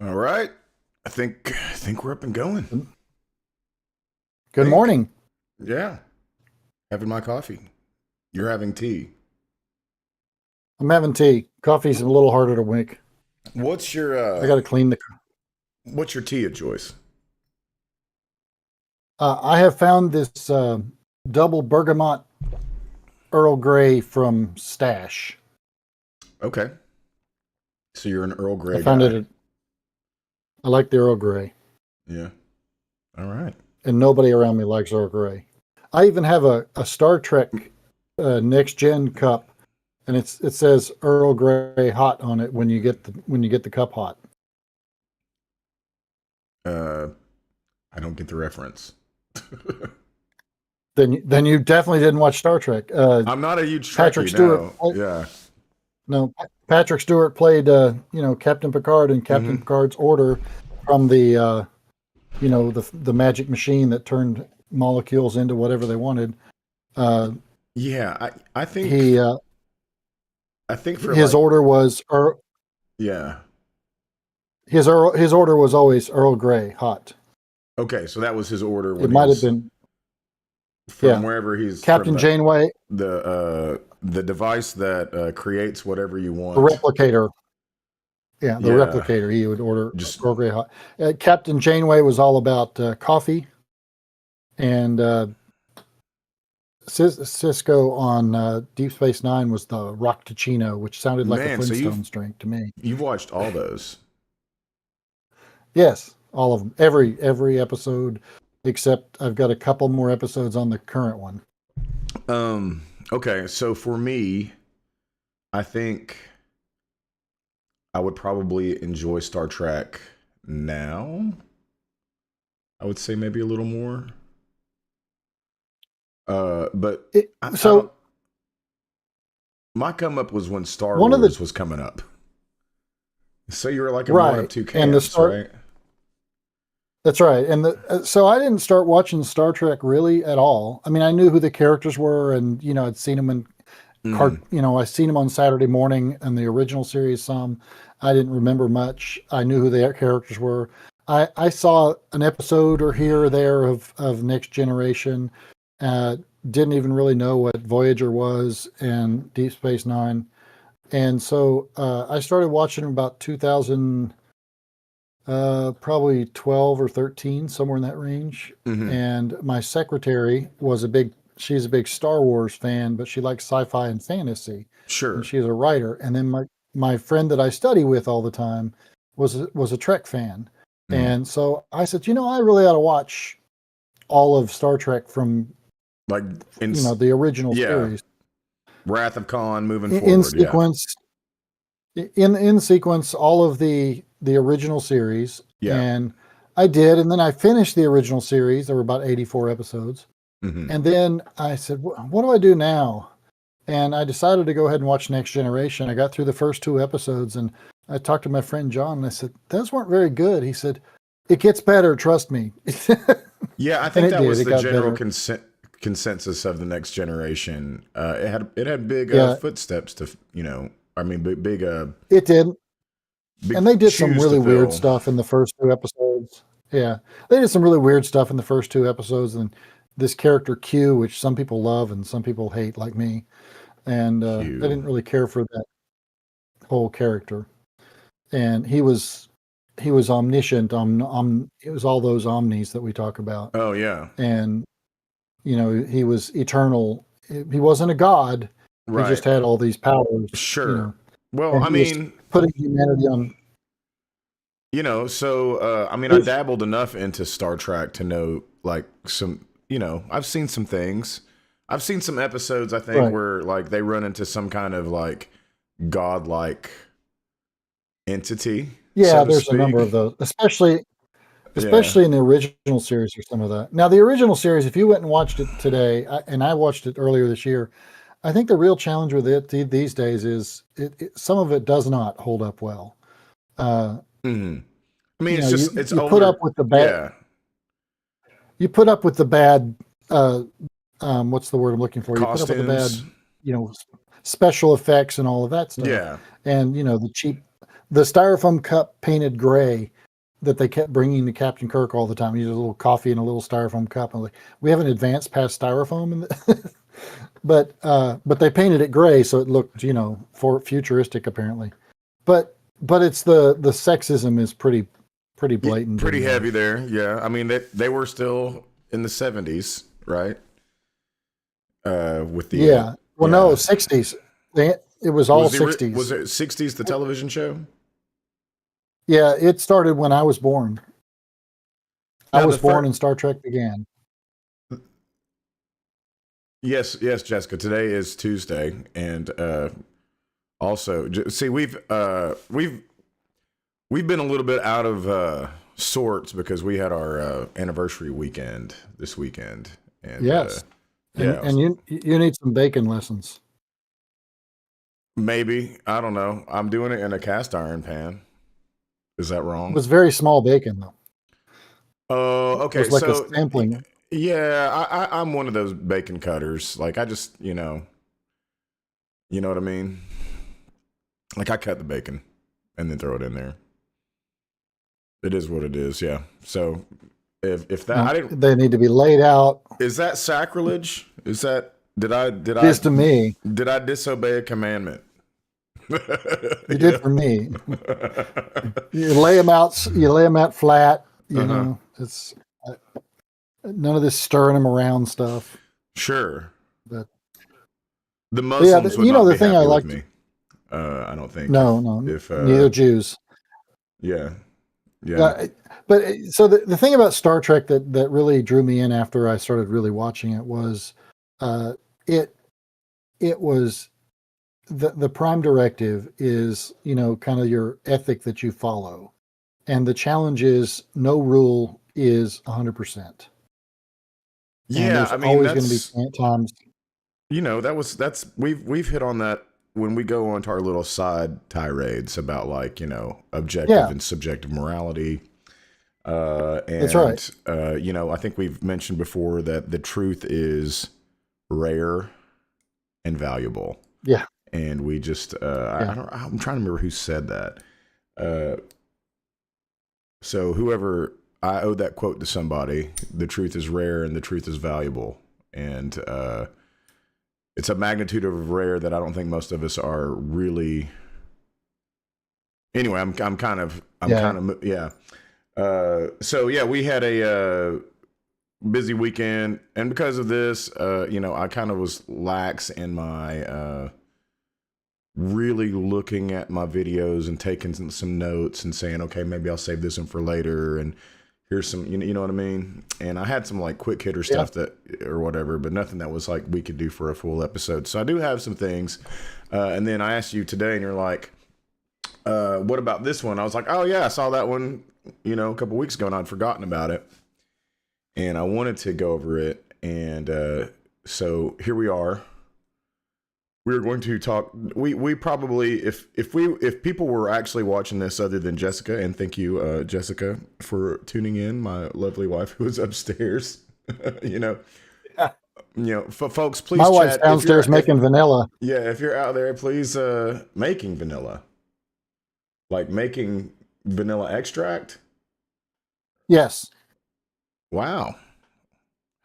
All right. I think we're up and going. Good Think. morning. Yeah. Having my coffee. You're having tea. I'm having tea. Coffee's a little harder to make. What's your I got to clean the. what's your tea of choice? I have found this double bergamot Earl Grey from Stash. Okay. So you're an Earl I Grey found guy. it. I like the Earl Grey, Yeah. All right. and nobody around me likes Earl Grey. I even have a Star Trek Next Gen cup, and it says Earl Grey hot on it when you get the cup hot. Uh I don't get the reference. Then you definitely didn't watch Star Trek. I'm not a huge Patrick Trekkie Stewart. now. Yeah. No, Patrick Stewart played, Captain Picard and Captain Hmm. Picard's order from the magic machine that turned molecules into whatever they wanted. Uh, Yeah, I think he I think for his like order was yeah. his order was always Earl Grey hot. Okay, so that was his order It when he might have was been, from yeah, wherever he's from Captain Janeway, the device that creates whatever you the want. replicator. Yeah, the Yeah, replicator. He would order just Earl Grey hot. Captain Janeway was all about coffee, and Cisco on Deep Space Nine was the Rock-Ticino, which sounded like a man. So Flintstones drink to me. you've watched all those. Yes, all of them, every episode, except I've got a couple more episodes on the current one. Um. Okay, so for me, I think I would probably enjoy Star Trek now. I would say maybe a little more. But It, I don't. so My come up was when Star one of the Wars was coming up. So you were like in one of right two and the camps, start. right? That's right, and so I didn't start watching Star Trek really at all. I mean, I knew who the characters were, and I'd seen them in Mm, I seen them on Saturday morning and the original series some. I didn't remember much. I knew who their characters were. I saw an episode or here or there of Next Generation. Uh, didn't even really know what Voyager was and Deep Space Nine. And so I started watching about 2000, probably 12 or 13, somewhere in that range. hmm. And my secretary she's a big Star Wars fan, but she likes sci-fi and fantasy, and Sure. she's a writer. And then my friend that I study with all the time was a Trek fan. Mm. And so I said, I really ought to watch all of Star Trek from, Like in the original yeah, series Wrath of Khan moving in forward. Yeah. sequence, in sequence, all of the original series. Yeah. And I did, and then I finished the original series. There were about 84 episodes. Hmm. And then I said, what do I do now? And I decided to go ahead and watch Next Generation. I got through the first two episodes, and I talked to my friend John, and I said, those weren't very good. He said, it gets better, trust me. Yeah, I And think it that did. was It the got general better. consensus of the Next Generation. It had big Yeah, footsteps to I mean big it did. big And they did some shoes to really weird fill. stuff in the first two episodes. Yeah. They did some really weird stuff in the first two episodes. And this character Q, which some people love and some people hate, like me. And I Q. didn't really care for that whole character. And he was omniscient. It was all those omnis that we talk about. Oh yeah. And he was eternal. He wasn't a god. He Right. just had all these powers. Sure. Well, And I he was mean, putting humanity on. so I mean, I His, dabbled enough into Star Trek to know like some, I've seen some things. I've seen some episodes I think right. where like they run into some kind of like godlike entity, Yeah, so to there's a number of speak. those, especially Yeah. especially in the original series or some of that. Now, the original series, if you went and watched it today, and I watched it earlier this year, I think the real challenge with it these days is some of it does not hold up well. Uh, Hmm. I mean, you it's know, you just it's you put up older. with the bad. Yeah. You put up with the bad. Uh, what's the word I'm looking for? You put up with the Costumes. bad, special effects and all of that stuff, Yeah. and the cheap. the styrofoam cup painted gray that they kept bringing to Captain Kirk all the time. He used a little coffee in a little styrofoam cup. I'm like, we haven't advanced past styrofoam, but they painted it gray so it looked, for futuristic apparently. But it's the sexism is pretty blatant. Pretty heavy there. Yeah. I mean, they were still in the 70s, right? With the no, 60s. It was all 60s. Was it 60s the television show? Yeah, it started when I was born. I was born and Star Trek began. Yes, Jessica. Today is Tuesday, and also, see, we've been a little bit out of sorts because we had our anniversary weekend this weekend. And, yes, and you need some bacon lessons. Maybe, I don't know. I'm doing it in a cast iron pan. Is that wrong? It was very small bacon though. Oh, okay. It was like a sampling. Yeah, I'm one of those bacon cutters. Like I just, you know what I mean? Like I cut the bacon and then throw it in there. It is what it is, yeah. So if that they need to be laid out. Is that sacrilege? Is that did I to me. Did I disobey a commandment? You did for me. You lay them out flat, you know. It's none of this stirring them around stuff. Sure. But the Muslims would not the be thing happy I like with me. I don't think. No. If neither Jews. Yeah. But so the thing about Star Trek that really drew me in after I started really watching it was it was the prime directive is, kind of your ethic that you follow. And the challenge is no rule is 100%. Yeah, I mean, always going to be times. We've hit on that when we go on to our little side tirades about objective and subjective morality. And, that's right. I think we've mentioned before that the truth is rare and valuable. Yeah. And we just, I'm trying to remember who said that. So whoever, I owe that quote to somebody. The truth is rare and the truth is valuable. And it's a magnitude of rare that I don't think most of us are really. Anyway, I'm kind of. So yeah, we had a busy weekend, and because of this, I kind of was lax in my really looking at my videos and taking some notes and saying, okay, maybe I'll save this one for later, and here's some, you know what I mean? And I had some like quick hitter stuff or whatever, but nothing that was like we could do for a full episode. So I do have some things. And then I asked you today and you're like, what about this one? I was like, oh yeah, I saw that one, a couple weeks ago and I'd forgotten about it. And I wanted to go over it. And so here we are. We're going to talk. We probably, if people were actually watching this other than Jessica, and thank you, Jessica, for tuning in, my lovely wife who is upstairs. Folks, please. My wife's downstairs making vanilla. Yeah, if you're out there, please making vanilla, like making vanilla extract. Yes. Wow.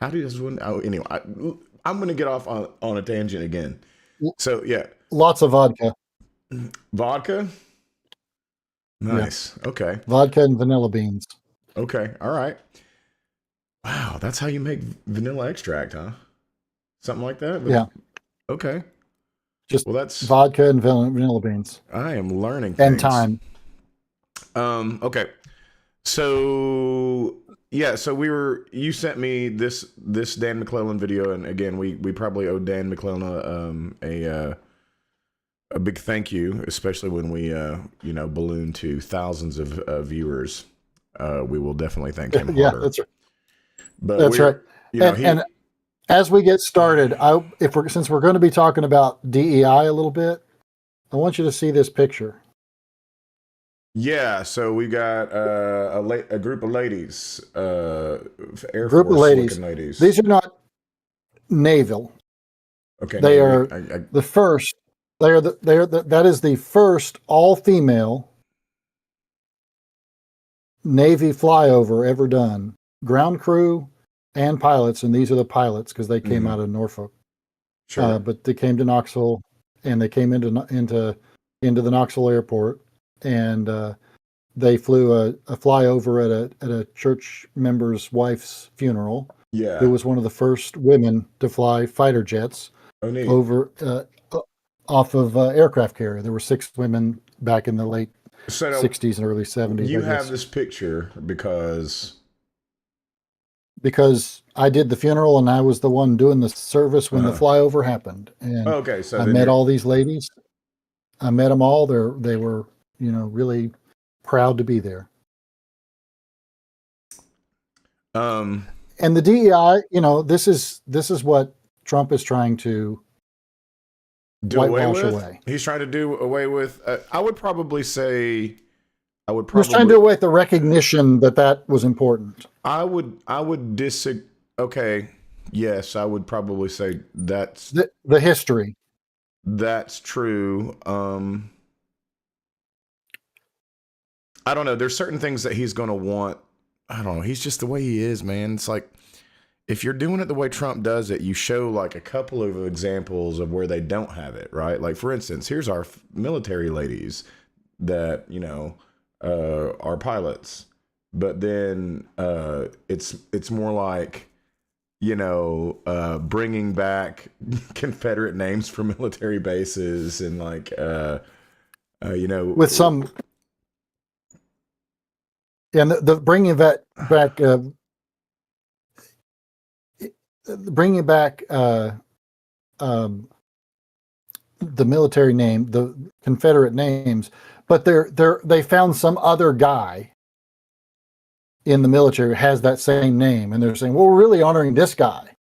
How do you just? Anyway, I'm going to get off on a tangent again. So yeah, lots of vodka. Vodka. Nice. Yeah. Okay. Vodka and vanilla beans. Okay. All right. Wow, that's how you make vanilla extract, huh? Something like that. Yeah. Okay. That's vodka and vanilla beans. I am learning things. And time. Okay. So yeah, you sent me this Dan McLaughlin video, and again, we probably owe Dan McLaughlin a big thank you, especially when we balloon to thousands of viewers. We will definitely thank him. Yeah, harder. that's right. But that's right. And as we get started, since we're going to be talking about DEI a little bit, I want you to see this picture. Yeah, so we got a group of ladies, Air Force looking ladies. These are not naval. Okay, they are the first. That is the first all female Navy flyover ever done. Ground crew and pilots, and these are the pilots because they came out of Norfolk. Sure. But they came to Knoxville, and they came into the Knoxville airport, and they flew a flyover at a church member's wife's funeral, Yeah. who was one of the first women to fly fighter jets Oh, neat. over off of aircraft carrier. There were 6 women back in the late So now, 60s and early 70s, you I have guess. this picture because I did the funeral and I was the one doing the service when the flyover happened. And okay, so I then met you're all these ladies. I met them all. They were, really proud to be there. And the DEI, this is what Trump is trying to do away whitewash with. away. He's trying to do away with. I would probably say. He was trying to do away with the recognition that was important. I would disagree. Okay, yes, I would probably say that's The history. That's true. I don't know. There's certain things that he's going to want. I don't know. He's just the way he is, man. It's like if you're doing it the way Trump does it, you show like a couple of examples of where they don't have it, right? Like for instance, here's our military ladies that are pilots, but then it's more like bringing back Confederate names for military bases and like with some. And the bringing back the military name, the Confederate names, but they found some other guy in the military who has that same name, and they're saying, "Well, we're really honoring this guy."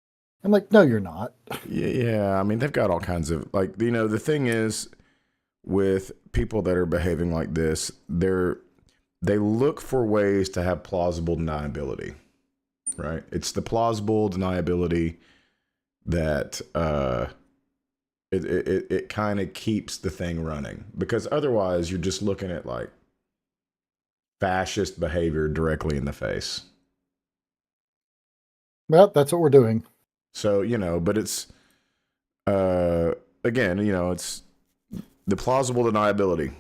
I'm like, "No, you're not." Yeah. I mean, they've got all kinds of like the thing is with people that are behaving like this, they look for ways to have plausible deniability, right? It's the plausible deniability that it kind of keeps the thing running, because otherwise you're just looking at like fascist behavior directly in the face. Well, that's what we're doing. So, but it's again, it's the plausible deniability.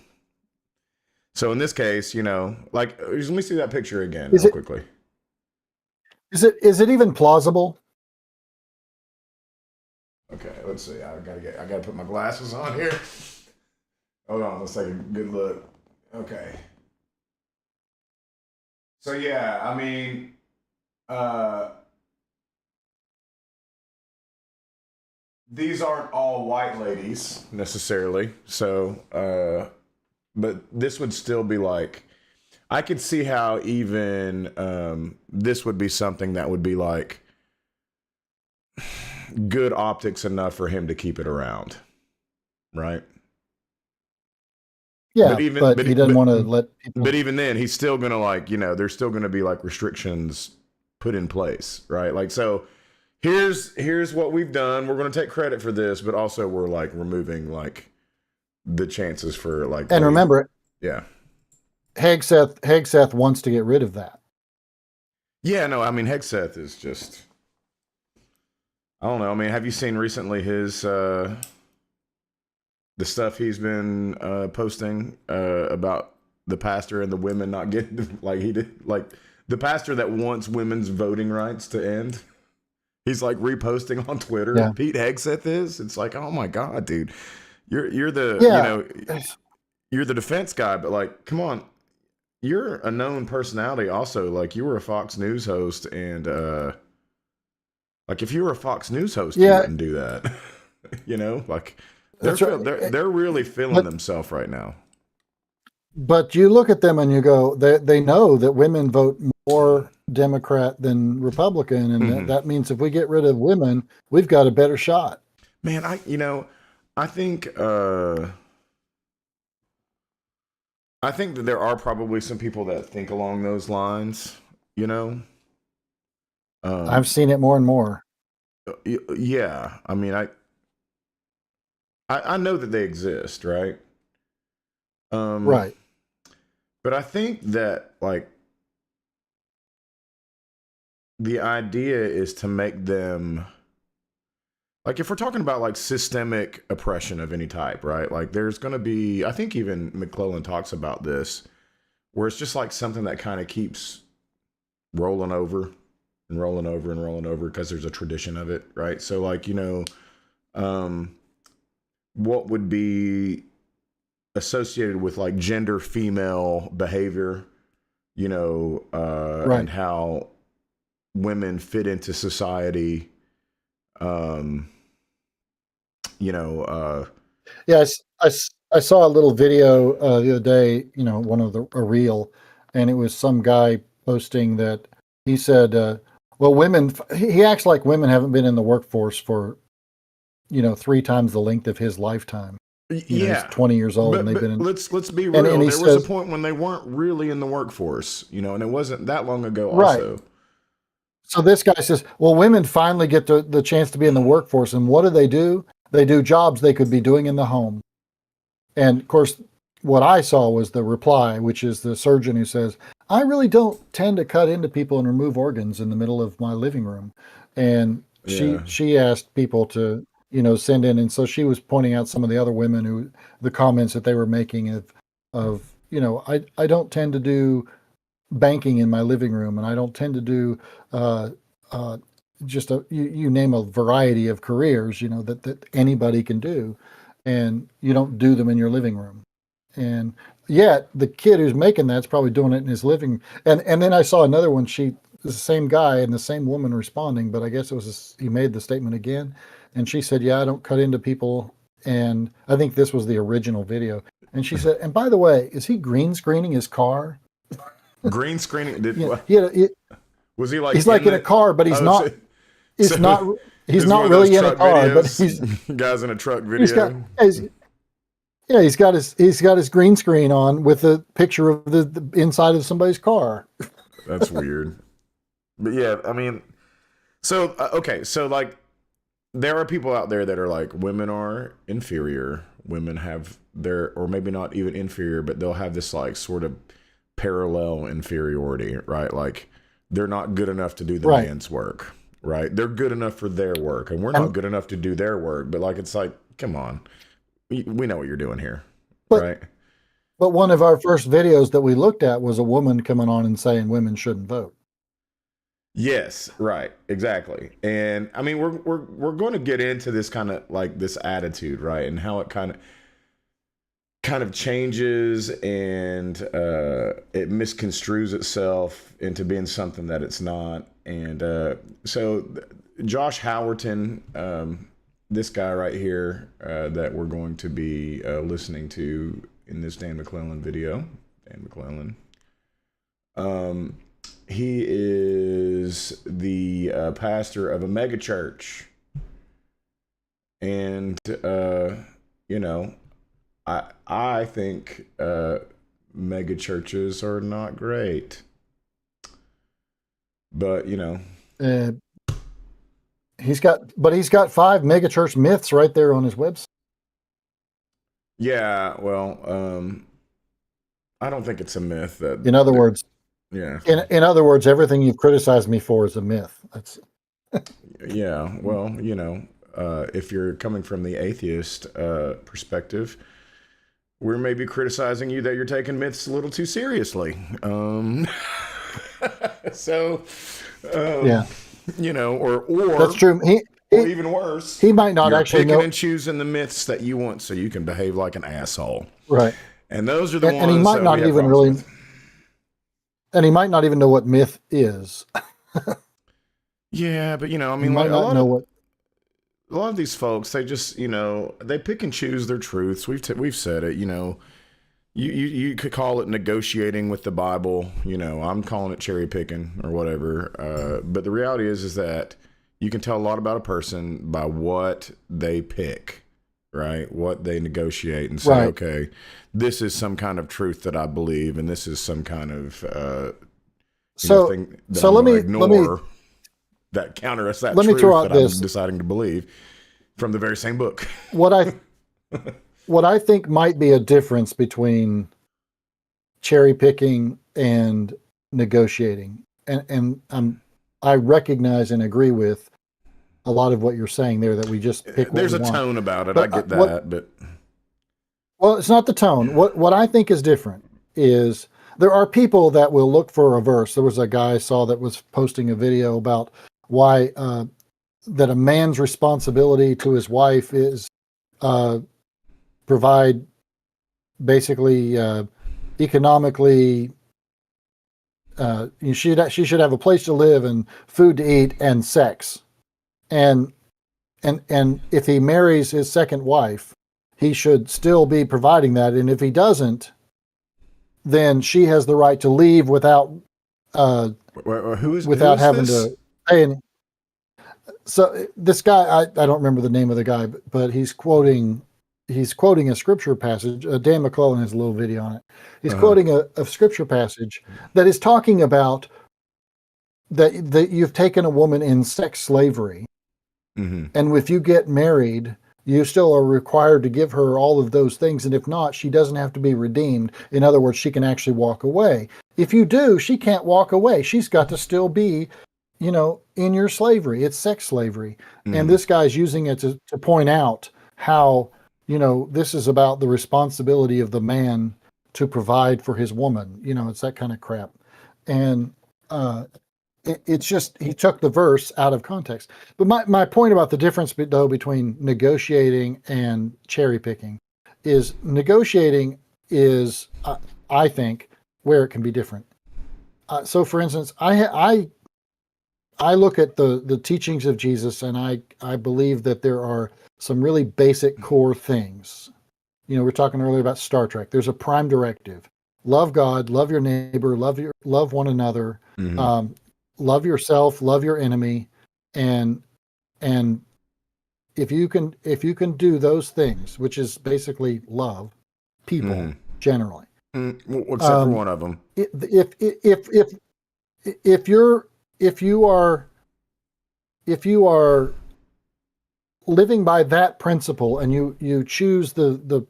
So in this case, like, let me see that picture again real quickly. Is it even plausible? Okay, let's see. I gotta put my glasses on here. Hold on, let's take a good look. Okay. So yeah, I mean, these aren't all white ladies necessarily. So, but this would still be like, I could see how even this would be something that would be like good optics enough for him to keep it around, right? Yeah, but he doesn't want to let people. But even then, he's still gonna like, there's still gonna be like restrictions put in place, right? Like, so here's what we've done. We're gonna take credit for this, but also we're like removing like the chances for like. And remember, yeah, Hegseth wants to get rid of that. Yeah, no, I mean Hegseth is just. I don't know. I mean, have you seen recently his the stuff he's been posting about the pastor and the women not getting like he did, like the pastor that wants women's voting rights to end? He's like reposting on Twitter. Yeah. Pete Hegseth is. It's like, oh my god, dude, you're the you're the defense guy, but like, come on, you're a known personality. Also, like you were a Fox News host and. Like if you were a Fox News host, you wouldn't do that. Like they're really feeling themselves right now. But you look at them and you go, they know that women vote more Democrat than Republican, and that means if we get rid of women, we've got a better shot. Man, I think that there are probably some people that think along those lines. I've seen it more and more. Yeah, I mean, I know that they exist, right? Right. But I think that like the idea is to make them, like, if we're talking about like systemic oppression of any type, right? Like there's going to be, I think even McLaughlin talks about this, where it's just like something that kind of keeps rolling over and rolling over and rolling over because there's a tradition of it, right? So like, what would be associated with like gender female behavior, Right. and how women fit into society, um, you know, uh, Yeah, I saw a little video the other day, one of a reel, and it was some guy posting that he said, well, women, he acts like women haven't been in the workforce for, 3 times the length of his lifetime. He's yeah, 20 years old and but they've been in, let's be and real. he There was a says, point when they weren't really in the workforce, and it wasn't that long ago. right. Also, So this guy says, well, women finally get the chance to be in the workforce. And what do? They do jobs they could be doing in the home. And of course, what I saw was the reply, which is the surgeon who says, I really don't tend to cut into people and remove organs in the middle of my living room. And yeah, she asked people to, send in. And so she was pointing out some of the other women the comments that they were making I don't tend to do banking in my living room, and I don't tend to do uh, uh, just you name a variety of careers, that anybody can do, and you don't do them in your living room. And yet the kid who's making that's probably doing it in his living. And then I saw another one. The same guy and the same woman responding, but I guess he made the statement again, and she said, "Yeah, I don't cut into people." And I think this was the original video. And she said, "And by the way, is he green screening his car?" green screening. Did was he like he's like in a car, but he's Oh, not. He's so not. He's it's one not of those really in a truck car, but videos, guys in a truck he's got. video. He's got his green screen on with a picture of the inside of somebody's car. That's weird. But yeah, I mean, so okay, so like there are people out there that are like, women are inferior. Women have or maybe not even inferior, but they'll have this like sort of parallel inferiority, right? Like they're not good enough to do the Right. man's work, right? They're good enough for their work, and we're And not good enough to do their work. But like, it's like, come on, we know what you're doing here, but right? but one of our first videos that we looked at was a woman coming on and saying women shouldn't vote. Yes, right, exactly. And I mean, we're going to get into this kind of like this attitude, right, and how it kind of changes, and it misconstrues itself into being something that it's not. And so Josh Howerton, this guy right here, that we're going to be listening to in this Dan McLaughlin video, Dan McLaughlin. He is the pastor of a mega church, and I think mega churches are not great, but Uh, he's got 5 megachurch myths right there on his website. yeah. Well, I don't think it's a myth that. In other words, Yeah. in other words, everything you've criticized me for is a myth. That's Yeah. Well, if you're coming from the atheist perspective, we're maybe criticizing you that you're taking myths a little too seriously. So, yeah, or that's true. or even worse, He might not you're actually picking know. and choosing the myths that you want so you can behave like an asshole. Right. And those are the ones And he might that not we have even problems with. and he might not even know what myth is. Yeah, but I He mean, like might not know what. a lot of these folks, they just they pick and choose their truths. We've said it. You could call it negotiating with the Bible. I'm calling it cherry picking or whatever. But the reality is that you can tell a lot about a person by what they pick, right? What they negotiate and say, Right. okay, this is some kind of truth that I believe, and this is some kind of thing that So I'm let gonna me ignore that counters that let me truth throw out that I'm this. deciding to believe from the very same book. What I think might be a difference between cherry picking and negotiating. And I'm I recognize and agree with a lot of what you're saying there, that we just pick what There's we a want. tone about it. I But get that, but well, it's not the tone. What I think is different is there are people that will look for a verse. There was a guy I saw that was posting a video about why that a man's responsibility to his wife is provide basically economically. She should have a place to live and food to eat and sex, and and if he marries his second wife, he should still be providing that. And if he doesn't, then she has the right to leave without who without is having this? to pay any. So this guy, I don't remember the name of the guy, but he's quoting a scripture passage. Dan McLaughlin has a little video on it. He's quoting a scripture passage that is talking about that you've taken a woman in sex slavery, and if you get married, you still are required to give her all of those things, and if not, she doesn't have to be redeemed. In other words, she can actually walk away. If you do, she can't walk away. She's got to still be, in your slavery. It's sex slavery. And this guy's using it to point out how, this is about the responsibility of the man to provide for his woman. It's that kind of crap. And it's just, he took the verse out of context. But my point about the difference, though, between negotiating and cherry picking is negotiating is, I think, where it can be different. So, for instance, I look at the teachings of Jesus, and I believe that there are some really basic core things. We were talking earlier about Star Trek. There's a prime directive: love God, love your neighbor, love one another, love yourself, love your enemy, and if you can do those things, which is basically love people generally, except for one of them. If you are living by that principle, and you choose the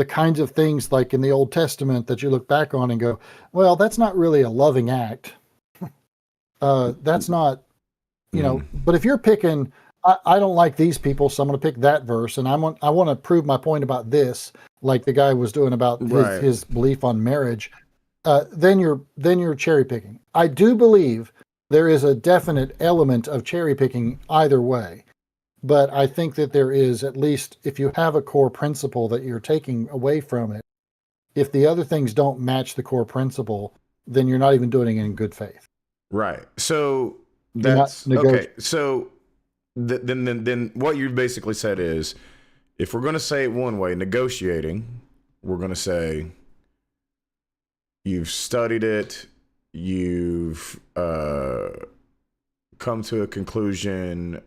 kinds of things like in the Old Testament that you look back on and go, well, that's not really a loving act. That's not, but if you're picking, I don't like these people, so I'm going to pick that verse, and I want to prove my point about this, like the guy was doing about his belief on marriage. Then you're cherry picking. I do believe there is a definite element of cherry picking either way, but I think that there is, at least if you have a core principle that you're taking away from it, if the other things don't match the core principle, then you're not even doing it in good faith. Right. So that's okay. So then what you basically said is, if we're going to say it one way, negotiating, we're going to say you've studied it, you've come to a conclusion.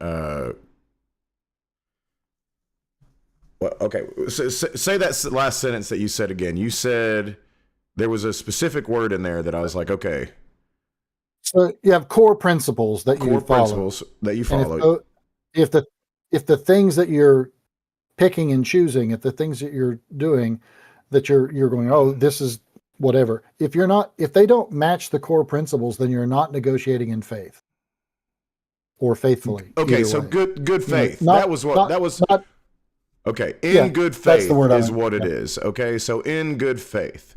Well, okay. So, say that last sentence that you said again. You said there was a specific word in there that I was like, okay. So you have core principles that you follow. If the things that you're picking and choosing, if the things that you're doing, that you're going, oh, this is whatever. If they don't match the core principles, then you're not negotiating in faith or faithfully. Okay, so good faith. Okay, good faith is what it is. Okay, so in good faith.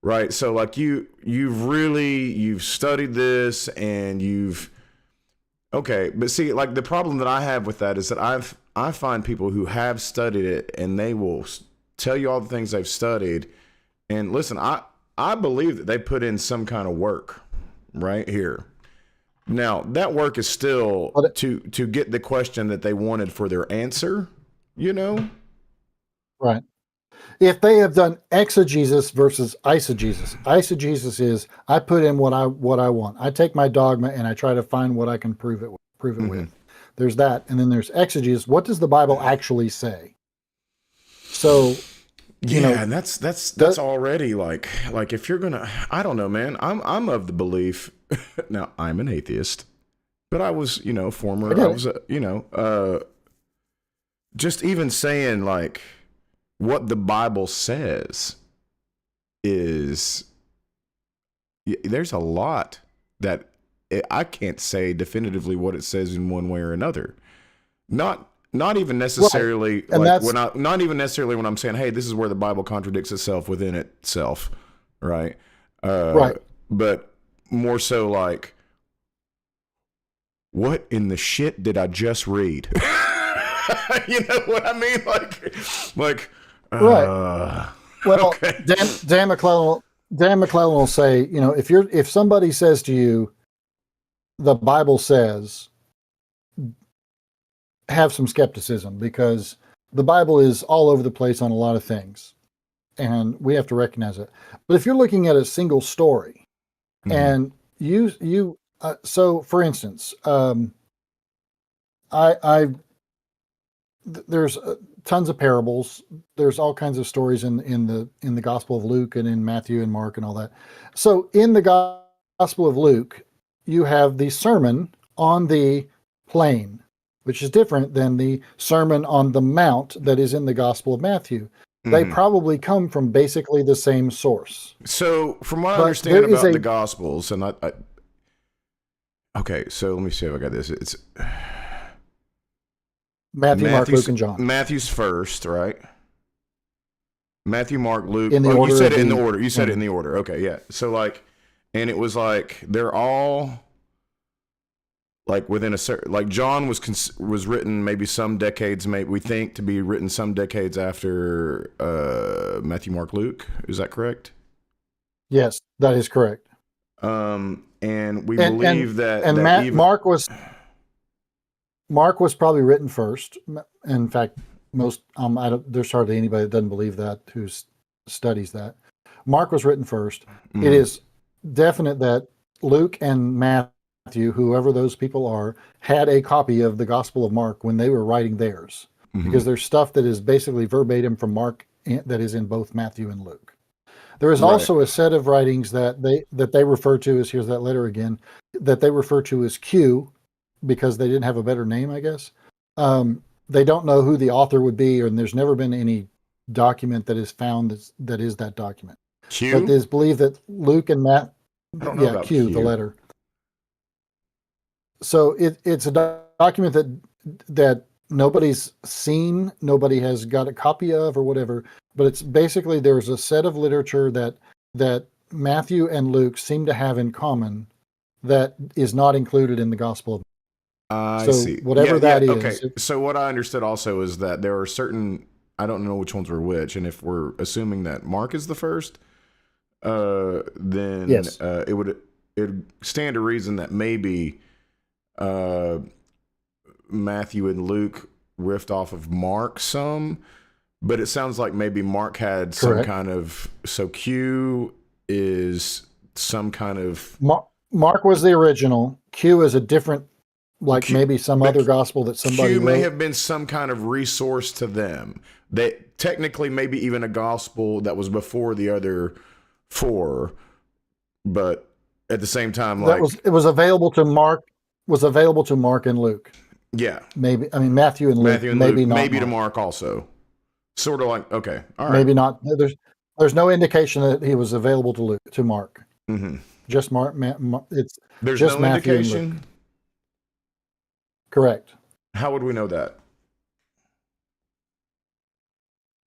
Right. So like you've studied this, and but see, like the problem that I have with that is that I find people who have studied it, and they will tell you all the things they've studied. And listen, I believe that they put in some kind of work right here. Now, that work is still to get the question that they wanted for their answer, Right. If they have done exegesis versus eisegesis is I put in what I want. I take my dogma and I try to find what I can prove it with. There's that, and then there's exegesis. What does the Bible actually say? So, and that's already like if you're gonna, I don't know, man. I'm of the belief. Now I'm an atheist, but I was, just even saying like what the Bible says is, there's a lot that I can't say definitively what it says in one way or another. Not even necessarily and like that's not even necessarily when I'm saying, hey, this is where the Bible contradicts itself within itself, right? right. But more so like, what in the shit did I just read? You know what I mean? Like, Right. Well, okay. Dan McClellan will say, if somebody says to you, the Bible says, have some skepticism, because the Bible is all over the place on a lot of things, and we have to recognize it. But if you're looking at a single story, and so for instance, there's tons of parables. There's all kinds of stories in the Gospel of Luke and in Matthew and Mark and all that. So in the Gospel of Luke, you have the Sermon on the Plain, which is different than the Sermon on the Mount that is in the Gospel of Matthew. They probably come from basically the same source. So from what I But understand there is about a the Gospels, and okay, so let me see if I got this. It's Matthew, Mark, Luke, and John. Matthew's first, right? Matthew, Mark, Luke. In the order you said of it in the- the order. You said it in the order. Okay, yeah. So like, and it was like they're all like within a certain, like John was written maybe some decades, maybe we think to be written some decades after Matthew, Mark, Luke. Is that correct? Yes, that is correct. And we believe that Mark was probably written first. In fact, there's hardly anybody that doesn't believe that who studies that. Mark was written first. It is definite that Luke and Matthew, whoever those people are, had a copy of the Gospel of Mark when they were writing theirs, because there's stuff that is basically verbatim from Mark that is in both Matthew and Luke. There is also a set of writings that they refer to as, here's that letter again, that they refer to as Q, because they didn't have a better name, I guess. They don't know who the author would be, and there's never been any document that is found that is that document. Q? But it is believed that Luke and Matt, Q, the letter. So it's a document that nobody's seen, nobody has got a copy of or whatever, but it's basically there's a set of literature that Matthew and Luke seem to have in common that is not included in the Gospel of I see. Whatever that is. Okay. So what I understood also is that there are certain, I don't know which ones were which, and if we're assuming that Mark is the first, then yes. it would stand to reason that maybe Matthew and Luke riffed off of Mark some, but it sounds like maybe Mark had some kind of, so Q is some kind of... Mark was the original. Q is a different, maybe some other gospel that somebody Q wrote. may have been some kind of resource to them. That technically maybe even a gospel that was before the other four, but at the same time, it was available to Mark. Was available to Mark and Luke. Yeah, maybe. I mean Matthew and Luke. Maybe not. Maybe to Mark also. Sort of like, okay, all right. Maybe not. There's no indication that he was available to Mark. Just Mark. There's just no Matthew indication. Correct. How would we know that?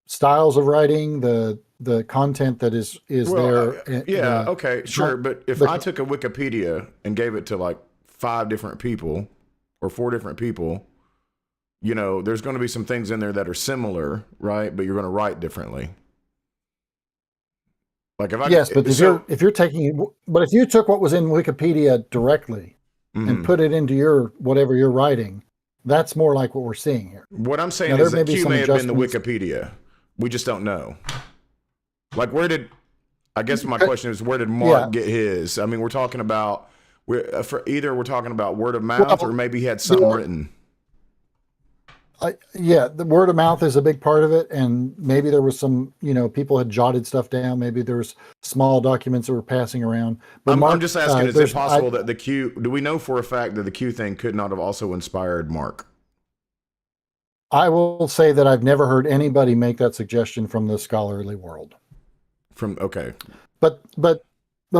Styles of writing, the content that is there. Okay, sure. But if I took a Wikipedia and gave it to like 5 different people or 4 different people, there's going to be some things in there that are similar, right? But you're going to write differently. Like if you took what was in Wikipedia directly and put it into whatever you're writing, that's more like what we're seeing here. What I'm saying is that Q may have been the Wikipedia. We just don't know. Like I guess my question is, where did Mark get his? I mean, we're talking about, we're talking about word of mouth, or maybe he had something written. The word of mouth is a big part of it, and maybe there was some, people had jotted stuff down. Maybe there was small documents that were passing around. But I'm just asking, is it possible that the Q? Do we know for a fact that the Q thing could not have also inspired Mark? I will say that I've never heard anybody make that suggestion from the scholarly world. Okay. But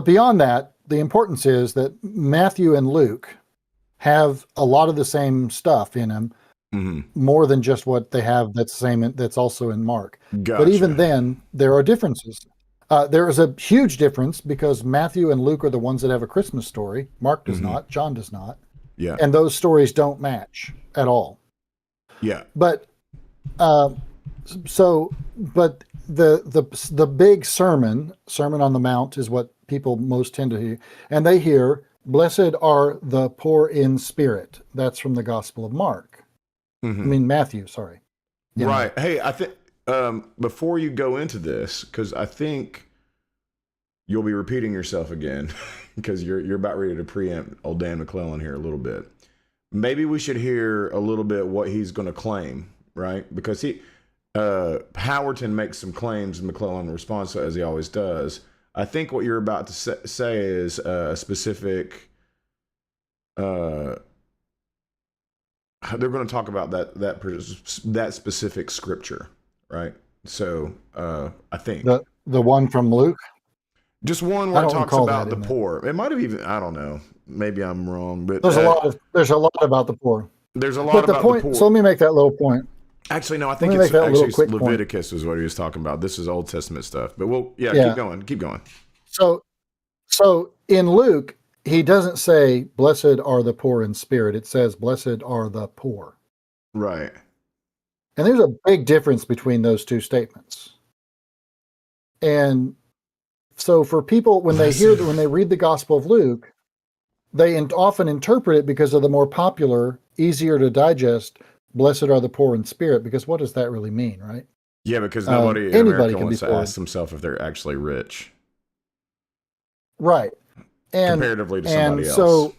beyond that, the importance is that Matthew and Luke have a lot of the same stuff in them, more than just what they have that's also in Mark. Gotcha. But even then, there are differences. There is a huge difference because Matthew and Luke are the ones that have a Christmas story. Mark does not. John does not. Yeah. And those stories don't match at all. Yeah. But the big Sermon on the Mount is what people most tend to hear, and they hear, "Blessed are the poor in spirit." That's from the Gospel of Mark. I mean Matthew. Sorry. Right. Hey, I think before you go into this, because I think you'll be repeating yourself again, because you're about ready to preempt old Dan McLaughlin here a little bit. Maybe we should hear a little bit what he's going to claim, right? Because Howerton makes some claims, and McLaughlin responds as he always does. I think what you're about to say is a specific. They're going to talk about that specific scripture, right? So I think the one from Luke. Just one where it talks about the poor. It might have even, I don't know. Maybe I'm wrong, but there's a lot about the poor. There's a lot about the poor. So let me make that little point. Actually, no, I think it's actually Leviticus is what he was talking about. This is Old Testament stuff. But keep going. So in Luke, he doesn't say, "Blessed are the poor in spirit." It says, "Blessed are the poor." Right. And there's a big difference between those two statements. And so for people, when they read the Gospel of Luke, they often interpret it because of the more popular, easier to digest, "Blessed are the poor in spirit," because what does that really mean, right? Yeah, because nobody in America wants to ask themselves if they're actually rich. Right. And comparatively to somebody else. So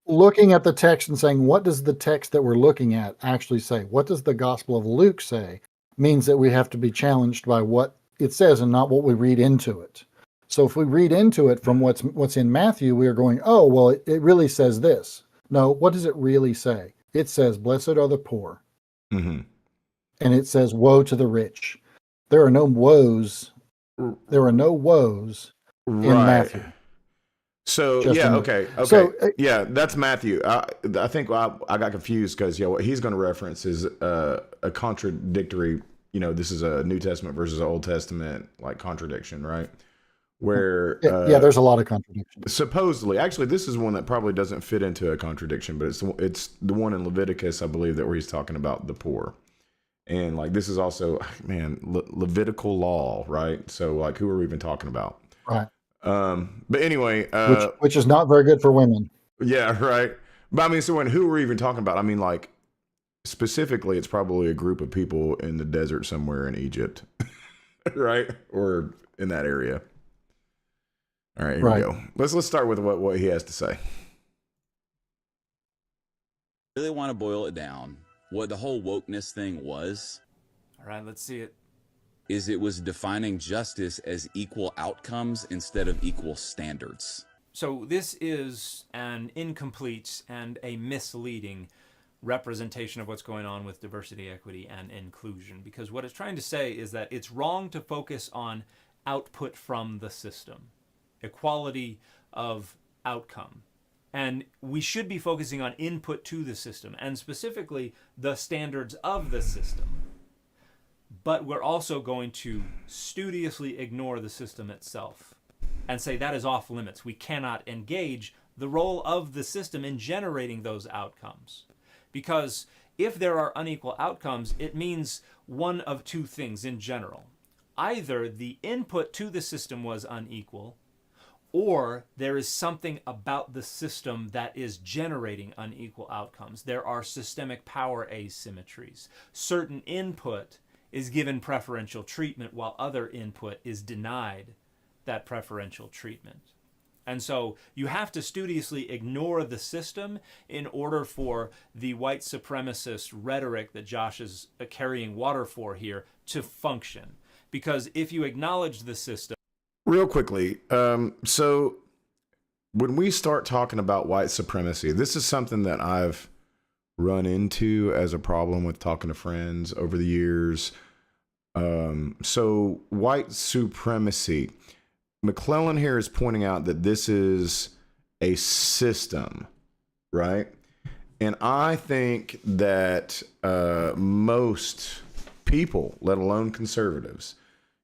looking at the text and saying, what does the text that we're looking at actually say? What does the Gospel of Luke say? Means that we have to be challenged by what it says and not what we read into it. So if we read into it from what's in Matthew, we are going, oh, well, it really says this. No, what does it really say? It says, "Blessed are the poor." And it says, "Woe to the rich." There are no woes. There are no woes in Matthew. So okay. So, that's Matthew. I think I got confused because what he's going to reference is a contradictory. This is a New Testament versus an Old Testament contradiction, right? Where there's a lot of contradictions. Supposedly, actually, this is one that probably doesn't fit into a contradiction, but it's the one in Leviticus, I believe, where he's talking about the poor, and this is also Levitical law, right? So who are we even talking about? Right. But anyway, which is not very good for women. Yeah, right. But I mean, so who are we even talking about? I mean, specifically, it's probably a group of people in the desert somewhere in Egypt, right, or in that area. All right, here we go. Let's start with what he has to say. Really want to boil it down. What the whole wokeness thing was. All right, let's see it. It was defining justice as equal outcomes instead of equal standards. So this is an incomplete and a misleading representation of what's going on with diversity, equity, and inclusion. Because what it's trying to say is that it's wrong to focus on output from the system, equality of outcome. And we should be focusing on input to the system, and specifically the standards of the system. But we're also going to studiously ignore the system itself and say that is off limits. We cannot engage the role of the system in generating those outcomes. Because if there are unequal outcomes, it means one of two things in general. Either the input to the system was unequal, or there is something about the system that is generating unequal outcomes. There are systemic power asymmetries. Certain input is given preferential treatment while other input is denied that preferential treatment. And so you have to studiously ignore the system in order for the white supremacist rhetoric that Josh is carrying water for here to function. Because if you acknowledge the system... Real quickly, so when we start talking about white supremacy, this is something that I've run into as a problem with talking to friends over the years. So white supremacy, McLaughlin here is pointing out that this is a system, right? And I think that most people, let alone conservatives,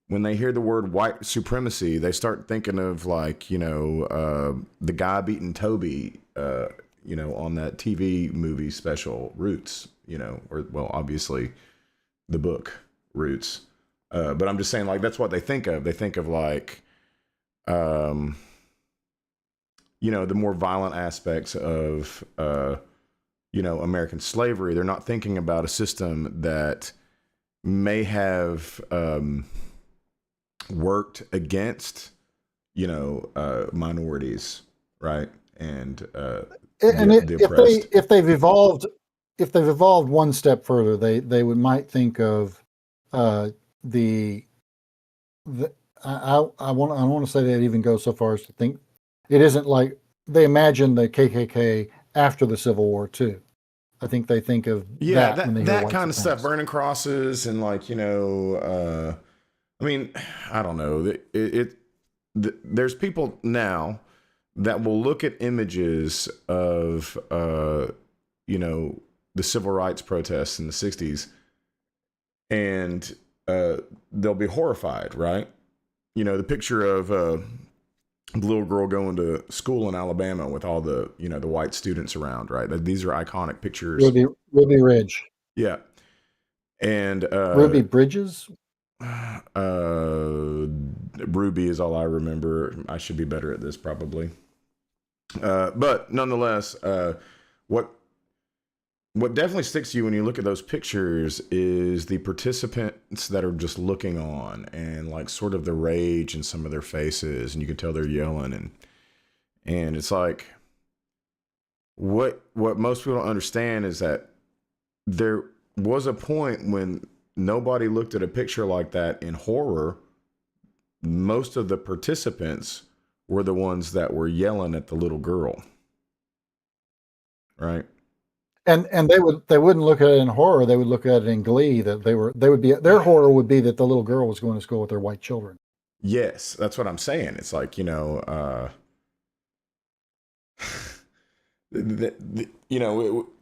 when they hear the word white supremacy, they start thinking of like, the guy beating Toby, on that TV movie special Roots, or well, obviously the book Roots. But I'm just saying, like, that's what they think of. They think of like, the more violent aspects of, American slavery. They're not thinking about a system that may have worked against, minorities, right? And the oppressed. If they've evolved one step further, they might think of I want to say they'd even go so far as to think it isn't like they imagine the KKK after the Civil War too. I think they think of that when they hear that white kind of stuff, supremacy. burning crosses and like, I mean, I don't know. There's people now that will look at images of, the civil rights protests in the 60s and they'll be horrified, right? The picture of the little girl going to school in Alabama with all the, the white students around, right? These are iconic pictures. Ruby Ridge. Yeah. And Ruby Bridges? Ruby is all I remember. I should be better at this probably. But nonetheless, what definitely sticks to you when you look at those pictures is the participants that are just looking on and like sort of the rage in some of their faces, and you can tell they're yelling and it's like what most people don't understand is that there was a point when nobody looked at a picture like that in horror. Most of the participants were the ones that were yelling at the little girl, right? And they wouldn't look at it in horror. They would look at it in glee. That their horror would be that the little girl was going to school with their white children. Yes, that's what I'm saying. It's like,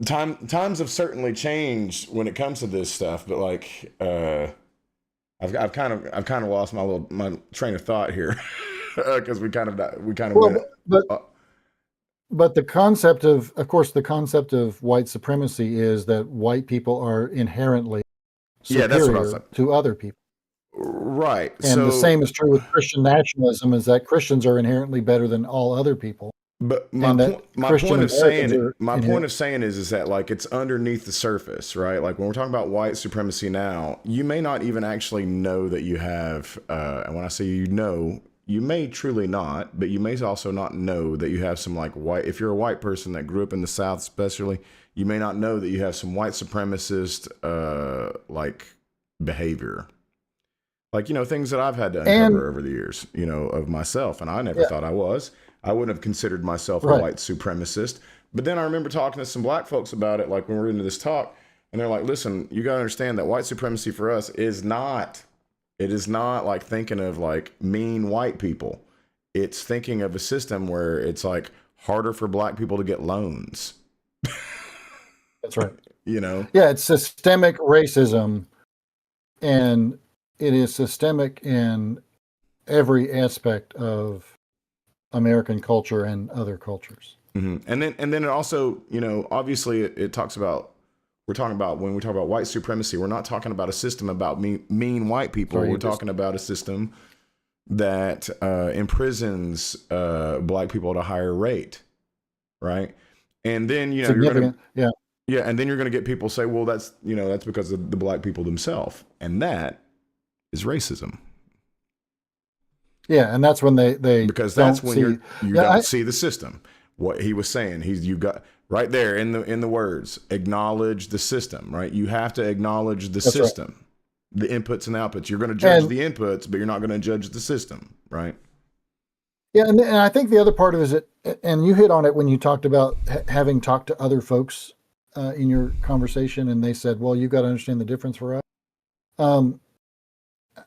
times have certainly changed when it comes to this stuff, but like, I've kind of lost my train of thought here because we kind of went. But the concept of course, the concept of white supremacy is that white people are inherently superior to other people. Right. And the same is true with Christian nationalism, is that Christians are inherently better than all other people. But my point of saying is that like it's underneath the surface, right? Like when we're talking about white supremacy now, you may not even actually know that you have, and when I say you may truly not, but you may also not know that you have some like white, if you're a white person that grew up in the South especially, you may not know that you have some white supremacist like behavior. Like, things that I've had to uncover over the years, of myself. And I never thought I was. I wouldn't have considered myself a white supremacist. But then I remember talking to some black folks about it, like when we were into this talk, and they're like, listen, you got to understand that white supremacy for us is not like thinking of like mean white people. It's thinking of a system where it's like harder for black people to get loans. That's right. Yeah, it's systemic racism, and it is systemic in every aspect of American culture and other cultures. Mm-hmm. And then it also, obviously it talks about, when we talk about white supremacy, we're not talking about a system about mean white people. We're talking about a system that imprisons black people at a higher rate, right? And then you're gonna, and then you're going to get people say, well, that's because of the black people themselves, and that is racism. Yeah, and that's when they because that's when you don't see the system. What he was saying, you got right there in the words, acknowledge the system, right? You have to acknowledge the system, the inputs and outputs. You're going to judge the inputs, but you're not going to judge the system, right? Yeah, and I think the other part of it is, and you hit on it when you talked about having talked to other folks in your conversation, and they said, well, you've got to understand the difference for us.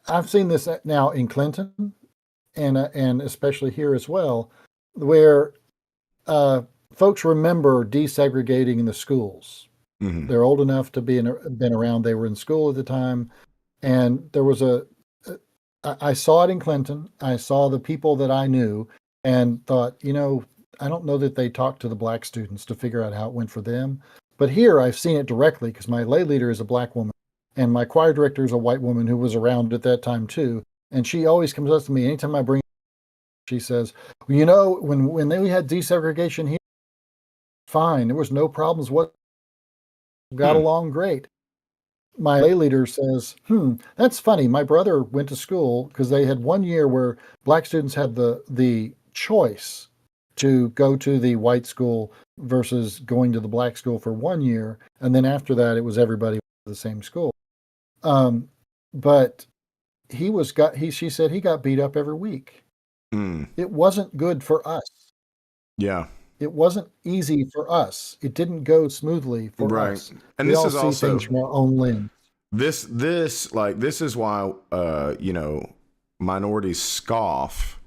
I've seen this now in Clinton, and especially here as well, where folks remember desegregating in the schools. Mm-hmm. They're old enough to been around. They were in school at the time, and there was I saw it in Clinton. I saw the people that I knew and thought, I don't know that they talked to the black students to figure out how it went for them. But here I've seen it directly because my lay leader is a black woman and my choir director is a white woman who was around at that time too. And she always comes up to me anytime I bring, she says, well, when they had desegregation here, fine. There was no problems. What got along great. My lay leader says, that's funny. My brother went to school because they had 1 year where black students had the choice to go to the white school versus going to the black school for 1 year. And then after that, it was everybody at the same school. But she said he got beat up every week. It wasn't good for us. Yeah. It wasn't easy for us. It didn't go smoothly for us. And we this all is see also things from our own lens. This is why minorities scoff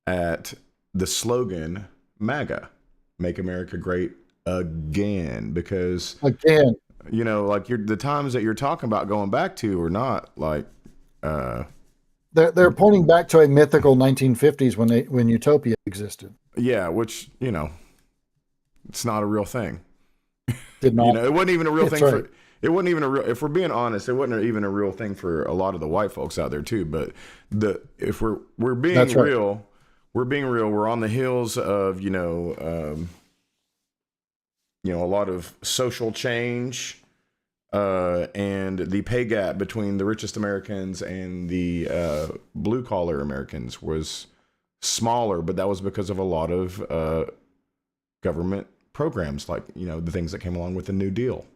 at the slogan MAGA, Make America Great Again, because the times that you're talking about going back to are not like they're pointing back to a mythical 1950s when utopia existed. Yeah, which it's not a real thing. Did not. It wasn't even a real thing right. It wasn't even a real. If we're being honest, it wasn't even a real thing for a lot of the white folks out there too. But if we're being That's real, right. we're being real. We're on the heels of a lot of social change, and the pay gap between the richest Americans and the blue collar Americans was smaller, but that was because of a lot of government programs, like the things that came along with the New Deal.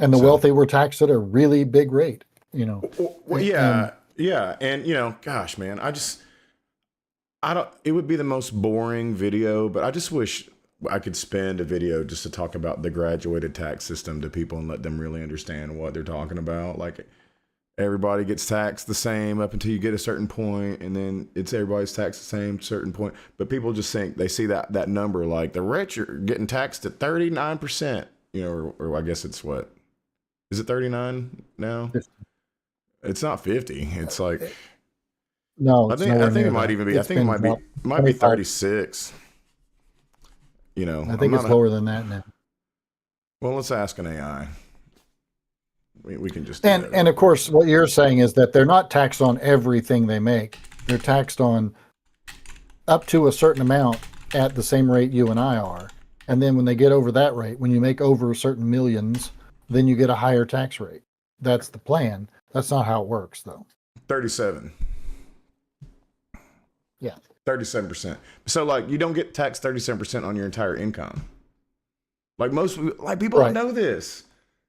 And the wealthy were taxed at a really big rate, Well, yeah. And gosh, man, it would be the most boring video, but I just wish I could spend a video just to talk about the graduated tax system to people and let them really understand what they're talking about. Like, everybody gets taxed the same up until you get a certain point, and then everybody's taxed the same certain point. But people just think they see that number, like the rich are getting taxed at 39%, or I guess it's what? Is it 39 now? 50. It's not 50. It's like no. I think it might even be. I think it might be 36. I think it's lower than that now. Well, let's ask an AI. We can just and of course, what you're saying is that they're not taxed on everything they make. They're taxed on up to a certain amount at the same rate you and I are. And then when they get over that rate, when you make over certain millions, then you get a higher tax rate. That's the plan. That's not how it works, though. 37. Yeah. 37%. So you don't get taxed 37% on your entire income. People don't know this.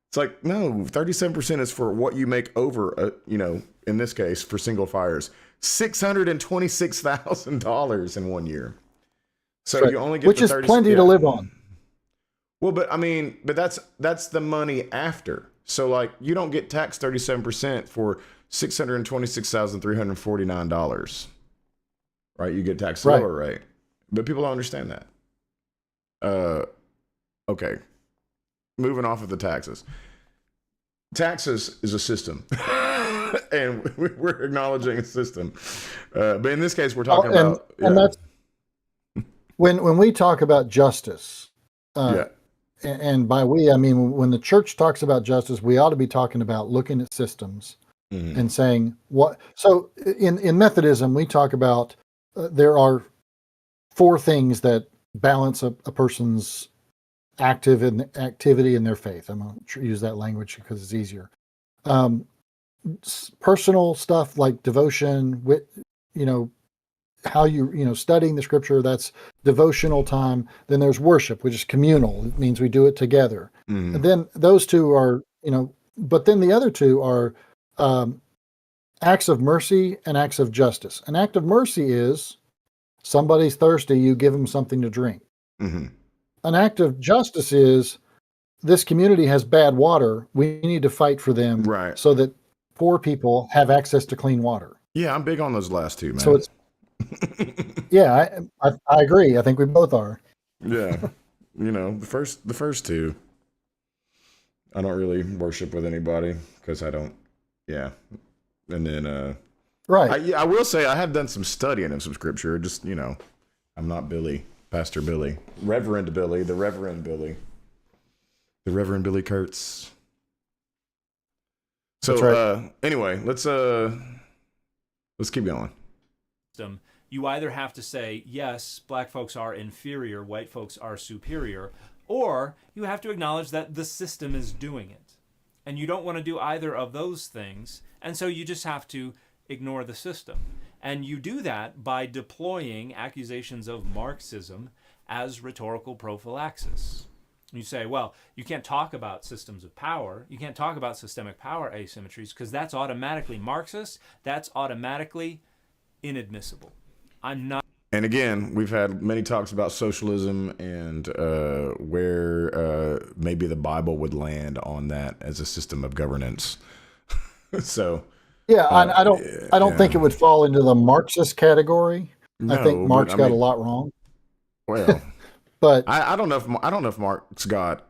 It's like, no, 37% is for what you make over, in this case for single fires, $626,000 in 1 year. So you only get which is plenty to live on. Well, but that's the money after. So you don't get taxed 37% for $626,349. Right? You get taxed lower rate. But people don't understand that. Okay. Moving off of the taxes. Taxes is a system. And we're acknowledging a system. But in this case, we're talking about... And that's... When we talk about justice... And by we, I mean, when the church talks about justice, we ought to be talking about looking at systems and saying what. So in Methodism, we talk about there are 4 things that balance a person's activity in their faith. I'm going to use that language because it's easier. Personal stuff like devotion, how studying the scripture, that's devotional time. Then there's worship, which is communal. It means we do it together. And then those 2 are, but then the other 2 are acts of mercy and acts of justice. An act of mercy is somebody's thirsty, you give them something to drink. An act of justice is this community has bad water. We need to fight for them so that poor people have access to clean water. Yeah, I'm big on those last two, man. So it's yeah, I agree. I think we both are. Yeah, the first two, I don't really worship with anybody because I don't. Yeah, and then Right. I will say I have done some studying of some scripture. Just I'm not Billy, Pastor Billy, Reverend Billy, the Reverend Billy Kurtz. So That's right. anyway, let's keep going. You either have to say, yes, black folks are inferior, white folks are superior, or you have to acknowledge that the system is doing it. And you don't want to do either of those things, and so you just have to ignore the system. And you do that by deploying accusations of Marxism as rhetorical prophylaxis. You say, well, you can't talk about systems of power. You can't talk about systemic power asymmetries because that's automatically Marxist. That's automatically inadmissible. I'm not. And again, we've had many talks about socialism and where maybe the Bible would land on that as a system of governance. So Yeah, I don't think it would fall into the Marxist category. No, I think Marx but, got a lot wrong. Well, but I don't know if Marx got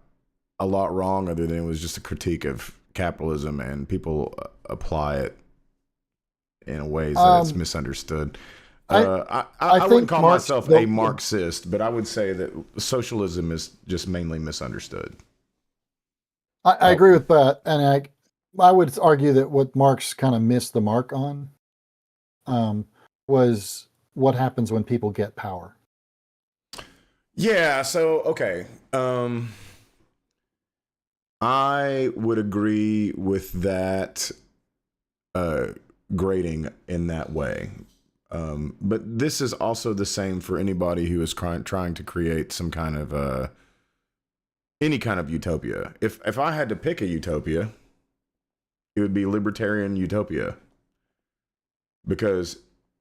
a lot wrong, other than it was just a critique of capitalism, and people apply it in ways that it's misunderstood. I wouldn't call myself a Marxist, but I would say that socialism is just mainly misunderstood. I agree with that, and I would argue that what Marx kind of missed the mark on was what happens when people get power. Yeah, so okay. I would agree with that grading in that way. But this is also the same for anybody who is trying to create some kind of any kind of utopia. If I had to pick a utopia, it would be libertarian utopia. Because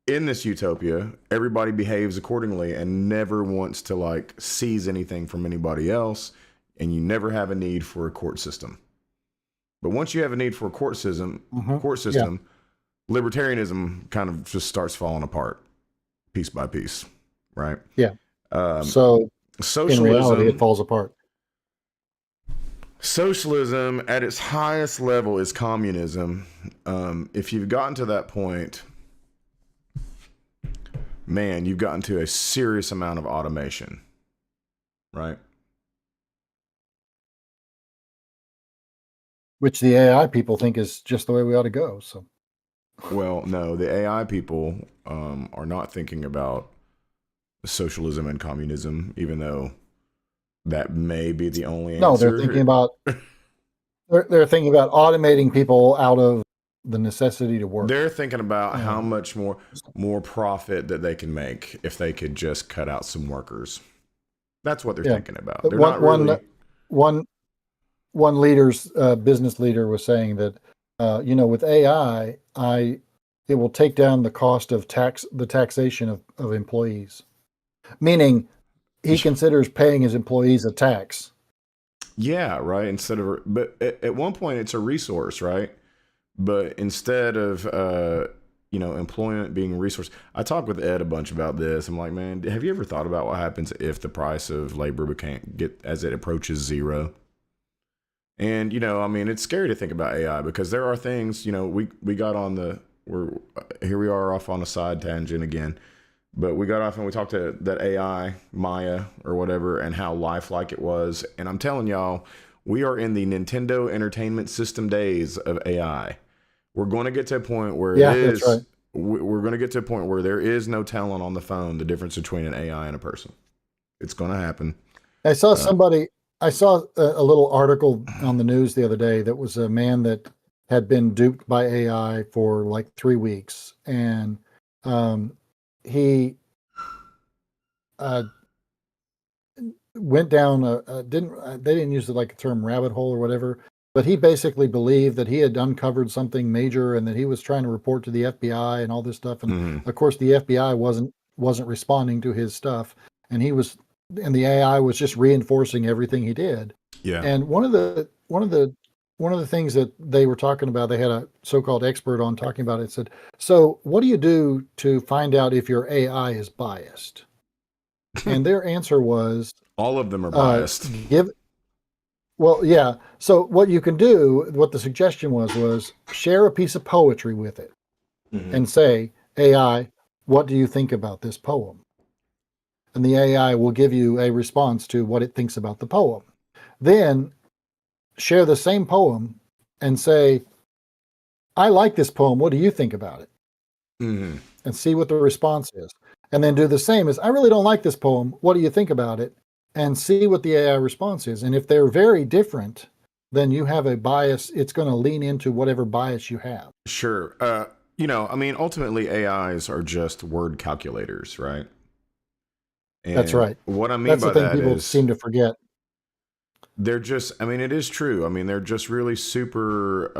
in this utopia, everybody behaves accordingly and never wants to like seize anything from anybody else, and you never have a need for a court system. But once you have a need for a court system, libertarianism kind of just starts falling apart piece by piece, right? Yeah. So socialism, in reality, it falls apart. Socialism at its highest level is communism. If you've gotten to that point, man, you've gotten to a serious amount of automation, right? Which the AI people think is just the way we ought to go. So, well, no, the AI people are not thinking about socialism and communism, even though that may be the only answer. No, they're thinking about they're thinking about automating people out of the necessity to work. They're thinking about how much more profit that they can make if they could just cut out some workers. That's what they're thinking about. They're not really... One leader's business leader was saying that with AI, it will take down the cost of the taxation of employees, meaning he considers paying his employees a tax. Yeah, right. But at one point it's a resource, right? But instead of employment being a resource, I talked with Ed a bunch about this. I'm like, man, have you ever thought about what happens if the price of labor as it approaches zero? And it's scary to think about AI because there are things. We got on here we are off on a side tangent again. But we got off and we talked to that AI, Maya or whatever, and how lifelike it was. And I'm telling y'all, we are in the Nintendo Entertainment System days of AI. We're going to get to a point where that's right. We're going to get to a point where there is no telling on the phone the difference between an AI and a person. It's going to happen. I saw a little article on the news the other day that was a man that had been duped by AI for like 3 weeks. And he went down they didn't use the term rabbit hole or whatever, but he basically believed that he had uncovered something major and that he was trying to report to the FBI and all this stuff. And of course the FBI wasn't responding to his stuff, and the AI was just reinforcing everything he did. Yeah. And one of the one of the things that they were talking about, they had a so-called expert on talking about it, said, so what do you do to find out if your AI is biased? And their answer was, All of them are biased. Well, yeah. So what you can do, what the suggestion was share a piece of poetry with it and say, AI, what do you think about this poem? And the AI will give you a response to what it thinks about the poem. Then share the same poem and say, I like this poem. What do you think about it? And see what the response is. And then do the same as, I really don't like this poem. What do you think about it? And see what the AI response is. And if they're very different, then you have a bias. It's going to lean into whatever bias you have. Sure. I mean, ultimately AIs are just word calculators, right? And that's right. What I mean that's by the thing that people is seem to forget. They're just, I mean, it is true. I mean, they're just really super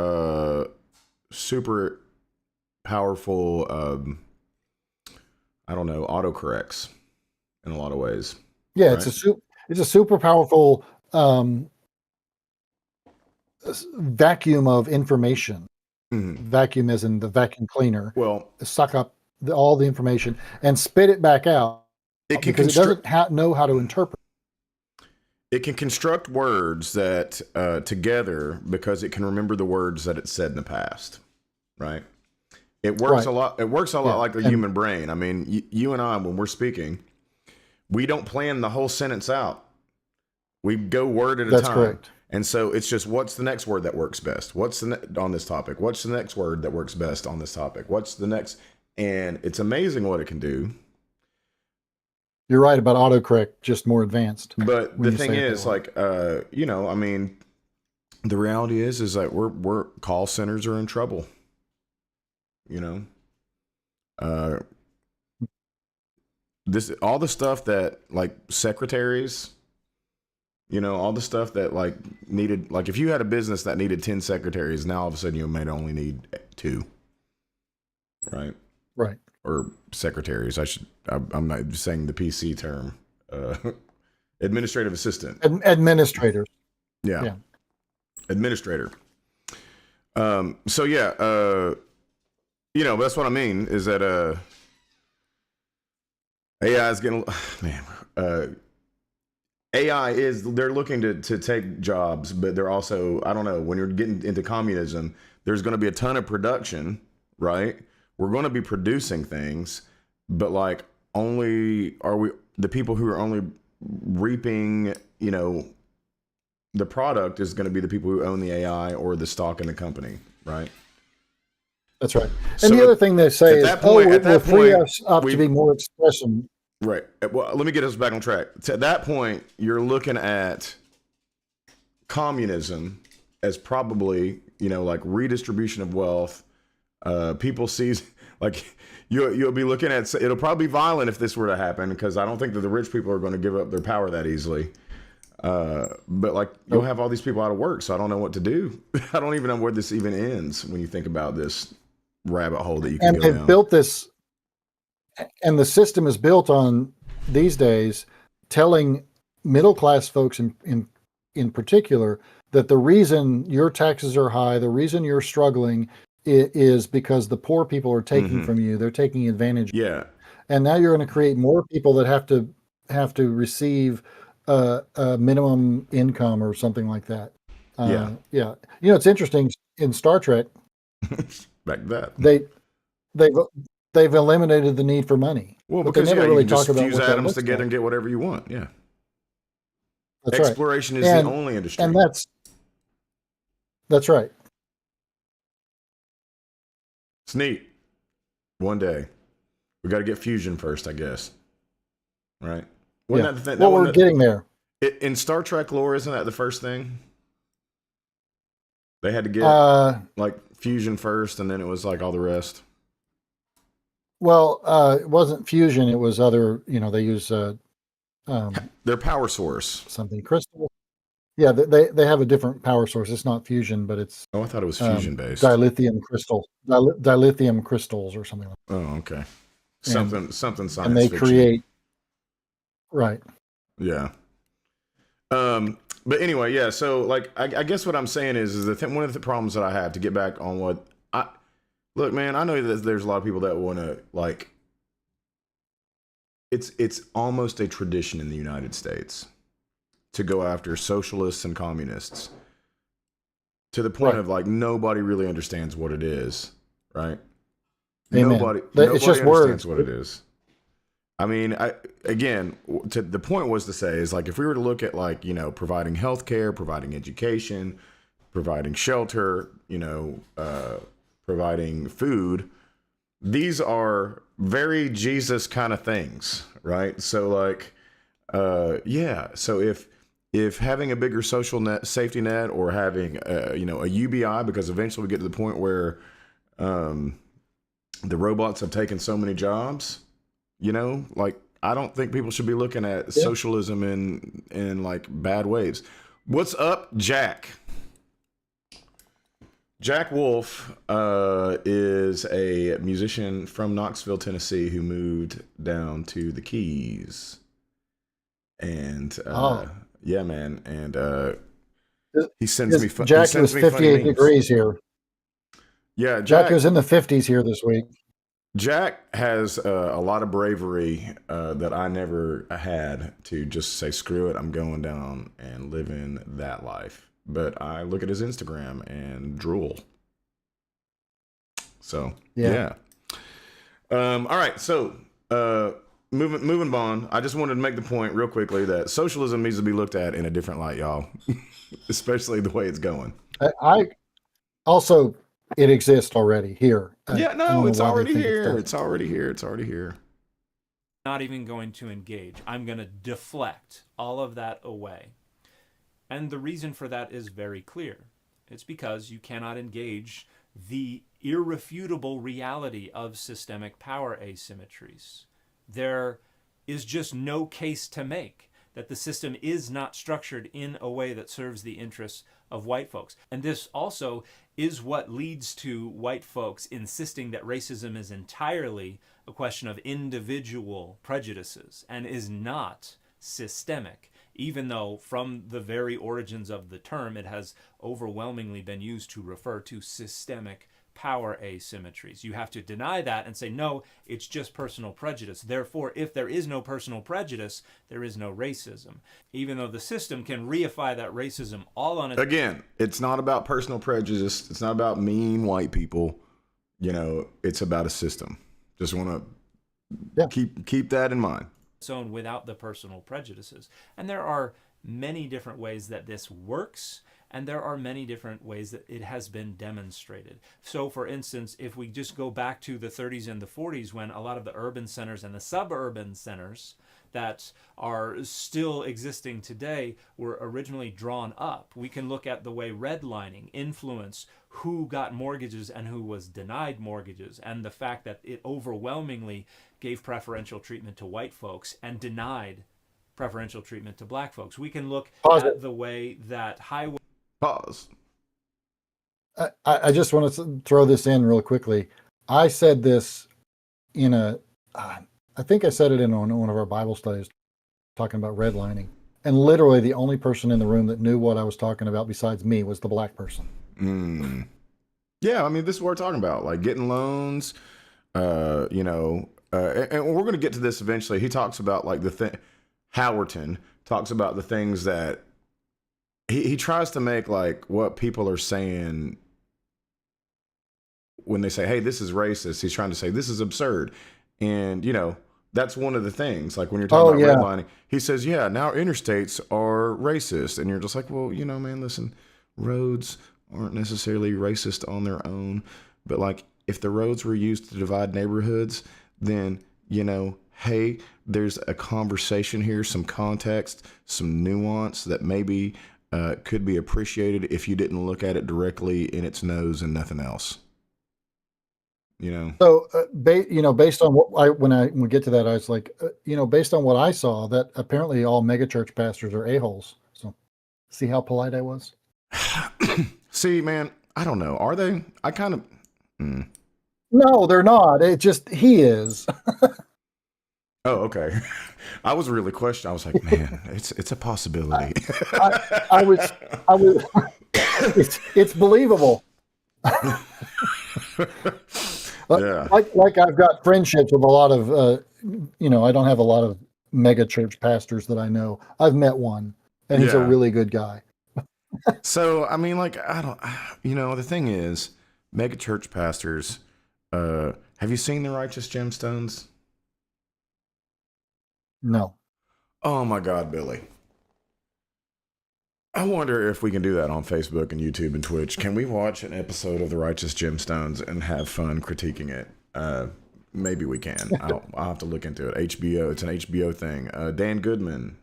powerful, I don't know, autocorrects in a lot of ways. Yeah, right? it's a super powerful vacuum of information. Vacuum as in the vacuum cleaner. Well, suck up all the information and spit it back out because it doesn't know how to interpret. It can construct words that together because it can remember the words that it said in the past, right? It works a lot. It works a lot like the human brain. I mean, you and I, when we're speaking, we don't plan the whole sentence out. We go word at a time. That's correct. And so it's just, what's the next word that works best? What's on this topic? What's the next word that works best on this topic? What's the next? And it's amazing what it can do. You're right about autocorrect, just more advanced. But the thing is, like, I mean, the reality is that we're call centers are in trouble. All the stuff that, like, secretaries, all the stuff that, like, needed, like, if you had a business that needed 10 secretaries, now all of a sudden you might only need 2, right? Right. Or secretaries. I'm not saying the PC term. Administrative assistant. Administrators. Yeah. Administrator. So yeah, that's what I mean is that AI is getting, they're looking to take jobs, but they're also, I don't know, when you're getting into communism, there's going to be a ton of production, right? We're going to be producing things, but, like, only are we the people who are only reaping, the product is going to be the people who own the AI or the stock in the company, right? That's right. And the other thing they say is, we'll free us up to be more expressive. Right. Well, let me get us back on track. At that point, you're looking at communism as probably, like, redistribution of wealth. People see, like, you'll be looking at, it'll probably be violent if this were to happen, because I don't think that the rich people are going to give up their power that easily. But, like, you'll have all these people out of work, so I don't know what to do. I don't even know where this even ends when you think about this rabbit hole that you can go down. And they've built this, and the system is built on, these days, telling middle-class folks in particular that the reason your taxes are high, the reason you're struggling is because the poor people are taking from you. They're taking advantage. Yeah. And now you're going to create more people that have to receive a minimum income or something like that. Yeah. It's interesting in Star Trek. Back to that. They've eliminated the need for money. Well, because they never really talk about fuse atoms together and get whatever you want. Yeah. That's Exploration is the only industry. And that's right. It's neat. One day. We got to get fusion first, I guess. Right? Wasn't that the thing? Well, we're getting there. In Star Trek lore, isn't that the first thing? They had to get, like, fusion first, and then it was, like, all the rest. Well, it wasn't fusion. It was other, they use... their power source. Something crystal. Yeah, they have a different power source. It's not fusion, but it's... Oh, I thought it was fusion-based. Dilithium crystal. Dilithium crystals or something like that. Oh, okay. Something science and they fiction. Create... Right. Yeah. But anyway, yeah. So like, I guess what I'm saying is that one of the problems that I have, to get back on what I look, man. I know that there's a lot of people that want to like. It's almost a tradition in the United States to go after socialists and communists, to the point of like nobody really understands what it is, right? Amen. Nobody It's just understands words. what it is. I mean, the point was to say is like, if we were to look at like, you know, providing healthcare, providing education, providing shelter, you know, providing food, these are very Jesus kind of things, right? So like, yeah. So if having a bigger social net, safety net, or having, you know, a UBI, because eventually we get to the point where the robots have taken so many jobs, you know, like, I don't think people should be looking at socialism in like bad ways. What's up, Jack? Jack Wolf is a musician from Knoxville, Tennessee, who moved down to the Keys. And yeah, man. And he sends me fun. Jack, it was 58 degrees here. Yeah, Jack was in the 50s here this week. Jack has a lot of bravery that I never had, to just say, screw it, I'm going down and living that life. But I look at his Instagram and drool. So, yeah. All right. So, moving on. I just wanted to make the point real quickly that socialism needs to be looked at in a different light, y'all, especially the way it's going. I also, it exists already here. Yeah, no, it's already here. It's already here. It's already here. Not even going to engage. I'm going to deflect all of that away. And the reason for that is very clear. It's because you cannot engage the irrefutable reality of systemic power asymmetries. There is just no case to make that the system is not structured in a way that serves the interests of white folks. And this also is what leads to white folks insisting that racism is entirely a question of individual prejudices and is not systemic, even though from the very origins of the term, it has overwhelmingly been used to refer to systemic power asymmetries. You have to deny that and say, no, it's just personal prejudice. Therefore, if there is no personal prejudice, there is no racism. Even though the system can reify that racism all on its... Again, it's not about personal prejudice. It's not about mean white people. You know, it's about a system. Just want to keep that in mind. Own without the personal prejudices. And there are many different ways that this works, and there are many different ways that it has been demonstrated. So, for instance, if we just go back to the 30s and the 40s, when a lot of the urban centers and the suburban centers that are still existing today were originally drawn up, we can look at the way redlining influenced who got mortgages and who was denied mortgages, and the fact that it overwhelmingly gave preferential treatment to white folks and denied preferential treatment to black folks. We can look at the way that highway... Pause. I just want to throw this in real quickly. I said this in I think I said it in one of our Bible studies, talking about redlining. And literally the only person in the room that knew what I was talking about besides me was the black person. Yeah, I mean, this is what we're talking about, like getting loans, you know, and we're going to get to this eventually. He talks about like Howerton talks about the things that he tries to make like what people are saying when they say, hey, this is racist. He's trying to say this is absurd. And, you know, that's one of the things, like when you're talking about redlining, he says, yeah, now interstates are racist. And you're just like, well, you know, man, listen, roads aren't necessarily racist on their own. But like, if the roads were used to divide neighborhoods, then, you know, hey, there's a conversation here, some context, some nuance that maybe could be appreciated if you didn't look at it directly in its nose and nothing else. You know. So, based on what when we get to that, I was like, based on what I saw, that apparently all megachurch pastors are a-holes. So, see how polite I was? See, man, I don't know. Are they? I kind of. No, they're not. It just he is. Oh, okay. I was really questioning. I was like, man, it's a possibility. I was. It's believable. Yeah. Like I've got friendships with a lot of, I don't have a lot of mega church pastors that I know. I've met one, and he's a Yeah. really good guy. So, I mean, like, I don't, the thing is, mega church pastors, have you seen The Righteous Gemstones? No. Oh my God, Billy. I wonder if we can do that on Facebook and YouTube and Twitch. Can we watch an episode of The Righteous Gemstones and have fun critiquing it? Maybe we can. I'll have to look into it. HBO. It's an HBO thing. Dan Goodman.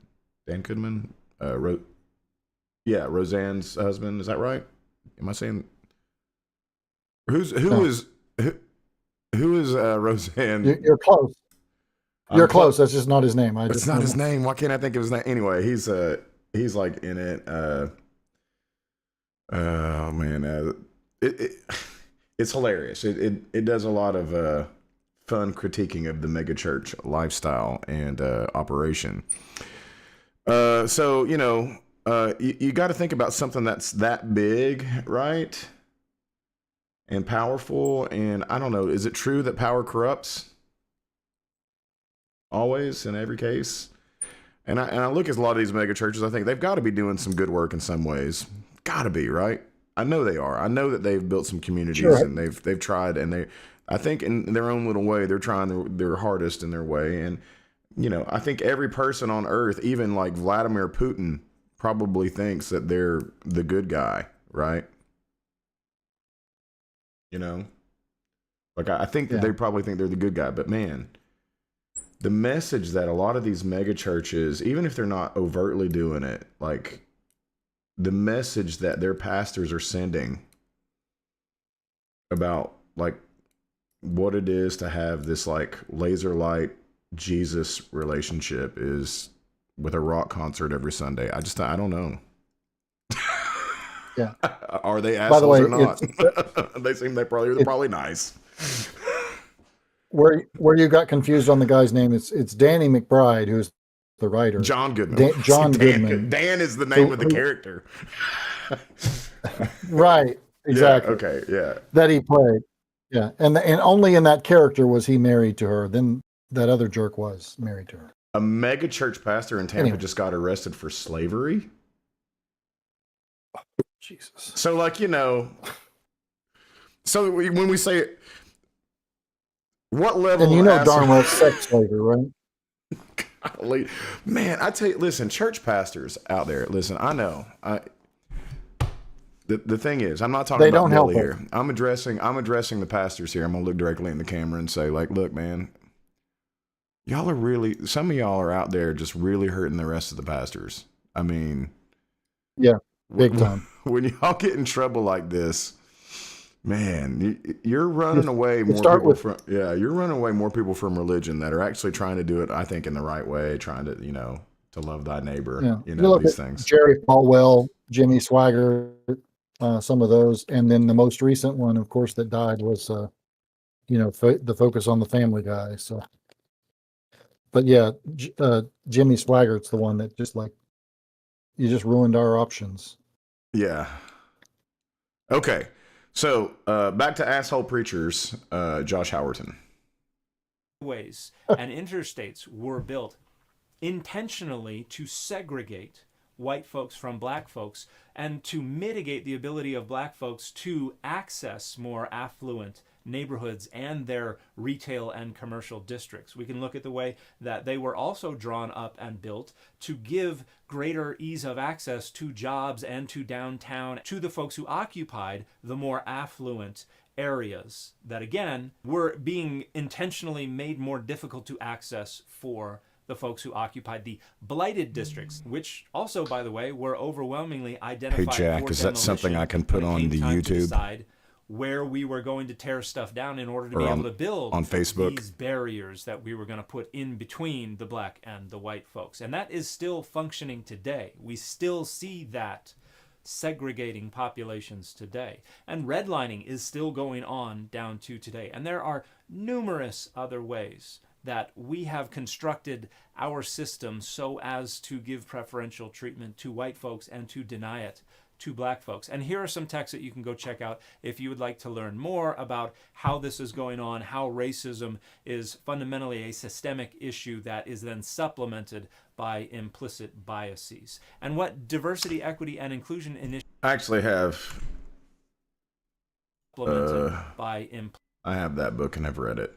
Roseanne's husband. Is that right? Am I saying? Who is Roseanne? You're close. You're close. That's just not his name. It's not his name. Why can't I think of his name? Anyway, he's like in it. Oh man, it's hilarious. It does a lot of fun critiquing of the megachurch lifestyle and operation. So you got to think about something that's that big, right? And powerful. And I don't know. Is it true that power corrupts? Always, in every case. And I look at a lot of these mega churches, I think they've got to be doing some good work in some ways. Got to be, right? I know they are. I know that they've built some communities, sure. And they've tried, and I think in their own little way, they're trying their hardest in their way. And, I think every person on earth, even like Vladimir Putin, probably thinks that they're the good guy, right? Like I think that they probably think they're the good guy, but man, the message that a lot of these mega churches, even if they're not overtly doing it, like the message that their pastors are sending about like what it is to have this like laser light Jesus relationship is with a rock concert every Sunday. I don't know. Yeah. Are they assholes or not? They're probably nice. Where you got confused on the guy's name, it's Danny McBride, who's the writer. John Goodman. Goodman. Dan is the name of the character. Right. Exactly. Yeah, okay. Yeah. That he played. Yeah. And only in that character was he married to her. Then that other jerk was married to her. A mega church pastor in Tampa just got arrested for slavery. Oh, Jesus. So like, so when we say what level and of darn well sex slavery, right? Golly. Man, I tell you, listen, church pastors out there, listen, I know. The thing is, I'm not talking about Billy here. I'm addressing the pastors here. I'm gonna look directly in the camera and say, like, look, man, some of y'all are out there just really hurting the rest of the pastors. I mean, yeah, big time. When y'all get in trouble like this, man, you're running away you're running away more people from religion that are actually trying to do it, I think, in the right way, trying to, to love thy neighbor, these things. Jerry Falwell, Jimmy Swaggart, some of those. And then the most recent one, of course, that died was, the focus on the family guy. So, but yeah, Jimmy Swaggart's the one that you just ruined our options. Yeah. Okay. So back to asshole preachers, Josh Howerton. Ways and interstates were built intentionally to segregate white folks from black folks and to mitigate the ability of black folks to access more affluent neighborhoods and their retail and commercial districts. We can look at the way that they were also drawn up and built to give greater ease of access to jobs and to downtown to the folks who occupied the more affluent areas that, again, were being intentionally made more difficult to access for the folks who occupied the blighted districts, which also, by the way, were overwhelmingly identified. Hey, Jack, is that something I can put on the YouTube? Where we were going to tear stuff down in order to be able to build on Facebook these barriers that we were going to put in between the black and the white folks. And that is still functioning today. We still see that segregating populations today. And redlining is still going on down to today. And there are numerous other ways that we have constructed our system so as to give preferential treatment to white folks and to deny it to black folks. And here are some texts that you can go check out if you would like to learn more about how this is going on, how racism is fundamentally a systemic issue that is then supplemented by implicit biases, and what diversity, equity, and inclusion initiatives I actually have. supplemented by I have that book and have read it.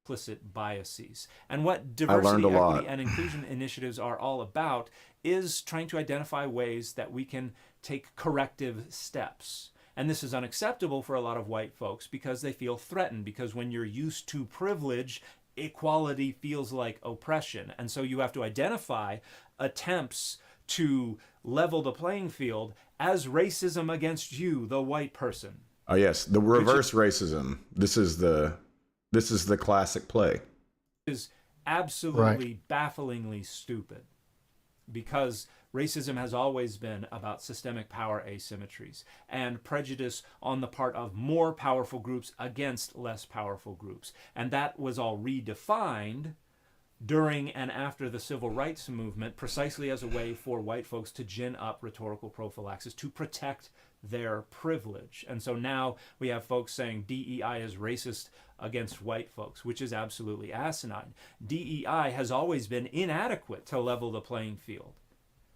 implicit biases. And what learned diversity, a lot. equity, and inclusion initiatives are all about is trying to identify ways that we can take corrective steps. And this is unacceptable for a lot of white folks because they feel threatened, because when you're used to privilege, equality feels like oppression. And so you have to identify attempts to level the playing field as racism against you, the white person. Oh yes, the reverse racism. This is the classic play. Is absolutely bafflingly stupid, because racism has always been about systemic power asymmetries and prejudice on the part of more powerful groups against less powerful groups. And that was all redefined during and after the civil rights movement, precisely as a way for white folks to gin up rhetorical prophylaxis to protect their privilege. And so now we have folks saying DEI is racist against white folks, which is absolutely asinine. DEI has always been inadequate to level the playing field.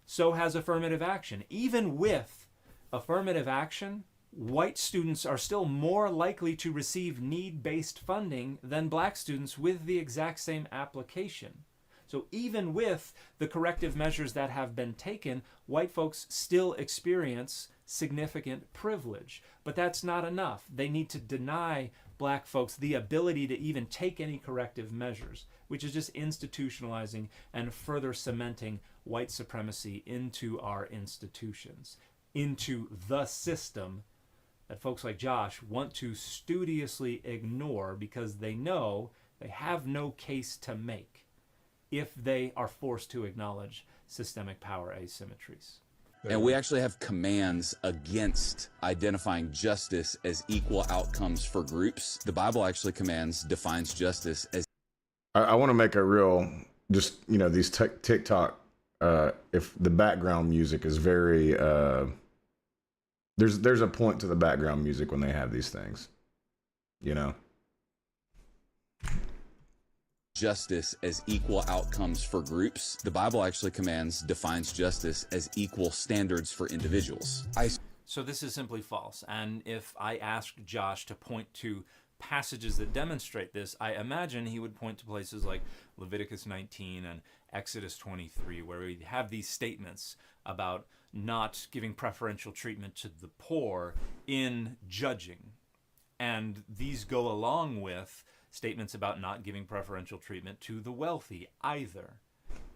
So has affirmative action. Even with affirmative action, white students are still more likely to receive need-based funding than black students with the exact same application. So even with the corrective measures that have been taken, white folks still experience significant privilege. But that's not enough. They need to deny black folks the ability to even take any corrective measures, which is just institutionalizing and further cementing white supremacy into our institutions, into the system that folks like Josh want to studiously ignore because they know they have no case to make if they are forced to acknowledge systemic power asymmetries. And we actually have commands against identifying justice as equal outcomes for groups. The Bible actually defines justice as... I want to make a real, just, you know, these TikTok, if the background music is very, there's a point to the background music when they have these things, you know? Justice as equal outcomes for groups. The Bible actually defines justice as equal standards for individuals. So this is simply false. And if I asked Josh to point to passages that demonstrate this, I imagine he would point to places like Leviticus 19 and Exodus 23, where we have these statements about not giving preferential treatment to the poor in judging. And these go along with statements about not giving preferential treatment to the wealthy either.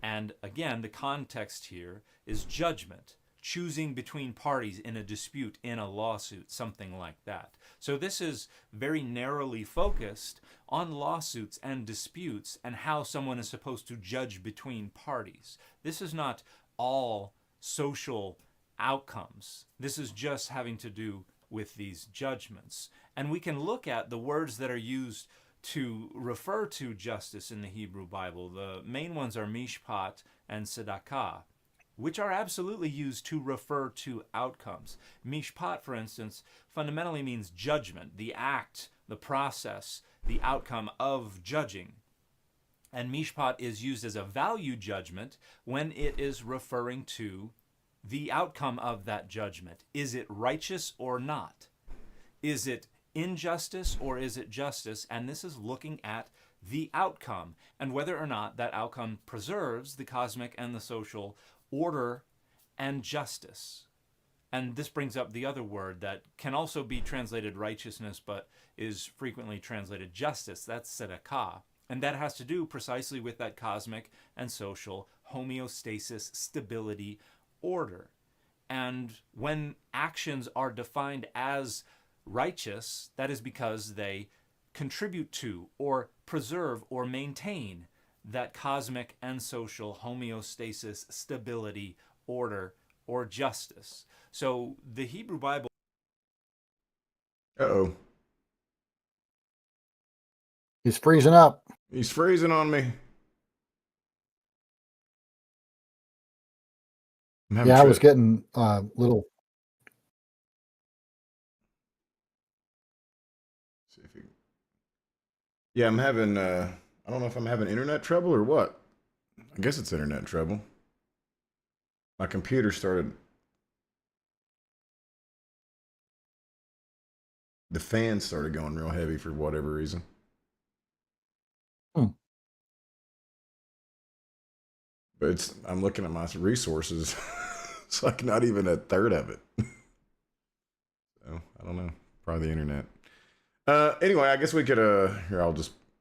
And again, the context here is judgment, choosing between parties in a dispute, in a lawsuit, something like that. So this is very narrowly focused on lawsuits and disputes and how someone is supposed to judge between parties. This is not all social outcomes. This is just having to do with these judgments. And we can look at the words that are used to refer to justice in the Hebrew Bible. The main ones are mishpat and tzedakah, which are absolutely used to refer to outcomes. Mishpat, for instance, fundamentally means judgment, the act, the process, the outcome of judging. And mishpat is used as a value judgment when it is referring to the outcome of that judgment. Is it righteous or not? Is it injustice or is it justice? And this is looking at the outcome and whether or not that outcome preserves the cosmic and the social order and justice. And this brings up the other word that can also be translated righteousness but is frequently translated justice. That's tzedakah. And that has to do precisely with that cosmic and social homeostasis, stability, order. And when actions are defined as righteous, that is because they contribute to or preserve or maintain that cosmic and social homeostasis, stability, order, or justice. So the Hebrew Bible... Uh-oh. He's freezing up. He's freezing on me. Yeah, I was getting little. See if you... Yeah, I'm having. I don't know if I'm having internet trouble or what. I guess it's internet trouble. My computer started. The fan started going real heavy for whatever reason. But I'm looking at my resources. It's like not even a third of it. So I don't know. Probably the internet. Anyway, I guess we could here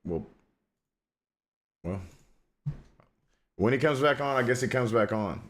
well when he comes back on, I guess he comes back on.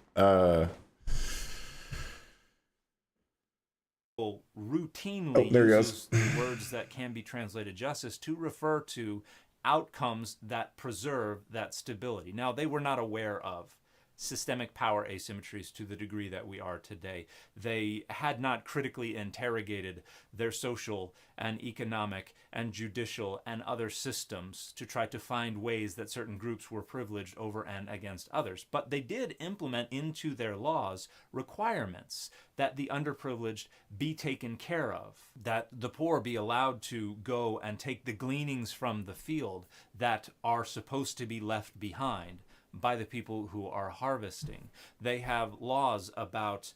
Routinely uses the words that can be translated justice to refer to outcomes that preserve that stability. Now, they were not aware of systemic power asymmetries to the degree that we are today. They had not critically interrogated their social and economic and judicial and other systems to try to find ways that certain groups were privileged over and against others. But they did implement into their laws requirements that the underprivileged be taken care of, that the poor be allowed to go and take the gleanings from the field that are supposed to be left behind by the people who are harvesting. They have laws about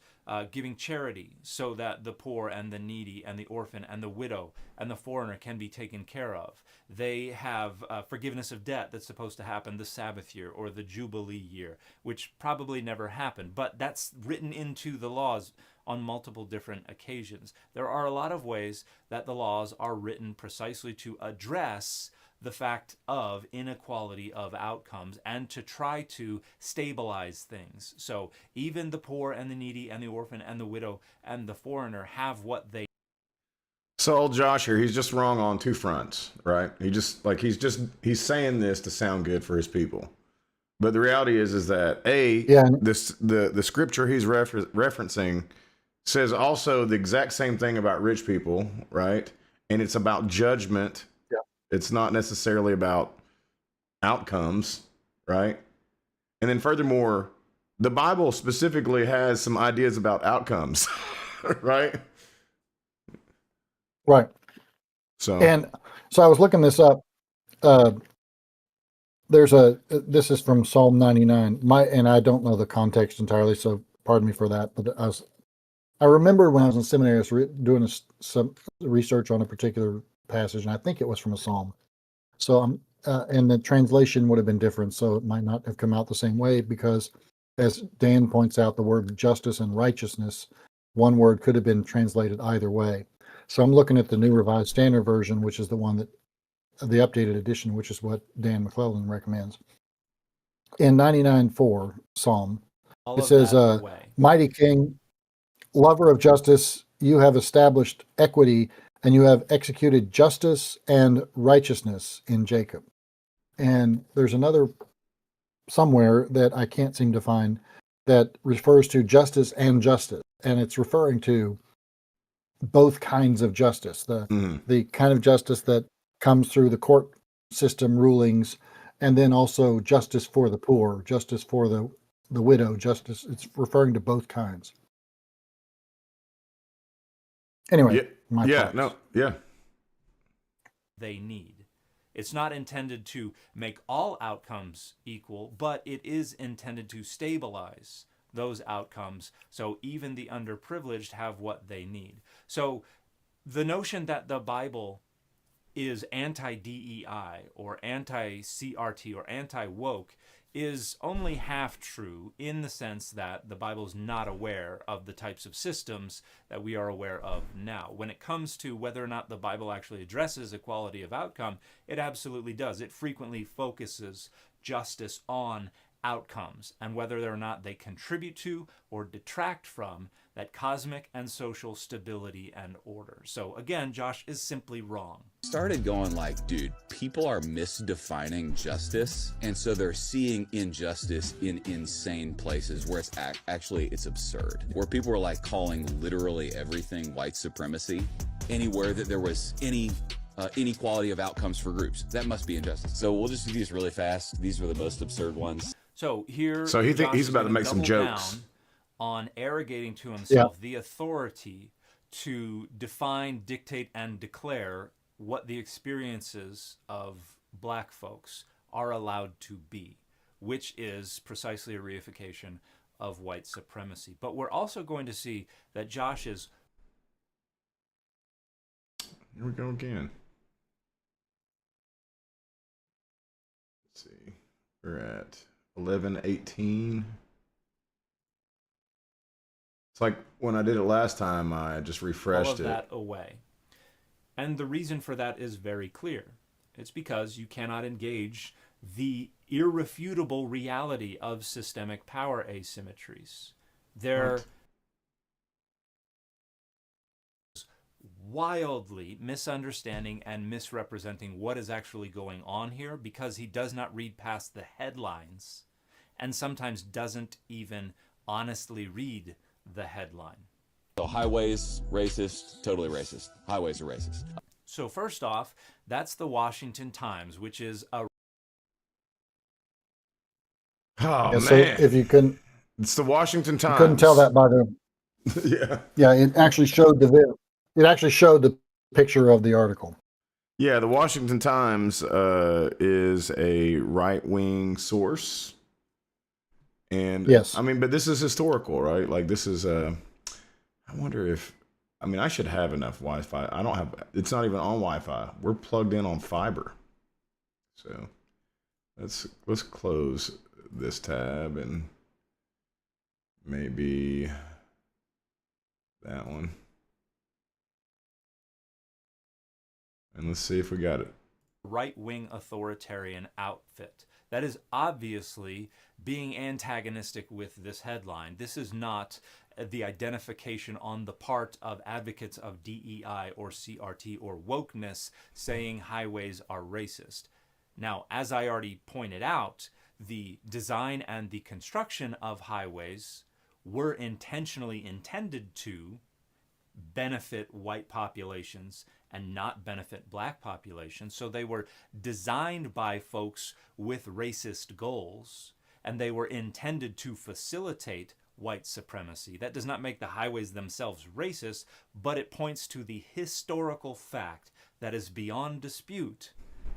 giving charity so that the poor and the needy and the orphan and the widow and the foreigner can be taken care of. They have forgiveness of debt that's supposed to happen the Sabbath year or the Jubilee year, which probably never happened, but that's written into the laws on multiple different occasions. There are a lot of ways that the laws are written precisely to address the fact of inequality of outcomes and to try to stabilize things. So even the poor and the needy and the orphan and the widow and the foreigner have what they. So old Josh here, he's just wrong on two fronts, right? He's saying this to sound good for his people. But the reality is that the scripture he's referencing says also the exact same thing about rich people, right? And it's about judgment. It's not necessarily about outcomes, right? And then furthermore, the Bible specifically has some ideas about outcomes, right? Right. So I was looking this up. This is from Psalm 99. And I don't know the context entirely, so pardon me for that. But I remember when I was in seminary, I was doing some research on a particular passage, and I think it was from a psalm. So and the translation would have been different, so it might not have come out the same way because, as Dan points out, the word justice and righteousness, one word could have been translated either way. So I'm looking at the New Revised Standard Version, which is the one that, the updated edition, which is what Dan McLaughlin recommends. In 99:4 Psalm, it says, "Mighty King, lover of justice, you have established equity, and you have executed justice and righteousness in Jacob." And there's another somewhere that I can't seem to find that refers to justice and justice. And it's referring to both kinds of justice, the kind of justice that comes through the court system rulings, and then also justice for the poor, justice for the widow, justice. It's referring to both kinds. Anyway, they need. It's not intended to make all outcomes equal, but it is intended to stabilize those outcomes so even the underprivileged have what they need. So the notion that the Bible is anti-DEI or anti-CRT or anti-woke is only half true in the sense that the Bible is not aware of the types of systems that we are aware of now. When it comes to whether or not the Bible actually addresses equality of outcome, it absolutely does. It frequently focuses justice on outcomes and whether or not they contribute to or detract from that cosmic and social stability and order. So again, Josh is simply wrong. Started going like, dude, people are misdefining justice, and so they're seeing injustice in insane places where it's it's absurd. Where people were like calling literally everything white supremacy. Anywhere that there was any inequality of outcomes for groups. That must be injustice. So we'll just do these really fast. These were the most absurd ones. So here, So he think Josh he's is about to gonna make some double jokes. down on arrogating to himself the authority to define, dictate, and declare what the experiences of black folks are allowed to be, which is precisely a reification of white supremacy. But we're also going to see that Josh is... Here we go again. Let's see. We're at 11:18. It's like when I did it last time, I just refreshed all of it. that away. And the reason for that is very clear. It's because you cannot engage the irrefutable reality of systemic power asymmetries. They're wildly misunderstanding and misrepresenting what is actually going on here because he does not read past the headlines and sometimes doesn't even honestly read the headline. So highways, racist, totally racist. Highways are racist. So first off, that's the Washington Times, which is a... Oh, Yeah, man. so if you couldn't It's the Washington Times. couldn't tell that by the Yeah. it actually showed the picture of the article. Yeah, the Washington Times is a right-wing source. And Yes. I mean, but this is historical, right? Like this is I wonder if I mean I should have enough Wi-Fi. I don't have it's not even on Wi-Fi. We're plugged in on fiber. So let's close this tab and maybe that one. And let's see if we got it. right-wing authoritarian outfit. That is obviously being antagonistic with this headline. This is not the identification on the part of advocates of DEI or CRT or wokeness saying highways are racist. Now, as I already pointed out, the design and the construction of highways were intentionally intended to benefit white populations and not benefit black populations. So they were designed by folks with racist goals, and they were intended to facilitate white supremacy. That does not make the highways themselves racist, but it points to the historical fact that is beyond dispute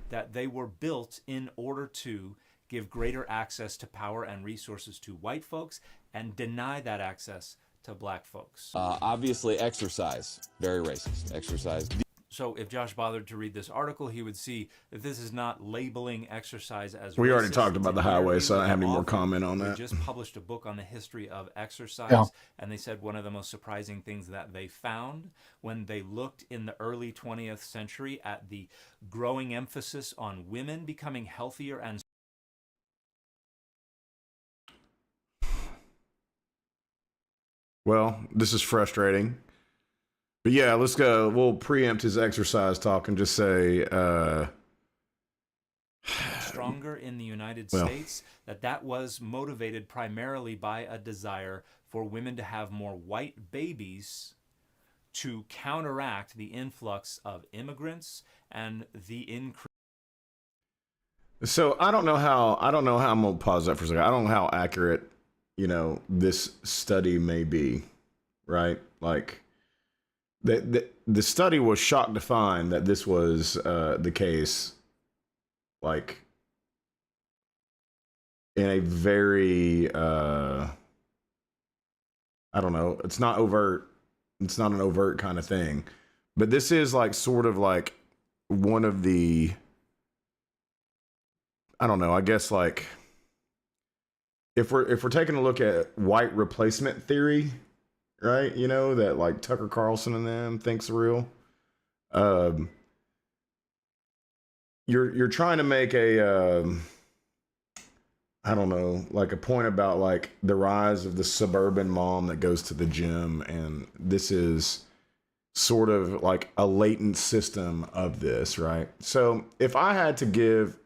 that they were built in order to give greater access to power and resources to white folks and deny that access to black folks. Obviously, exercise, very racist. Exercise. So if Josh bothered to read this article, he would see that this is not labeling exercise as We racist. already talked about the highway, so I don't have any more comment on They that. just published a book on the history of exercise, Yeah. and they said one of the most surprising things that they found when they looked in the early 20th century at the growing emphasis on women becoming healthier and Well, this is frustrating. But yeah, let's go. We'll preempt his exercise talk and just say, stronger in the United Well. States, that was motivated primarily by a desire for women to have more white babies to counteract the influx of immigrants and the increase. so I don't know how I'm gonna pause that for a second. I don't know how accurate, this study may be, right? Like the study was shocked to find that this was the case, like in a very I don't know, it's not overt, it's not an overt kind of thing, but this is like sort of like one of the, I don't know, I guess like if we're taking a look at white replacement theory, right? That like Tucker Carlson and them thinks real. You're trying to make a I don't know, like a point about like the rise of the suburban mom that goes to the gym, and this is sort of like a latent system of this, right? So if I had to give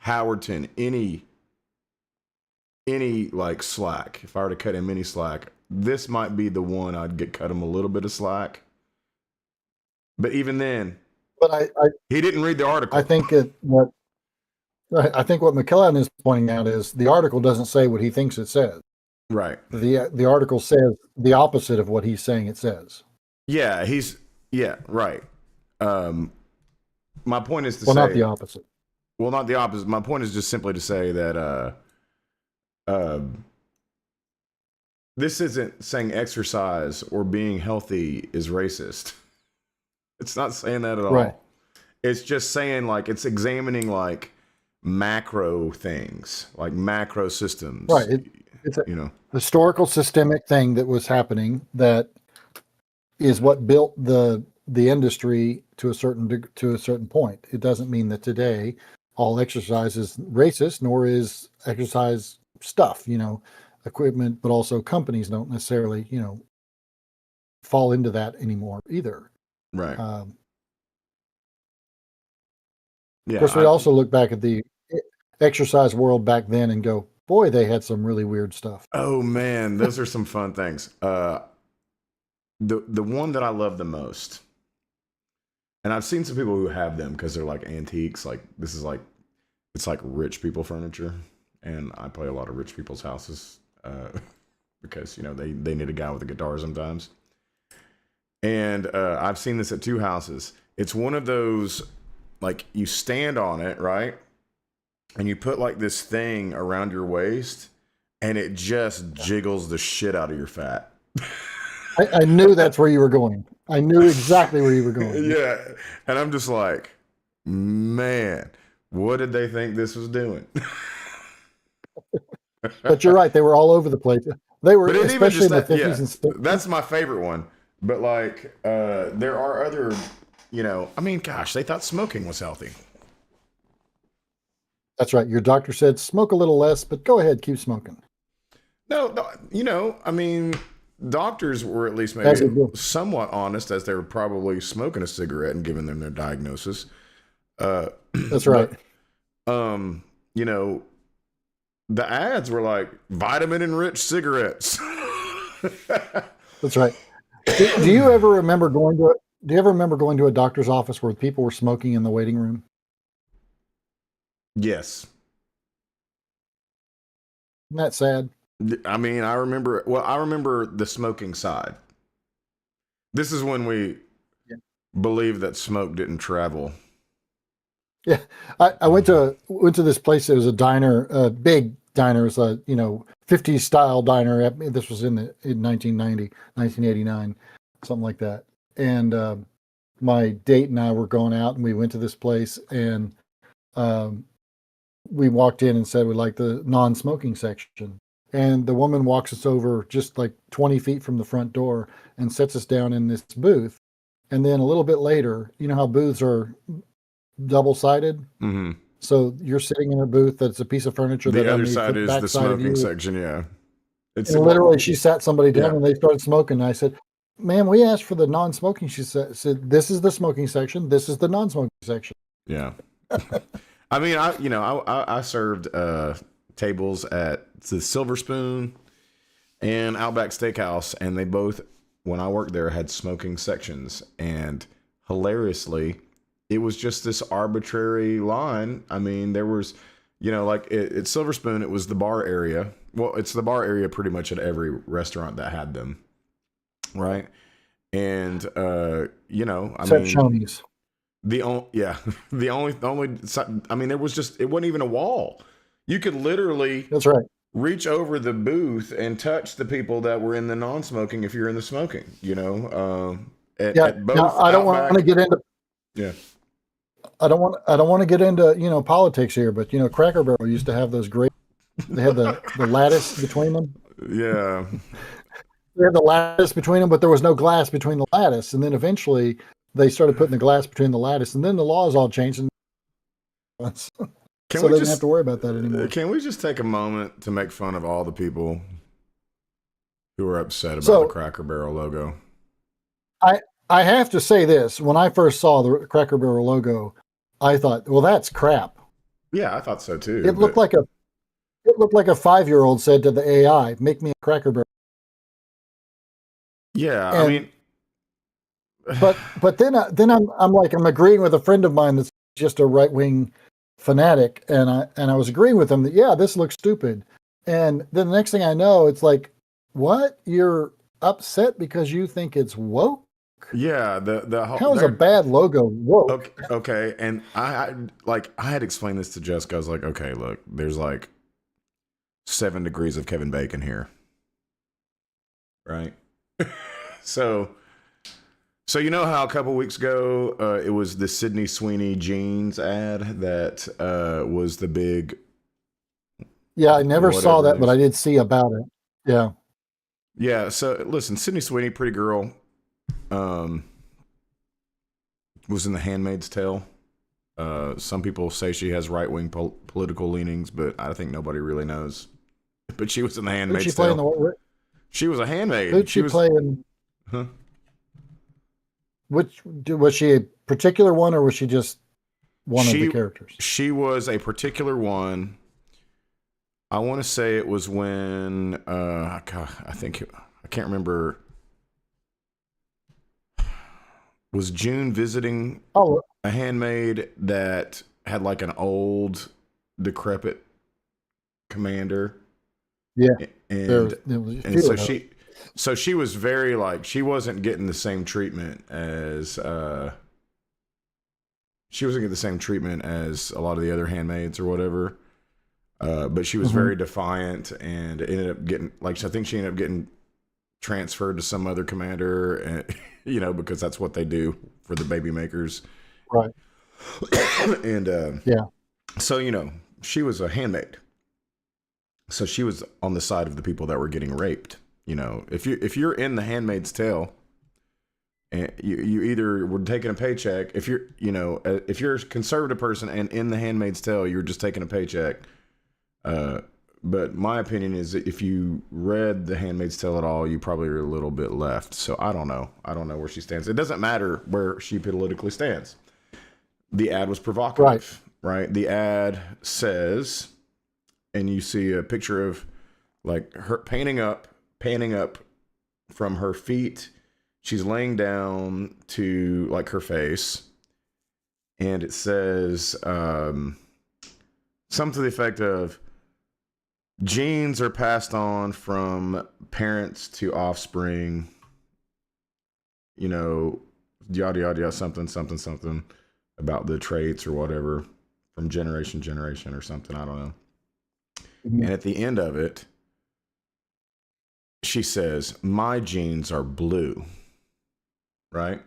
Howerton any like slack, if I were to cut him any slack, this might be the one I'd cut him a little bit of slack. But even then, But He didn't read the article. I think what McLaughlin is pointing out is the article doesn't say what he thinks it says. Right. The article says the opposite of what he's saying it says. Yeah, right. My point is to Well, say, not the opposite. well, not the opposite. My point is just simply to say that this isn't saying exercise or being healthy is racist. It's not saying that at all. Right. It's just saying, like, it's examining, like, macro things, like macro systems. Right. It's a historical systemic thing that was happening that is what built the industry to a certain point. It doesn't mean that today all exercise is racist, nor is exercise stuff, equipment, but also companies don't necessarily, fall into that anymore either. Right. Of course, we also look back at the exercise world back then and go, boy, they had some really weird stuff. Oh man, those are some fun things. The one that I love the most, and I've seen some people who have them because they're like antiques. Like this is like, it's like rich people furniture, and I play a lot of rich people's houses because they need a guy with a guitar sometimes. And I've seen this at two houses. It's one of those, like, you stand on it, right? And you put like this thing around your waist, and it just jiggles the shit out of your fat. I knew that's where you were going. I knew exactly where you were going. Yeah. And I'm just like, man, what did they think this was doing? But you're right. They were all over the place. They were, But especially in the 50s and 60s. That's my favorite one. But like, there are other, I mean, gosh, they thought smoking was healthy. That's right. Your doctor said smoke a little less, but go ahead, keep smoking. No, I mean, doctors were at least maybe somewhat honest, as they were probably smoking a cigarette and giving them their diagnosis. That's right. But, the ads were like vitamin-enriched cigarettes. That's right. Do you ever remember going to a doctor's office where people were smoking in the waiting room? Yes. Isn't that sad? I mean, I remember the smoking side. This is when we believed that smoke didn't travel. Yeah. I went to this place. It was a diner, a big diner. It was a, 50s style diner. This was in 1990, 1989, something like that. And my date and I were going out, and we went to this place, and we walked in and said we'd like the non-smoking section. And the woman walks us over just like 20 feet from the front door and sets us down in this booth. And then a little bit later, you know how booths are double-sided? Mm-hmm. So you're sitting in a booth that's a piece of furniture. The other side is the smoking section, yeah. And literally, she sat somebody down and they started smoking. And I said, ma'am, we asked for the non-smoking. She said, this is the smoking section. This is the non-smoking section. Yeah. I mean, I served tables at the Silver Spoon and Outback Steakhouse, and they both, when I worked there, had smoking sections. And hilariously, it was just this arbitrary line. I mean, there was, like at Silver Spoon, it was the bar area. Well, it's the bar area pretty much at every restaurant that had them, right? And Shoney's. the only, I mean, there was just, it wasn't even a wall. You could literally, that's right, reach over the booth and touch the people that were in the non-smoking if you're in the smoking. At both. Now, I don't want to get into. Yeah. I don't want to get into politics here, but Cracker Barrel used to have those great. They had the lattice between them. Yeah. They had the lattice between them, but there was no glass between the lattice. And then eventually they started putting the glass between the lattice, and then the laws all changed. So they didn't have to worry about that anymore. Can we just take a moment to make fun of all the people who are upset about the Cracker Barrel logo? I have to say this. When I first saw the Cracker Barrel logo, I thought, well, that's crap. Yeah, I thought so too. It looked like a 5-year-old said to the AI, make me a Cracker Barrel. Yeah, And I mean, But then I'm like, I'm agreeing with a friend of mine that's just a right wing fanatic, and I was agreeing with him that, yeah, this looks stupid. And then the next thing I know, it's like, what? You're upset because you think it's woke? Yeah, the whole How is a bad logo woke? okay, and I had explained this to Jessica. I was like, okay, look, there's like 7 degrees of Kevin Bacon here, right? so you know how a couple weeks ago it was the Sydney Sweeney jeans ad that was the big Yeah, I never saw whatever that, it but I is. did see about it. Yeah. Yeah, so listen, Sydney Sweeney, pretty girl, um, was in The Handmaid's Tale. Some people say she has right wing political leanings, but I think nobody really knows. But she was in The Who'd she Handmaid's play in Tale. the? She was a handmaid. Who'd She she was, play in? huh? Which was she a particular one, or was she just one of the She characters? she was a particular one. I want to say it was when God, I can't remember. Was June visiting Oh, a handmaid that had like an old, decrepit commander, yeah. and There was a and few of those. so she was very like she wasn't getting the same treatment as she wasn't getting the same treatment as a lot of the other handmaids or whatever. But she was Mhm. very defiant and ended up getting like I think she ended up getting transferred to some other commander, and because that's what they do for the baby makers. Right. And Yeah. so she was a handmaid, so she was on the side of the people that were getting raped. If you're in The Handmaid's Tale, and you either were taking a paycheck, if you're a conservative person and in The Handmaid's Tale, you're just taking a paycheck. But my opinion is that if you read The Handmaid's Tale at all, you probably are a little bit left. So I don't know where she stands. It doesn't matter where she politically stands. The ad was provocative, right? The ad says, and you see a picture of like her panning up from her feet. She's laying down to like her face, and it says something to the effect of, genes are passed on from parents to offspring, yada, yada, yada, something about the traits or whatever from generation to generation or something. I don't know. Mhm. And at the end of it, she says, my genes are blue, right?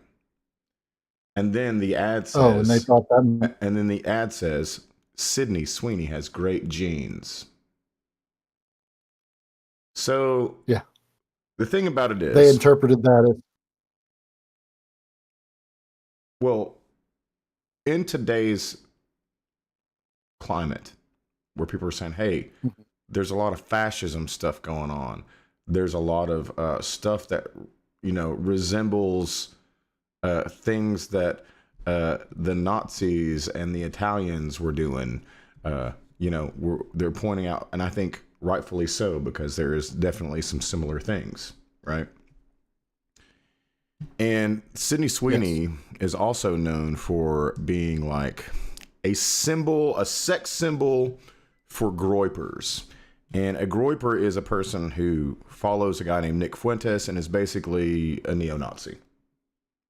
And then the ad says, Oh, and they thought that. and then the ad says, Sydney Sweeney has great genes. So Yeah. the thing about it They is, interpreted that as. well, in today's climate, where people are saying, hey, there's a lot of fascism stuff going on. There's a lot of stuff that, resembles things that the Nazis and the Italians were doing. They're pointing out, and I think rightfully so, because there is definitely some similar things, right? And Sydney Sweeney is also known for being like a sex symbol for groypers. And a groyper is a person who follows a guy named Nick Fuentes and is basically a neo-Nazi,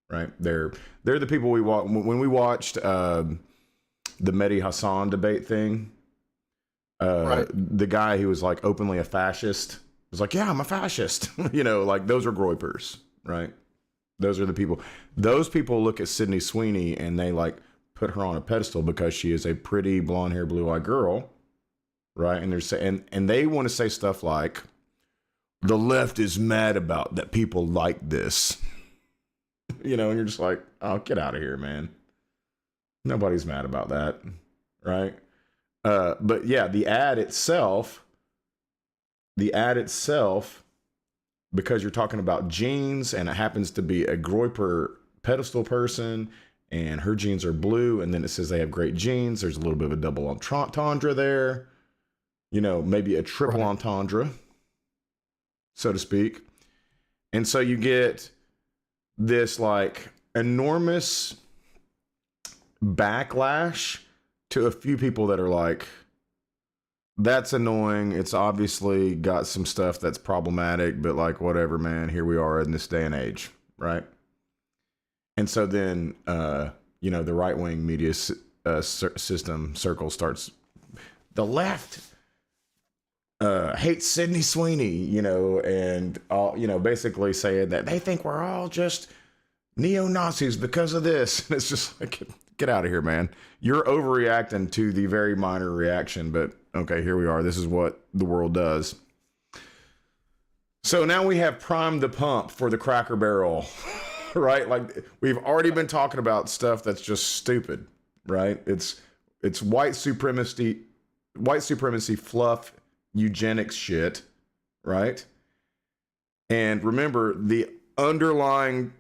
right? They're the people when we watched the Mehdi Hassan debate thing. Right. The guy who was like openly a fascist was like, yeah, I'm a fascist. Like those are groypers, right? Those are the people. Those people look at Sydney Sweeney and they like put her on a pedestal because she is a pretty blonde hair, blue eyed girl, right? And they're saying, and they want to say stuff like, the left is mad about that people like this, and you're just like, oh, get out of here, man. Nobody's mad about that, right? But yeah, the ad itself, because you're talking about genes and it happens to be a groyper pedestal person and her genes are blue, and then it says they have great genes. There's a little bit of a double entendre there, maybe a triple entendre, so to speak. And so you get this like enormous backlash to a few people that are like, that's annoying. It's obviously got some stuff that's problematic, but like, whatever, man, here we are in this day and age, right? And so then, you know, the right-wing media system circle starts, the left hates Sydney Sweeney, you know, and all, you know, basically saying that they think we're all just neo-Nazis because of this. And it's just like, get out of here, man. You're overreacting to the very minor reaction, but okay, here we are. This is what the world does. So now we have primed the pump for the Cracker Barrel, right? Like, we've already been talking about stuff that's just stupid, right? It's white supremacy fluff, eugenics shit, right? And remember, the underlying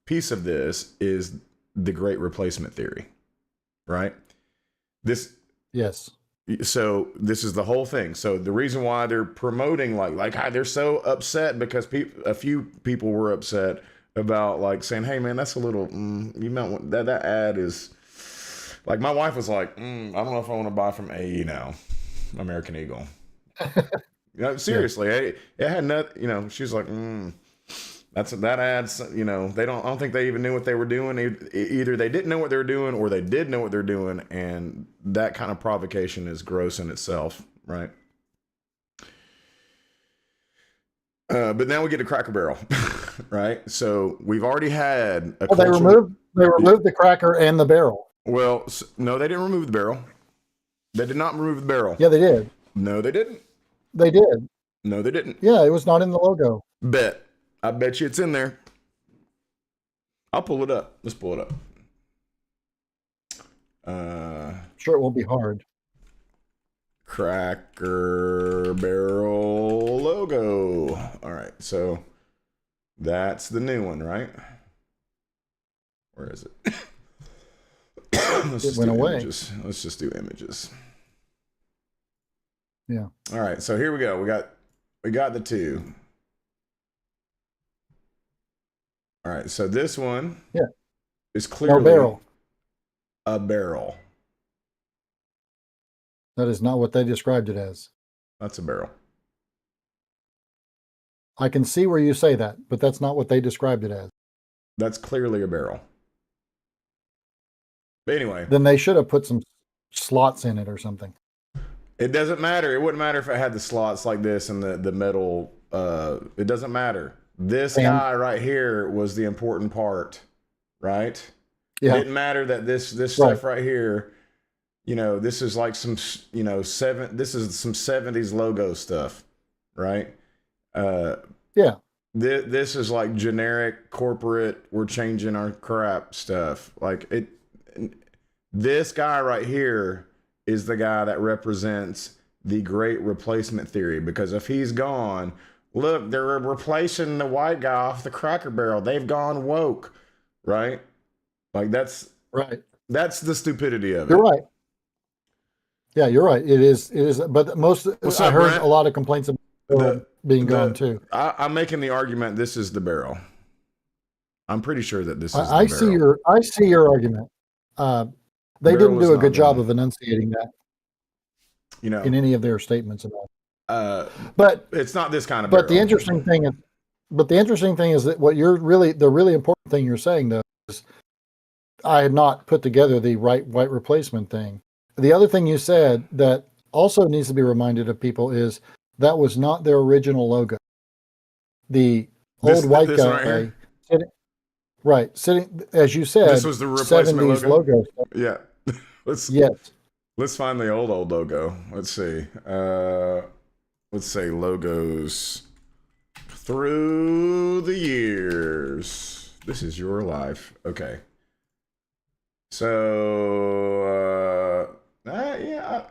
piece of this is the Great Replacement theory, right? Yes. So this is the whole thing. So the reason why they're promoting like they're so upset because a few people were upset about like saying, hey man, that's a little you might want that ad is like, my wife was like, I don't know if I want to buy from AE now, American Eagle. You know, seriously, it had nothing, you know, she's like, that ad's, you know, I don't think they even knew what they were doing. Either they didn't know what they were doing or they did know what they're doing. And that kind of provocation is gross in itself. Right. But now we get to Cracker Barrel, right? So we've already had a they removed the cracker and the barrel. Well, no, they didn't remove the barrel. They did not remove the barrel. Yeah, they did. No, they didn't. They did. No, they didn't. Yeah, it was not in the logo. I bet you it's in there. I'll pull it up. Let's pull it up. Sure, it won't be hard. Cracker Barrel logo. All right, so that's the new one, right? Where is it? It went away. Images. Let's just do images. Yeah. All right, so here we go. We got the two. All right, so this one is clearly a barrel. That is not what they described it as. That's a barrel. I can see where you say that, but that's not what they described it as. That's clearly a barrel. But anyway. Then they should have put some slots in it or something. It doesn't matter. It wouldn't matter if it had the slots like this and the metal. It doesn't matter. This guy right here was the important part, right? Yeah. It didn't matter that this stuff right here, you know, this is like some, you know, this is some 70s logo stuff, right? Yeah. This is like generic corporate, we're changing our crap stuff. Like this guy right here is the guy that represents the Great Replacement theory, because if he's gone, look, they're replacing the white guy off the Cracker Barrel. They've gone woke, right? Like that's right. That's the stupidity of it. You're right. Yeah, you're right. It is. But I heard Brent? A lot of complaints about being gone too. I'm making the argument this is the barrel. I'm pretty sure that this is. I see your argument. They didn't do a good job of enunciating that. You know, in any of their statements about. But it's not this kind of. But the interesting thing is that the really important thing you're saying though is I had not put together the white replacement thing. The other thing you said that also needs to be reminded of people is that was not their original logo. The old white guy, sitting as you said. This was the replacement 70s logo. Yeah. Let's find the old logo. Let's see. Let's say logos through the years. This is your life. Okay. So, I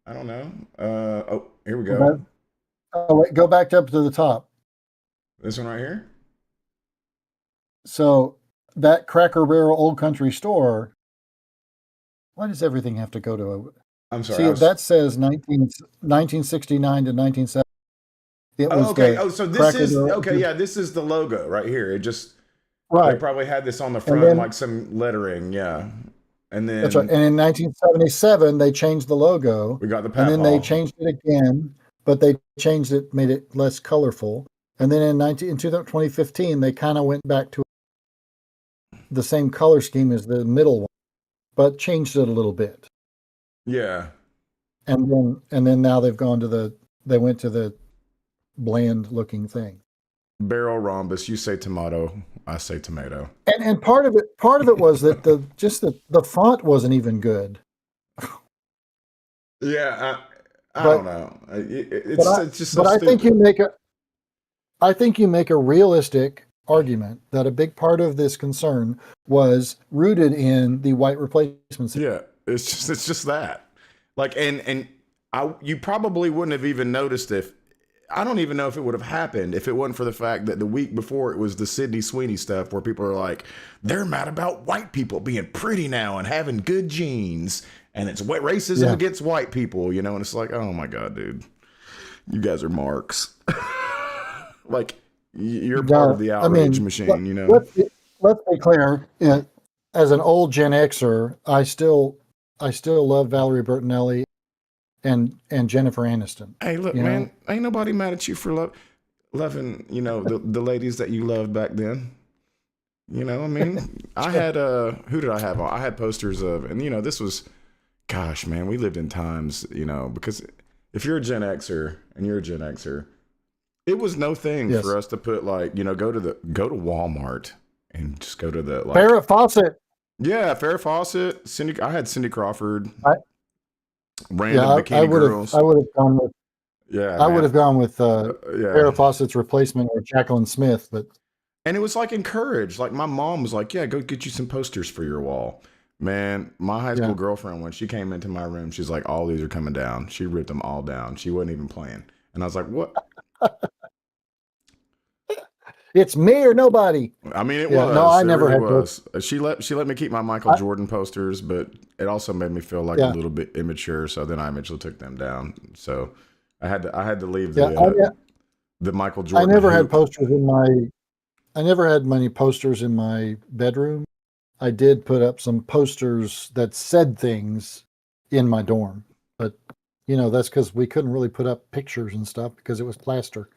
don't know. Here we go. Go back up to the top. This one right here? So, that Cracker Barrel Old Country Store, why does everything have to go to a... I'm sorry. See, that says 1969 to 1970. It Oh, was okay. the Oh, so this Cracker is Barrel. okay. Yeah, this is the logo right here. It just they Right. probably had this on the And front, then like some lettering. Yeah, and that's right. then And in 1977, they changed the logo, we got the and then they papaw. changed it again, but they changed it, made it less colorful. And then in 2015, they kind of went back to the same color scheme as the middle one, but changed it a little bit. Yeah, And then now they went to the bland looking thing. barrel rhombus. You say tomato. I say tomato. And part of it was that the font wasn't even good. Yeah, I But don't know. but It's just so I think stupid. I think you make a realistic argument that a big part of this concern was rooted in the white replacement system. Yeah, it's just that. Like, and you probably wouldn't have even noticed if I don't even know if it would have happened if it wasn't for the fact that the week before it was the Sydney Sweeney stuff where people are like, they're mad about white people being pretty now and having good genes, and it's what racism Yeah. against white people, you know, and it's like, oh my god, dude, you guys are marks. Like you're part of the outrage machine, you know. Let's be clear. As an old Gen Xer, I still love Valerie Bertinelli and Jennifer Aniston. Hey, look, you man, know? ain't nobody mad at you for loving, you know, the ladies that you loved back then. You know, I mean, I had who did I have on? I had posters of, and you know, this was, gosh, man, we lived in times, you know, because if you're a Gen Xer and you're a Gen Xer, it was no thing Yes. for us to put like, you know, go to Walmart and just go to the like Farrah Fawcett. Yeah, Farrah Fawcett, Cindy. I had Cindy Crawford, I random I bikini would have girls. I would have gone with Yeah, I would man. have gone with Yeah. Farrah Fawcett's replacement or Jacqueline Smith, but And it was like encouraged. Like my mom was like, "Yeah, go get you some posters for your wall." Man, my high school Yeah. girlfriend, when she came into my room, she's like, "All these are coming down." She ripped them all down. She wasn't even playing. And I was like, "What?" it's me or nobody. I mean, it Yeah, was. no, I It never really had was. She let me keep my Michael I- Jordan posters, but it also made me feel like Yeah. a little bit immature. So then I eventually took them down. So I had to leave Yeah, the Michael I Jordan. never had hoop. posters in my. I never had many posters in my bedroom. I did put up some posters that said things in my dorm, but you know that's because we couldn't really put up pictures and stuff because it was plaster,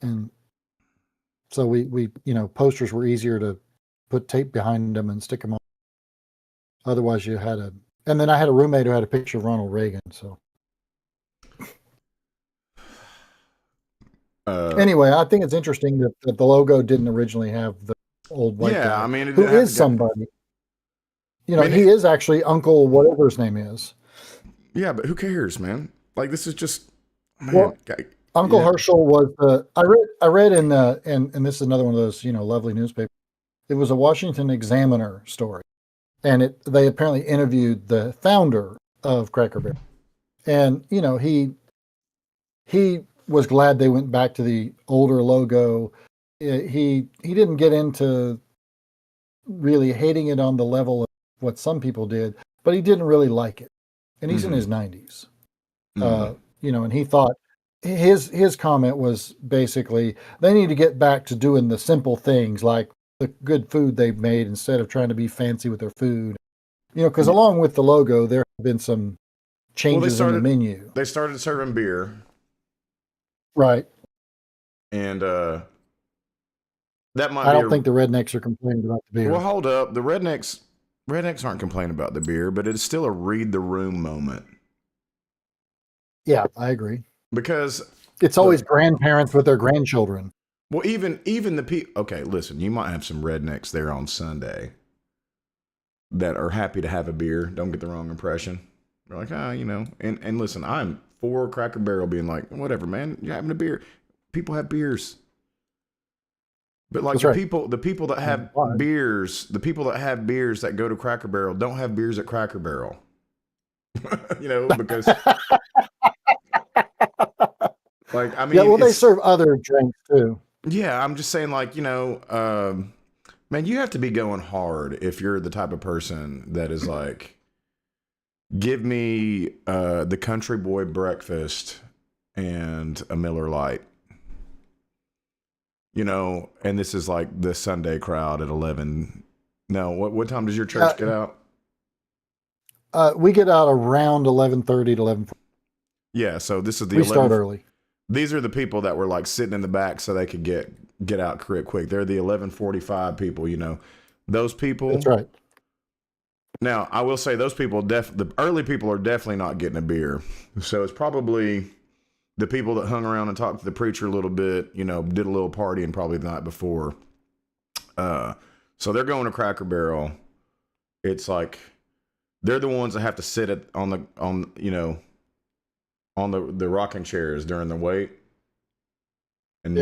and so we posters were easier to put tape behind them and stick them on. Otherwise, you had a. And then I had a roommate who had a picture of Ronald Reagan. So anyway, I think it's interesting that the logo didn't originally have the old white Yeah, guy, I mean, who is somebody. You know, I mean, he is actually Uncle whatever his name is. yeah, but who cares, man? Like this is just, man. Well, Uncle yeah. Herschel was the. I read in and this is another one of those lovely newspapers. It was a Washington Examiner story, and they apparently interviewed the founder of Cracker Barrel, and he was glad they went back to the older logo. He didn't get into really hating it on the level of what some people did, but he didn't really like it, and he's in his 90s. And he thought his comment was basically they need to get back to doing the simple things like the good food they've made instead of trying to be fancy with their food. Because along with the logo, there have been some changes in the menu. They started serving beer, right? And that might. I don't think the rednecks are complaining about the beer. Well, hold up, the rednecks aren't complaining about the beer, but it's still a read the room moment. Yeah, I agree. Because it's always grandparents with their grandchildren. Well, even the people. Okay, listen, you might have some rednecks there on Sunday that are happy to have a beer. Don't get the wrong impression. They're like, and listen, I'm for Cracker Barrel being like, whatever, man, you're having a beer. People have beers. But like the people that have beers, the people that have beers that go to Cracker Barrel don't have beers at Cracker Barrel. Because like, I mean, yeah, well, they serve other drinks too. Yeah, I'm just saying, like, man, you have to be going hard if you're the type of person that is like, give me the country boy breakfast and a Miller Lite. you know, and this is like the Sunday crowd at 11. No, what time does your church get out? We get out around 11:30 to 11. Yeah, so this is the We 11. start early. These are the people that were like sitting in the back so they could get out quick. They're the 11:45 people, you know. Those people. That's right. Now, I will say those people, the early people are definitely not getting a beer. So it's probably the people that hung around and talked to the preacher a little bit, you know, did a little partying probably the night before. So they're going to Cracker Barrel. It's like they're the ones that have to sit on the rocking chairs during the wait. And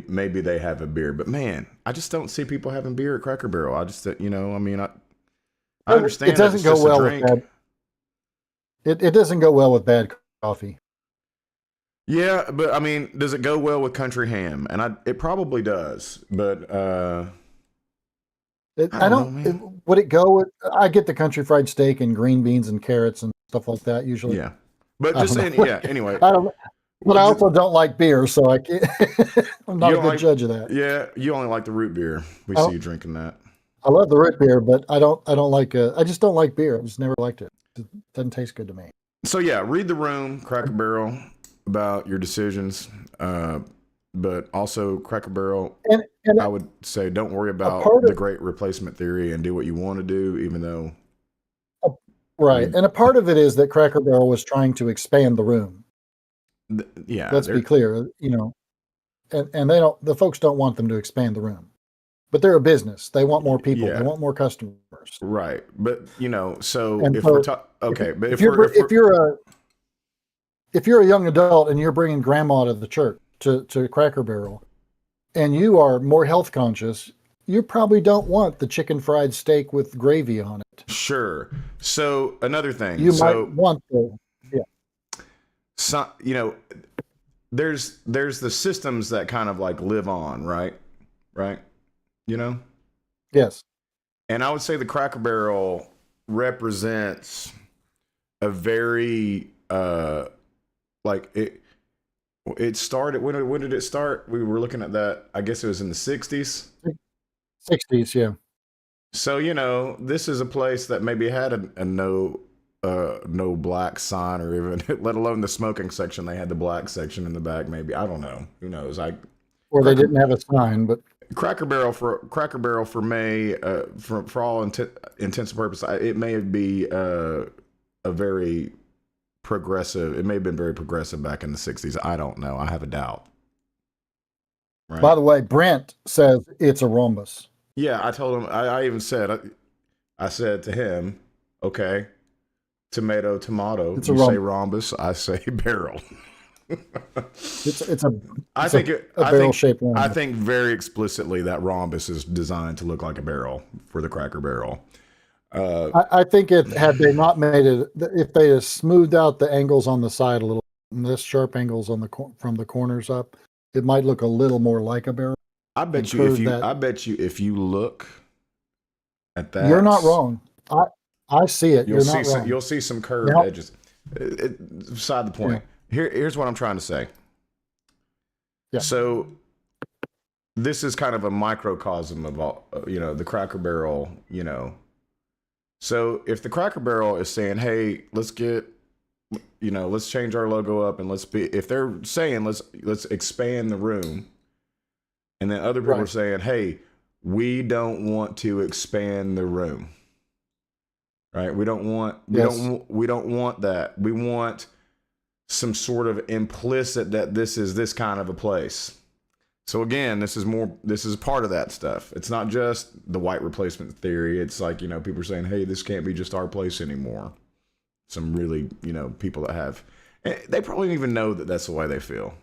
maybe they have a beer. But man, I just don't see people having beer at Cracker Barrel. I just, you know, I mean, I understand it doesn't go well with bad. It doesn't go well with bad coffee. Yeah, but I mean, does it go well with country ham? And it probably does. But I don't know, would it go with? I get the country fried steak and green beans and carrots and stuff like that usually. Yeah, but just anyway. I don't. But I also don't like beer, so I can't. I'm not a good judge of that. Yeah, you only like the root beer. We see you drinking that. I love the root beer, but I don't like. I just don't like beer. I just never liked it. It doesn't taste good to me. So yeah, read the room, Cracker Barrel, about your decisions. But also Cracker Barrel, and I would say don't worry about the great replacement theory and do what you want to do, even though. Right, and a part of it is that Cracker Barrel was trying to expand the room. Yeah, let's be clear, you know, and they don't. The folks don't want them to expand the room, but they're a business. They want more people. They want more customers. Right, but you know, so and if so, we're talking, okay, but if you're a young adult and you're bringing grandma to the church to Cracker Barrel, and you are more health conscious, you probably don't want the chicken fried steak with gravy on it. Sure. So another thing, you might want the. So, you know, there's the systems that kind of like live on, right? You know? Yes. And I would say the Cracker Barrel represents a very like it started when did it start? We were looking at that, I guess it was in the 60s. 60s, yeah. So, you know, this is a place that maybe had a no black sign, or even let alone the smoking section. They had the black section in the back. Maybe, I don't know. Who knows? Or they didn't have a sign, but Cracker Barrel for me, for all intents and purposes, it may be a very progressive. It may have been very progressive back in the 60s. I don't know. I have a doubt. Right? By the way, Brent says it's a rhombus. Yeah, I told him. I even said, I said to him, okay. Tomato. You say rhombus, I say barrel. it's a barrel shaped rhombus. I think very explicitly that rhombus is designed to look like a barrel for the Cracker Barrel. I think had they not made it, if they had smoothed out the angles on the side a little, less sharp angles on from the corners up, it might look a little more like a barrel. I bet you if you look at that, you're not wrong. I see it. You'll see some curved edges. Beside the point. Yeah. Here's what I'm trying to say. Yeah. So this is kind of a microcosm of all, you know, the Cracker Barrel, you know. So if the Cracker Barrel is saying, hey, let's change our logo up and if they're saying let's expand the room, and then other people are saying, hey, we don't want to expand the room. Right? We don't want that. We want some sort of implicit that this is this kind of a place. So again, this is part of that stuff. It's not just the white replacement theory. It's like, you know, people are saying, hey, this can't be just our place anymore. Some really, you know, people that have, they probably don't even know that that's the way they feel.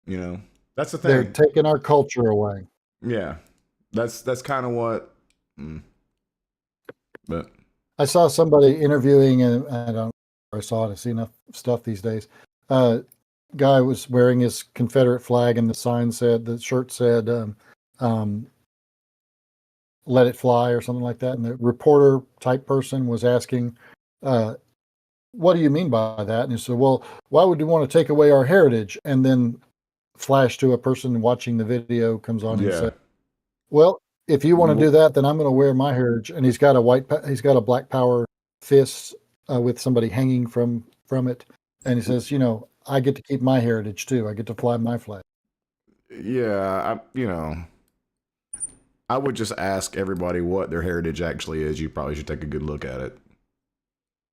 You know, that's the thing. They're taking our culture away. Yeah. That's kind of what, but I saw somebody interviewing, and I don't know where I saw it. I see enough stuff these days. Guy was wearing his Confederate flag, and the shirt said, let it fly, or something like that. And the reporter type person was asking, what do you mean by that? And he said, well, why would you want to take away our heritage? And then flash to a person watching the video, comes on and Yeah. says, well, if you want to do that, then I'm going to wear my heritage. And he's got a black power fist with somebody hanging from it. And he says, I get to keep my heritage too. I get to fly my flag. Yeah, I would just ask everybody what their heritage actually is. You probably should take a good look at it.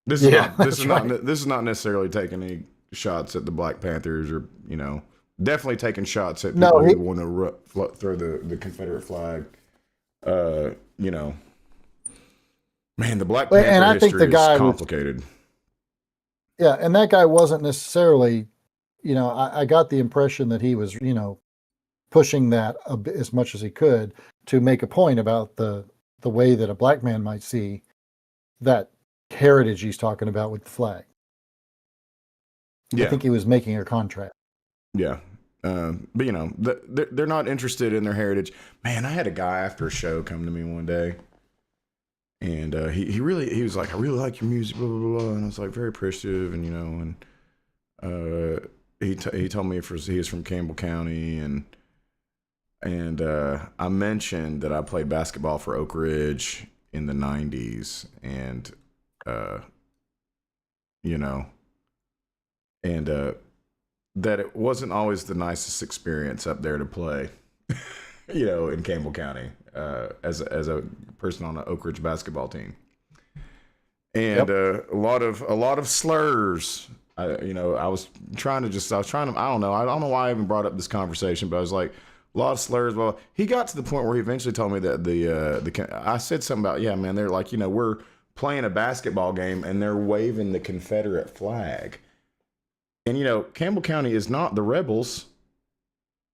This is not necessarily taking any shots at the Black Panthers or, definitely taking shots at people who want to throw the Confederate flag. Man, the Black Panther and I history think the guy is complicated. And that guy wasn't necessarily, I got the impression that he was, pushing that a bit, as much as he could, to make a point about the way that a black man might see that heritage he's talking about with the flag. Yeah. I think he was making a contrast. Yeah. But they're not interested in their heritage. Man, I had a guy after a show come to me one day, and he was like, I really like your music, blah, blah, blah. And I was like, very appreciative. And, he told me he was from Campbell County, and I mentioned that I played basketball for Oak Ridge in the 90s, and, that it wasn't always the nicest experience up there to play, in Campbell County, as a person on an Oak Ridge basketball team. And a lot of slurs. I don't know why I even brought up this conversation, but I was like, a lot of slurs. Well, he got to the point where he eventually told me that I said something about, yeah, man, they're like, we're playing a basketball game and they're waving the Confederate flag. And, Campbell County is not the rebels.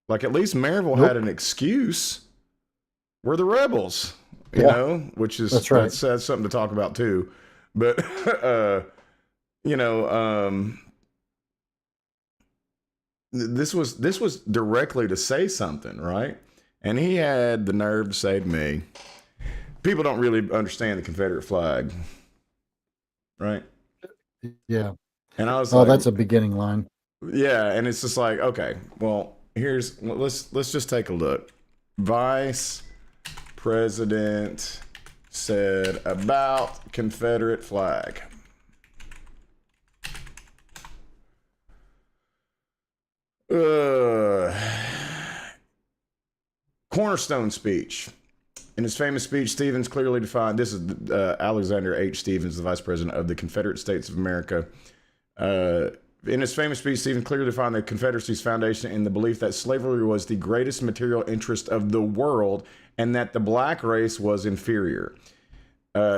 Like, at least Maryville had an excuse. We're the rebels, which is, that's right. That's something to talk about too. But, this was directly to say something, right? And he had the nerve to say to me, people don't really understand the Confederate flag, right? Yeah. And I was like, that's a beginning line. Yeah, and it's just like, okay, well, let's just take a look. Vice President said about Confederate flag. Cornerstone speech. In his famous speech, Stevens clearly defined, this is Alexander H. Stevens, the Vice President of the Confederate States of America. In his famous speech, Stevens clearly defined the Confederacy's foundation in the belief that slavery was the greatest material interest of the world and that the black race was inferior.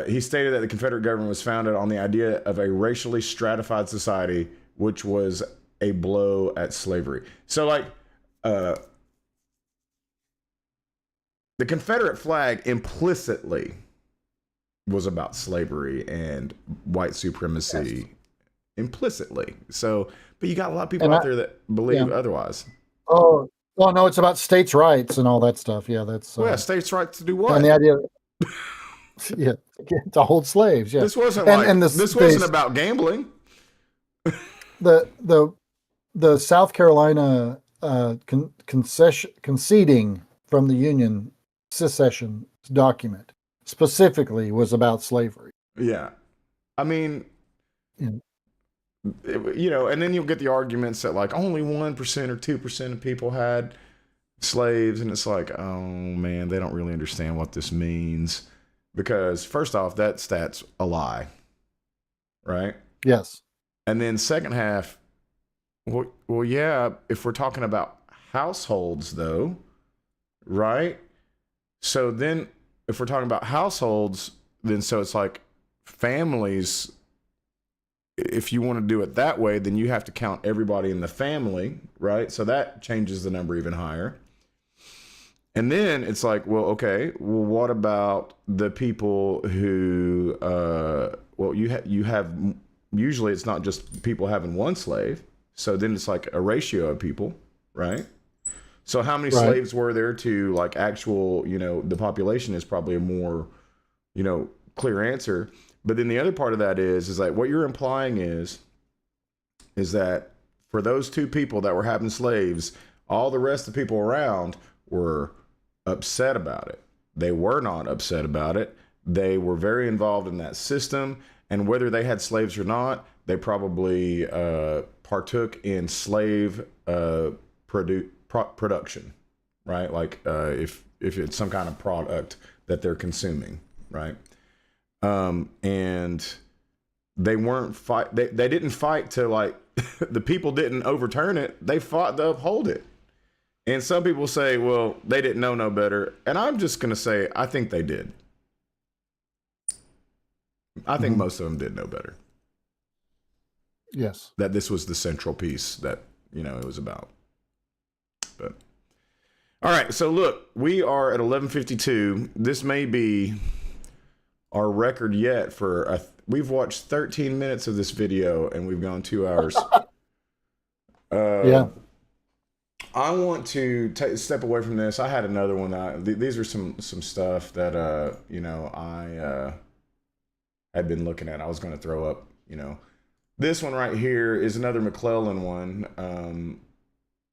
He stated that the Confederate government was founded on the idea of a racially stratified society, which was a blow at slavery. So, the Confederate flag implicitly was about slavery and white supremacy. Yes. Implicitly. So, but you got a lot of people out there that believe otherwise. Oh, no, it's about states' rights and all that stuff. Yeah, that's... states' rights to do what? And the idea... to hold slaves, yeah. This wasn't wasn't about gambling. The South Carolina conceding from the Union secession document specifically was about slavery. Yeah. I mean, and then you'll get the arguments that like only 1% or 2% of people had slaves. And it's like, oh man, they don't really understand what this means. Because first off, that stat's a lie. Right? Yes. And then second half, well, yeah, if we're talking about households though, right? So then if we're talking about households, then so it's like families, if you want to do it that way, then you have to count everybody in the family, right? So that changes the number even higher. And then it's like, well, okay, well, what about the people who, you have, usually it's not just people having one slave. So then it's like a ratio of people, right? So how many slaves were there to like actual, the population is probably a more, clear answer. But then the other part of that is like what you're implying is that for those two people that were having slaves, All the rest of the people around were upset about it. They were not upset about it. They were very involved in that system, and whether they had slaves or not, they probably partook in slave production, right? Like if it's some kind of product that they're consuming, right? And they weren't fight. They didn't fight to like the people didn't overturn it. They fought to uphold it. And some people say, well, they didn't know no better. And I'm just going to say, I think they did. I think most of them did know better. Yes. That this was the central piece that, it was about. But all right. So look, we are at 11:52. This may be our record yet for we've watched 13 minutes of this video and we've gone 2 hours. Yeah. I want to step away from this. I had another one. These are some stuff that I had been looking at. I was going to throw up. This one right here is another McLaughlin one,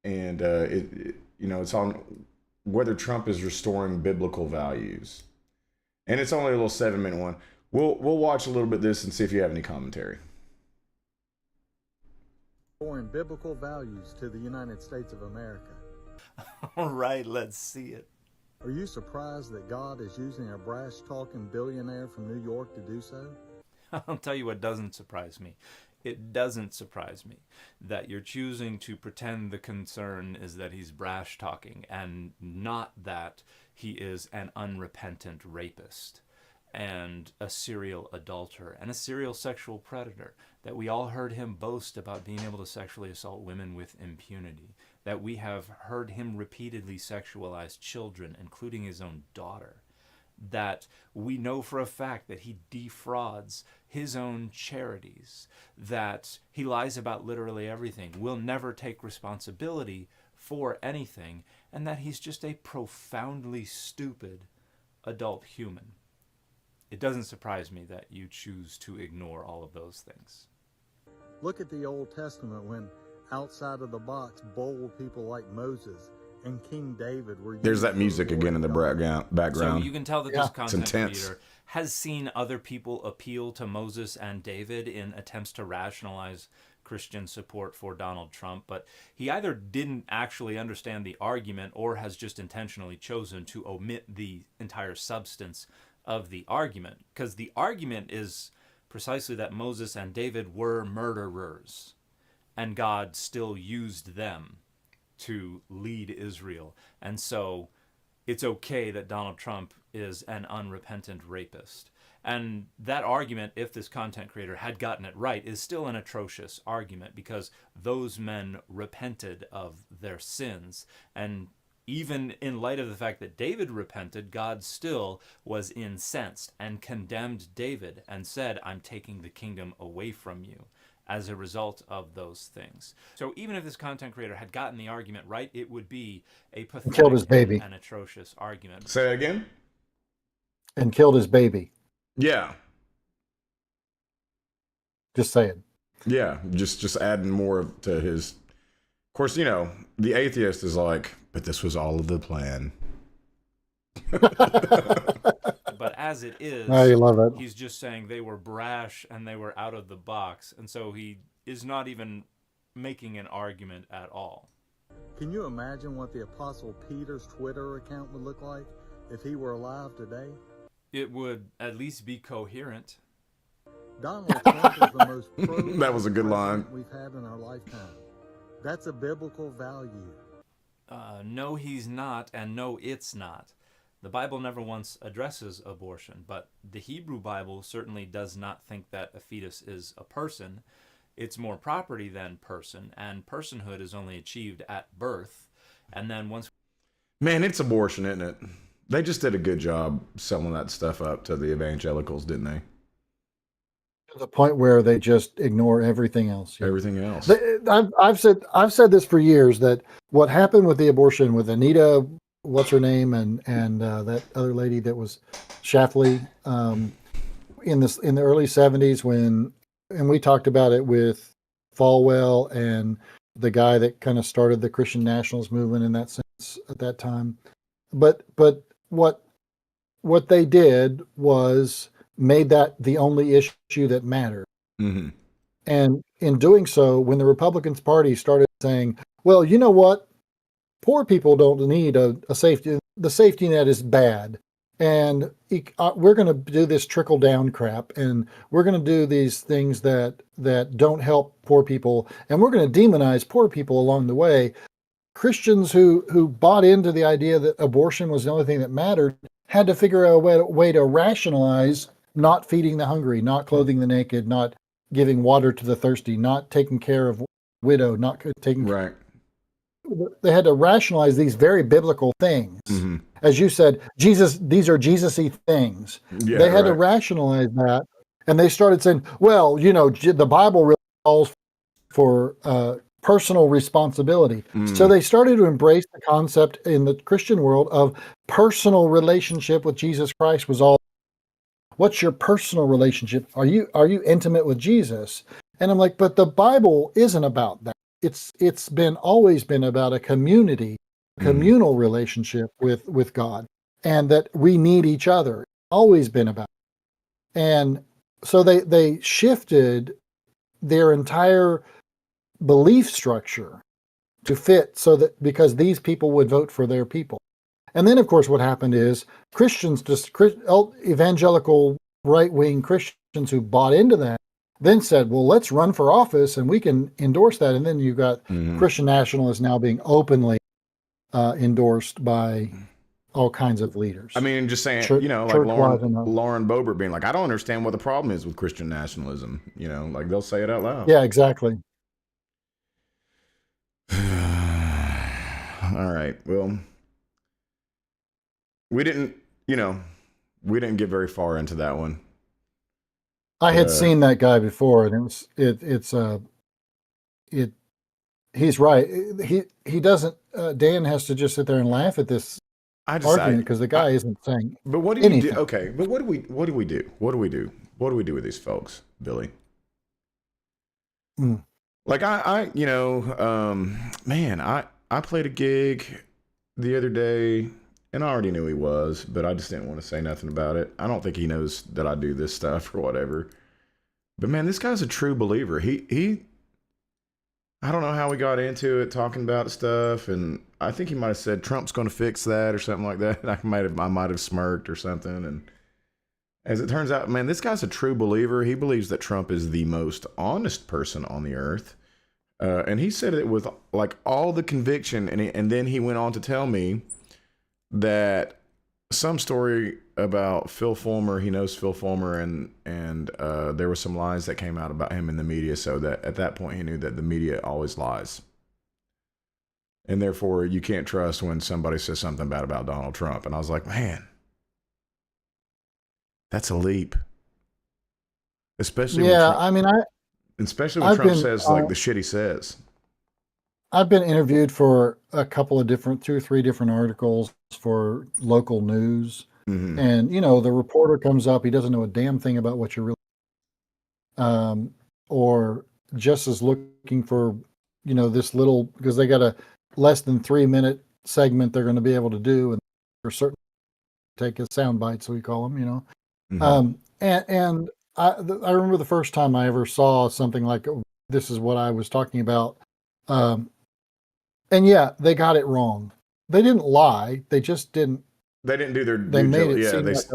and it's on whether Trump is restoring biblical values, and it's only a little 7-minute one. We'll watch a little bit of this and see if you have any commentary. Restoring biblical values to the United States of America. All right, let's see it. Are you surprised that God is using a brash-talking billionaire from New York to do so? I'll tell you what doesn't surprise me. It doesn't surprise me that you're choosing to pretend the concern is that he's brash talking and not that he is an unrepentant rapist and a serial adulterer and a serial sexual predator, that we all heard him boast about being able to sexually assault women with impunity, that we have heard him repeatedly sexualize children, including his own daughter, that we know for a fact that he defrauds his own charities, that he lies about literally everything, will never take responsibility for anything, and that he's just a profoundly stupid adult human. It doesn't surprise me that you choose to ignore all of those things. Look at the Old Testament when outside of the box bold people like Moses and King David were... There's that music again in the background. So you can tell that this content intense. creator has seen other people appeal to Moses and David in attempts to rationalize Christian support for Donald Trump, but he either didn't actually understand the argument or has just intentionally chosen to omit the entire substance of the argument, because the argument is precisely that Moses and David were murderers and God still used them to lead Israel, and so it's okay that Donald Trump is an unrepentant rapist. And that argument, if this content creator had gotten it right, is still an atrocious argument, because those men repented of their sins, and even in light of the fact that David repented, God still was incensed and condemned David and said, I'm taking the kingdom away from you as a result of those things. So even if this content creator had gotten the argument right, it would be a pathetic killed his baby. And atrocious argument. Say that again? And killed his baby. Yeah. Just saying. Yeah, just adding more to his... Of course, the atheist is like, but this was all of the plan. But as it is, I love it. He's just saying they were brash and they were out of the box. And so he is not even making an argument at all. Can you imagine what the Apostle Peter's Twitter account would look like if he were alive today? It would at least be coherent. Donald Trump is the most pro That was a good line. we've had in our lifetime. That's a biblical value. No, he's not, and no, it's not. The Bible never once addresses abortion, but the Hebrew Bible certainly does not think that a fetus is a person. It's more property than person, and personhood is only achieved at birth. And then once... Man, it's abortion, isn't it? They just did a good job selling that stuff up to the evangelicals, didn't they? To the point where they just ignore everything else. Yeah. Everything else. I've said this for years, that what happened with the abortion with Anita, what's her name, and that other lady that was Shafley, in the early 70s, and we talked about it with Falwell and the guy that kind of started the Christian nationalist movement in that sense at that time. But what they did was made that the only issue that mattered. Mm-hmm. And in doing so, when the Republicans Party started saying, well, you know what? Poor people don't need a safety. The safety net is bad. And we're going to do this trickle down crap. And we're going to do these things that don't help poor people. And we're going to demonize poor people along the way. Christians who bought into the idea that abortion was the only thing that mattered had to figure out a way to rationalize not feeding the hungry, not clothing the naked, not giving water to the thirsty, not taking care of widow, not taking Right. They had to rationalize these very biblical things. Mm-hmm. As you said, these are Jesus-y things. Yeah, they had to right. rationalize that. And they started saying, well, the Bible really calls for personal responsibility. So they started to embrace the concept in the Christian world of personal relationship with Jesus Christ was all. What's your personal relationship? Are you intimate with Jesus? And I'm like, but the Bible isn't about that. It's always been about a communal relationship with God, and that we need each other. Always been about. And so they shifted their entire belief structure to fit so that because these people would vote for their people. And then, of course, what happened is Christians, evangelical right-wing Christians who bought into that, then said, well, let's run for office and we can endorse that. And then you've got Christian nationalists now being openly endorsed by all kinds of leaders. I mean, just saying, Church- like Lauren Boebert being like, I don't understand what the problem is with Christian nationalism. Like they'll say it out loud. Yeah, exactly. All right. Well, we didn't get very far into that one. I had seen that guy before, and he's right. He doesn't. Dan has to just sit there and laugh at this argument because the guy isn't saying. But what do you do? Okay, but what do we do? What do we do? What do we do with these folks, Billy? Like I played a gig the other day, and I already knew he was, but I just didn't want to say nothing about it. I don't think he knows that I do this stuff or whatever. But man, this guy's a true believer. He I don't know how we got into it talking about stuff, and I think he might have said Trump's going to fix that or something like that. I might have smirked or something. And as it turns out, man, this guy's a true believer. He believes that Trump is the most honest person on the earth. And he said it with like all the conviction. And then he went on to tell me that some story about Phil Fulmer, he knows Phil Fulmer, and there were some lies that came out about him in the media. So that at that point he knew that the media always lies. And therefore you can't trust when somebody says something bad about Donald Trump. And I was like, man, that's a leap. Especially when Trump says like the shit he says. I've been interviewed for a couple of 2 or 3 different articles for local news. Mm-hmm. And, the reporter comes up, he doesn't know a damn thing about what you're really, or just is looking for, this little, because they got a less than 3-minute segment they're going to be able to do. And they're certain take a sound bite, so we call them, Mm-hmm. And I remember the first time I ever saw something like this is what I was talking about. And yeah, they got it wrong. They didn't lie. They just didn't. They didn't do their They made it seem they like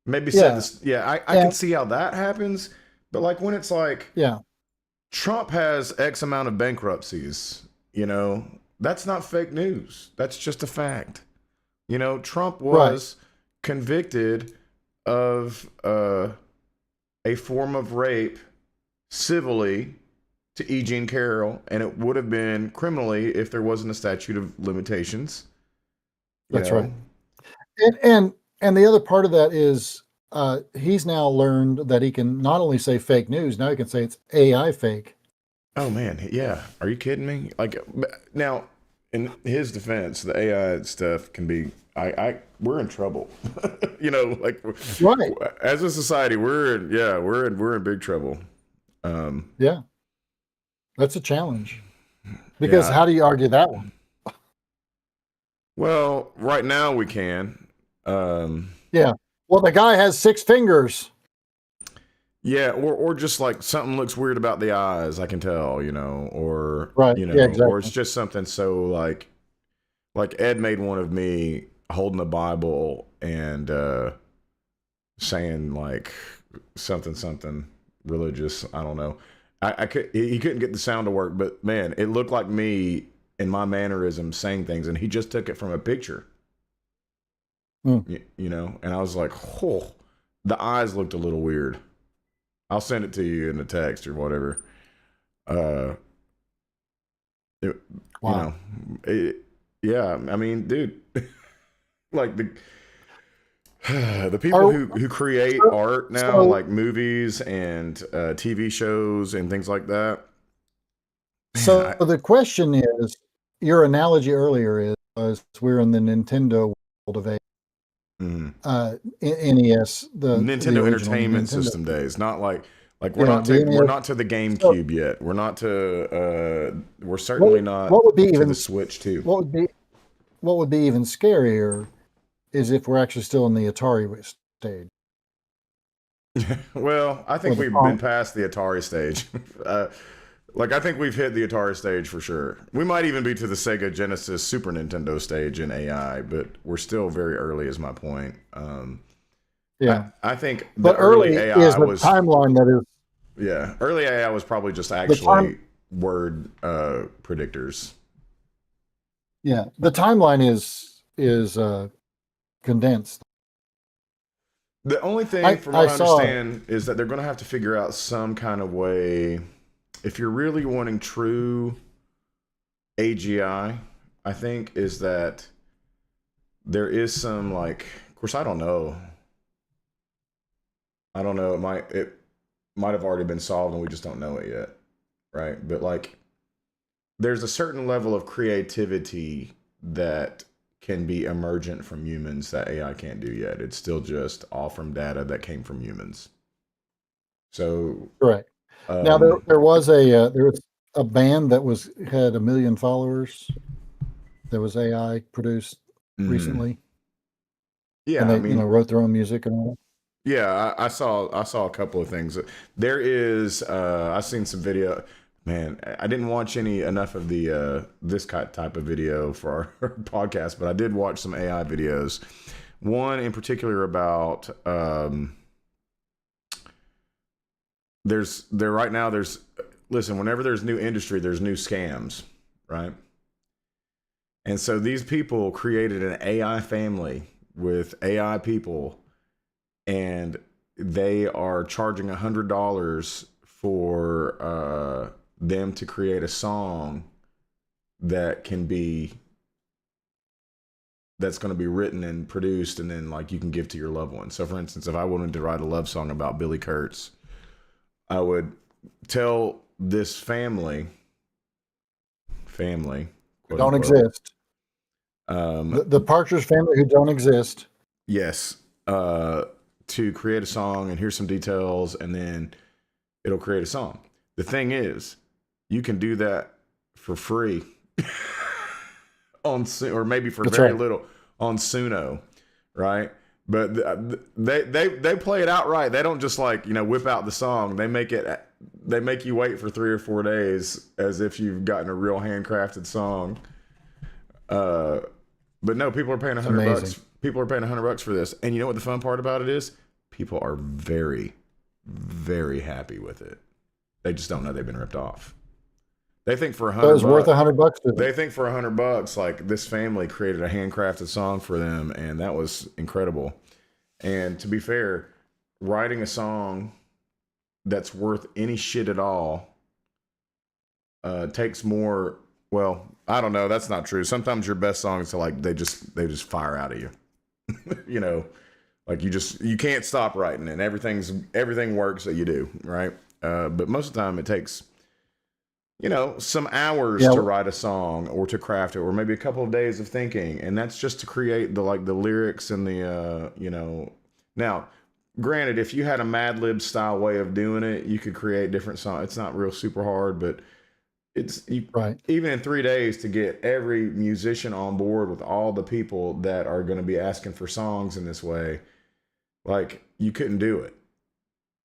maybe said this. Yeah, I can see how that happens. But like when it's like, Trump has X amount of bankruptcies, that's not fake news. That's just a fact. Trump was convicted of a form of rape civilly to E. Jean Carroll, and it would have been criminally if there wasn't a statute of limitations. That's right. And the other part of that is he's now learned that he can not only say fake news, now he can say it's AI fake. Oh man, yeah. Are you kidding me? Like now, in his defense, the AI stuff can be. We're in trouble. Like right. As a society, we're in big trouble. Yeah, that's a challenge. Because Yeah. how do you argue that one? Well, right now we can. Yeah. Well, the guy has 6 fingers. Yeah, or just like something looks weird about the eyes, I can tell, or Right. Yeah, or it's exactly. just something so like Ed made one of me holding the Bible and saying like something religious. I don't know. He couldn't get the sound to work, but man, it looked like me in my mannerism saying things, and he just took it from a picture. And I was like, oh, the eyes looked a little weird. I'll send it to you in a text or whatever. Wow. Yeah. I mean, dude, like the people who create art now, like movies and TV shows and things like that. Man, so the question is, your analogy earlier was we're in the Nintendo world of NES, the Nintendo original Entertainment Nintendo System days, not like Yeah, we're not to the so GameCube yet. We're not to we're certainly not what would be to even the Switch too. what would be even scarier is if we're actually still in the Atari stage. Well, I Or think the we've Pong. been past the Atari stage. Like I think we've hit the Atari stage for sure. We might even be to the Sega Genesis Super Nintendo stage in AI, but we're still very early. Is my point. Yeah. I think the But early early AI is the was timeline that is early AI was probably just the actually time. word predictors. Yeah, the timeline is condensed. The only thing, from I what I saw. understand, is that they're going to have to figure out some kind of way. If you're really wanting true AGI, I think is that there is some like, of course, I don't know. It might have already been solved and we just don't know it yet, right? But like, there's a certain level of creativity that can be emergent from humans that AI can't do yet. It's still just all from data that came from humans. So, Correct. Now there was a band that had 1 million followers that was AI produced recently, yeah, and I they mean, wrote their own music and all. yeah, I saw a couple of things. There is I've seen some video. Man, I didn't watch enough of the this type of video for our podcast, but I did watch some AI videos. One in particular about listen, whenever there's new industry, there's new scams, right? And so these people created an AI family with AI people, and they are charging $100 for them to create a song that's going to be written and produced, and then like you can give to your loved one. So for instance, if I wanted to write a love song about Billy Kurtz, I would tell this family Who don't unquote, exist. The Partridge Family, who don't exist. yes, to create a song, and here's some details, and then it'll create a song. The thing is, you can do that for free or maybe for That's very right. little on Suno, right? But they play it outright. They don't just like whip out the song. They make you wait for 3 or 4 days as if you've gotten a real handcrafted song. But no, people are paying $100. People are paying $100 for this, and you know what the fun part about it is? People are very, very happy with it. They just don't know they've been ripped off. They think for $100, So it's worth $100 to them. They think for $100, like this family created a handcrafted song for them, and that was incredible. And to be fair, writing a song that's worth any shit at all takes more. Well, I don't know. That's not true. Sometimes your best songs are like they just fire out of you. Like you can't stop writing, and everything works that you do, right? But most of the time, it takes some hours to write a song or to craft it, or maybe a couple of days of thinking, and that's just to create the lyrics and the Now, granted, if you had a Mad Lib style way of doing it, you could create different songs. It's not real super hard, but Right. Even in 3 days to get every musician on board with all the people that are going to be asking for songs in this way, like you couldn't do it,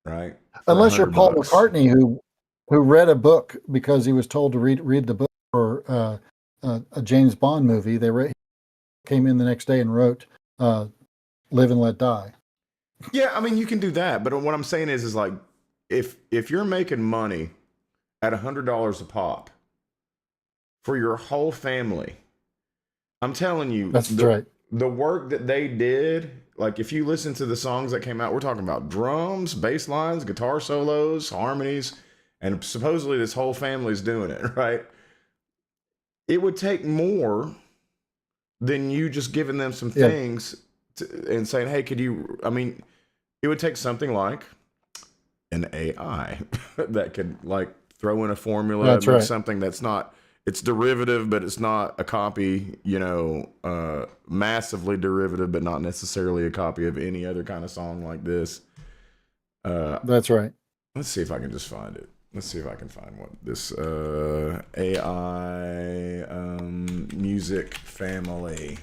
right? For Unless you're Paul $100. McCartney, who read a book because he was told to read the book for a James Bond movie. Came in the next day and wrote "Live and Let Die." Yeah, I mean you can do that, but what I'm saying is like if you're making money at $100 a pop for your whole family, I'm telling you, That's right. The work that they did, like if you listen to the songs that came out, we're talking about drums, bass lines, guitar solos, harmonies, and supposedly this whole family's doing it, right? It would take more than you just giving them some things and saying, hey, could you, I mean, it would take something like an AI that could like throw in a formula, That's make right. something that's not, it's derivative, but it's not a copy, you know, massively derivative, but not necessarily a copy of any other kind of song like this. That's right. Let's see if I can just find it. Let's see if I can find what this AI music family.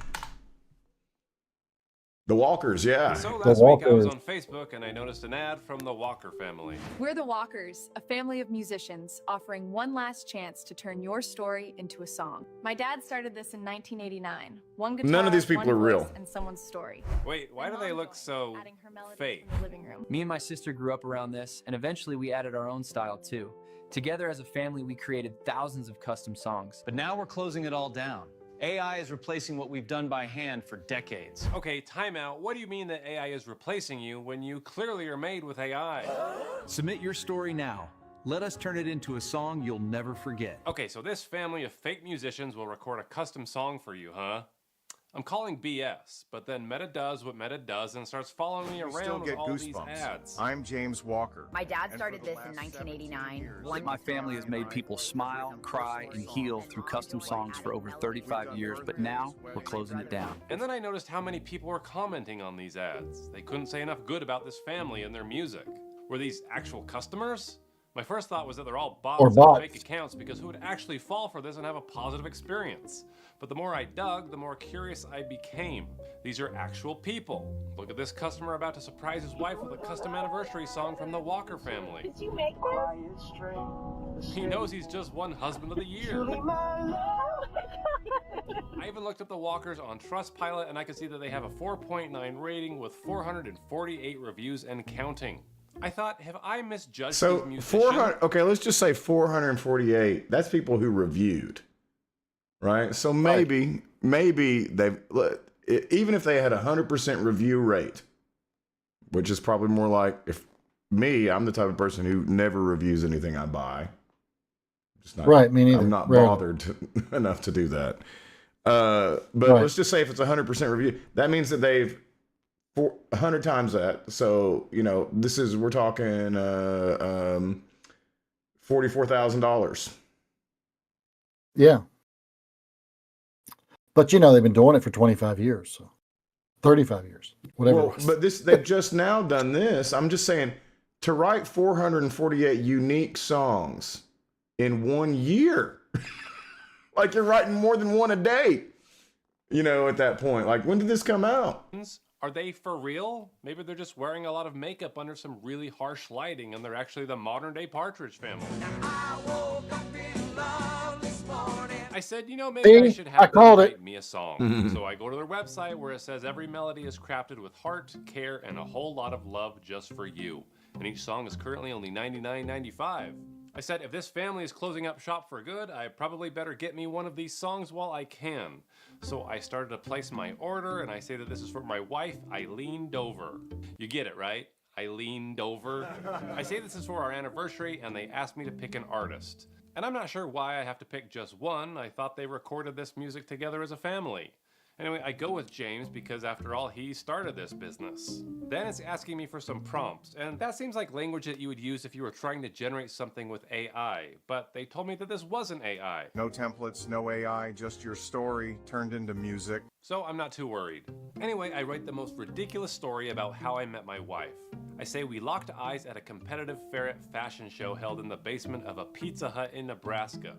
The Walkers, yeah. So The last week I was Walkers. on Facebook and I noticed an ad from the Walker family. We're the Walkers, a family of musicians offering one last chance to turn your story into a song. My dad started this in 1989. One guitar, None of these people one are real. voice, and someone's story. Wait, why do they look so Adding her melodies fake? from the living room. Me and my sister grew up around this, and eventually we added our own style too. Together as a family, we created thousands of custom songs. But now we're closing it all down. AI is replacing what we've done by hand for decades. Okay, time out. What do you mean that AI is replacing you when you clearly are made with AI? Submit your story now. Let us turn it into a song you'll never forget. Okay, so this family of fake musicians will record a custom song for you, huh? I'm calling BS, but then Meta does what Meta does and starts following me around with all these ads. I'm James Walker. My dad started this in 1989. My family has made people smile, cry, and heal through custom songs for over 35 years, but now we're closing it down. And then I noticed how many people were commenting on these ads. They couldn't say enough good about this family and their music. Were these actual customers? My first thought was that they're all bots and fake accounts, because who would actually fall for this and have a positive experience? But the more I dug, the more curious I became. These are actual people. Look at this customer about to surprise his wife with a custom anniversary song from the Walker family. Did you make this? He knows he's just won Husband of the Year. I even looked up the Walkers on Trustpilot, and I could see that they have a 4.9 rating with 448 reviews and counting. I thought, have I misjudged these musicians? 400, okay, let's just say 448. That's people who reviewed, right? So maybe they've, even if they had 100% review rate, which is probably more like, if me, I'm the type of person who never reviews anything I buy. Just not, Right, me neither. I'm not Rarely. bothered enough to do that. But let's just say if it's 100% review, that means that they've 100 times that. So, you know, we're talking $44,000. Yeah. But you know, they've been doing it for 25 years, so 35 years, whatever. Well, but they've just now done this. I'm just saying, to write 448 unique songs in 1 year, like you're writing more than one a day, you know, at that point. Like, when did this come out? Are they for real? Maybe they're just wearing a lot of makeup under some really harsh lighting and they're actually the modern day Partridge family. I said, you know, maybe I should have them write me a song. So I go to their website where it says every melody is crafted with heart, care, and a whole lot of love just for you. And each song is currently only $99.95. I said, if this family is closing up shop for good, I probably better get me one of these songs while I can. So I started to place my order, and I say that this is for my wife, Eileen Dover. You get it, right? Eileen Dover. I say this is for our anniversary, and they asked me to pick an artist. And I'm not sure why I have to pick just one. I thought they recorded this music together as a family. Anyway, I go with James because after all, he started this business. Then it's asking me for some prompts, and that seems like language that you would use if you were trying to generate something with AI, but they told me that this wasn't AI. No templates, no AI, just your story turned into music. So I'm not too worried. Anyway, I write the most ridiculous story about how I met my wife. I say we locked eyes at a competitive ferret fashion show held in the basement of a Pizza Hut in Nebraska.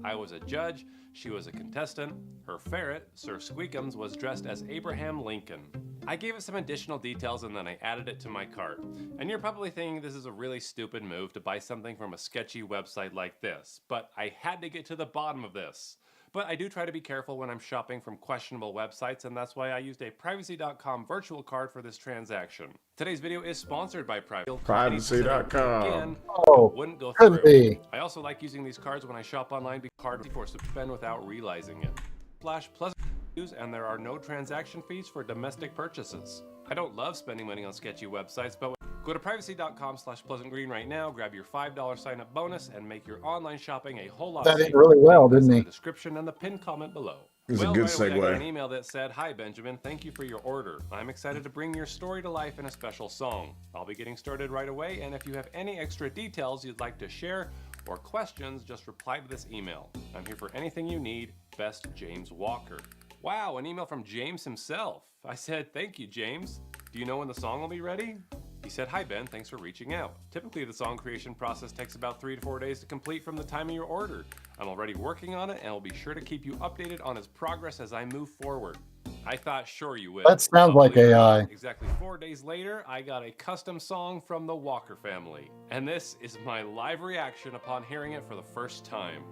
I was a judge, she was a contestant, her ferret, Sir Squeakums, was dressed as Abraham Lincoln. I gave it some additional details and then I added it to my cart. And you're probably thinking this is a really stupid move to buy something from a sketchy website like this, but I had to get to the bottom of this. But I do try to be careful when I'm shopping from questionable websites, and that's why I used a Privacy.com virtual card for this transaction. Today's video is sponsored by Privacy.com. Again, wouldn't go could through. be. I also like using these cards when I shop online because card for spend without realizing it. Pleasant use, and there are no transaction fees for domestic purchases. I don't love spending money on sketchy websites, but go to privacy.com/pleasantgreen right now, grab your $5 sign-up bonus, and make your online shopping a whole lot That did safer. really well, didn't he? The description and the pinned comment below. It was a good right away, I got segue. an email that said, "Hi Benjamin, thank you for your order. I'm excited to bring your story to life in a special song. I'll be getting started right away, and if you have any extra details you'd like to share or questions, just reply to this email. I'm here for anything you need. Best, James Walker." Wow, an email from James himself. I said, "Thank you, James. Do you know when the song will be ready?" He said, "Hi Ben, thanks for reaching out. Typically the song creation process takes about 3 to 4 days to complete from the time of your order. I'm already working on it and will be sure to keep you updated on its progress as I move forward." I thought, sure you would. That sounds like Believe it or AI. not, exactly 4 days later, I got a custom song from the Walker family. And this is my live reaction upon hearing it for the first time.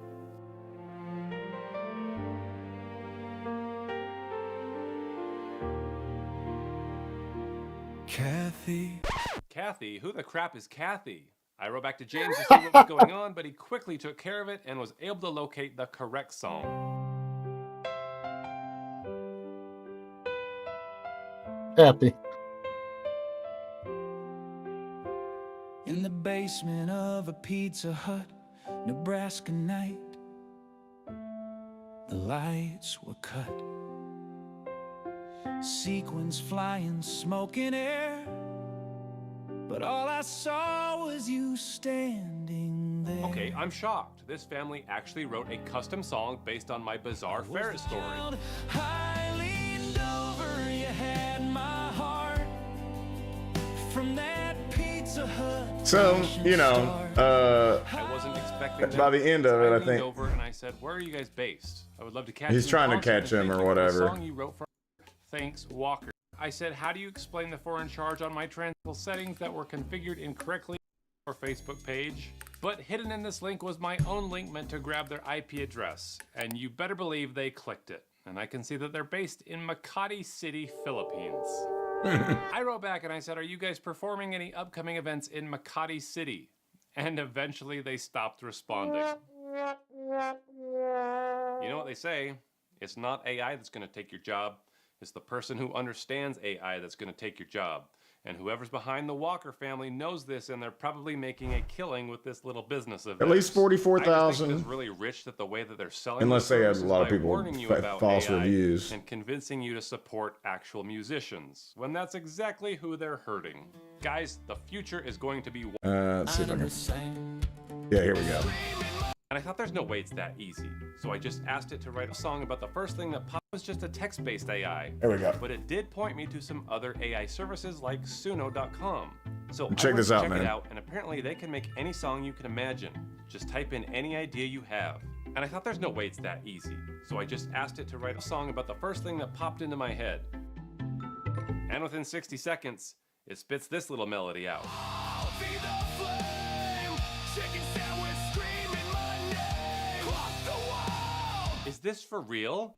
Kathy? Who the crap is Kathy? I wrote back to James to see what was going on, but he quickly took care of it and was able to locate the correct song. Happy. In the basement of a Pizza Hut, Nebraska night, the lights were cut. Sequins flying, smoke in air, but all I saw was you standing there. Okay, I'm shocked. This family actually wrote a custom song based on my bizarre ferret story. I leaned over, you had my heart from that Pizza Hut. So, you know, I wasn't expecting by the end of it, I leaned think over and I said, "Where are you guys based? I would love to catch he's you in trying to concert catch and him thank or you for the whatever. song you wrote for Thanks, Walker." I said, "How do you explain the foreign charge on my transmittal settings that were configured incorrectly on our Facebook page?" But hidden in this link was my own link meant to grab their IP address, and you better believe they clicked it. And I can see that they're based in Makati City, Philippines. I wrote back and I said, "Are you guys performing any upcoming events in Makati City?" And eventually they stopped responding. You know what they say? It's not AI that's going to take your job. It's the person who understands AI that's going to take your job. And whoever's behind the Walker family knows this, and they're probably making a killing with this little business of At least theirs. I just think 44,000. it's really rich that the way that they're selling Unless their they have a services lot of by people warning you with about false AI reviews. and convincing you to support actual musicians, when that's exactly who they're hurting. Guys, the future is going to be... Let's see if I can... Yeah, here we go. And I thought there's no way it's that easy. So I just asked it to write a song about the first thing that popped was just a text-based AI. There we go. But it did point me to some other AI services like Suno.com. So Check this out, man. Check it out, and apparently they can make any song you can imagine. Just type in any idea you have. And I thought there's no way it's that easy. So I just asked it to write a song about the first thing that popped into my head. And within 60 seconds, it spits this little melody out. Is this for real?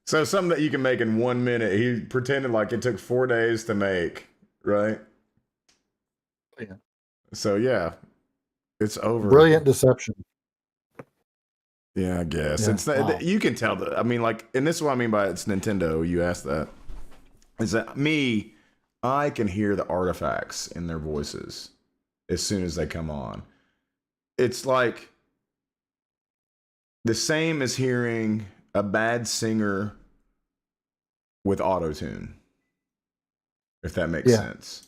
So something that you can make in 1 minute. He pretended like it took 4 days to make, right? Yeah. So yeah, it's over. Brilliant deception. Yeah, I guess Yeah, it's wow. you can tell that. I mean, like, and this is what I mean by it's Nintendo. You asked that. Is that me? I can hear the artifacts in their voices as soon as they come on. It's like the same as hearing a bad singer with auto-tune, if that makes sense.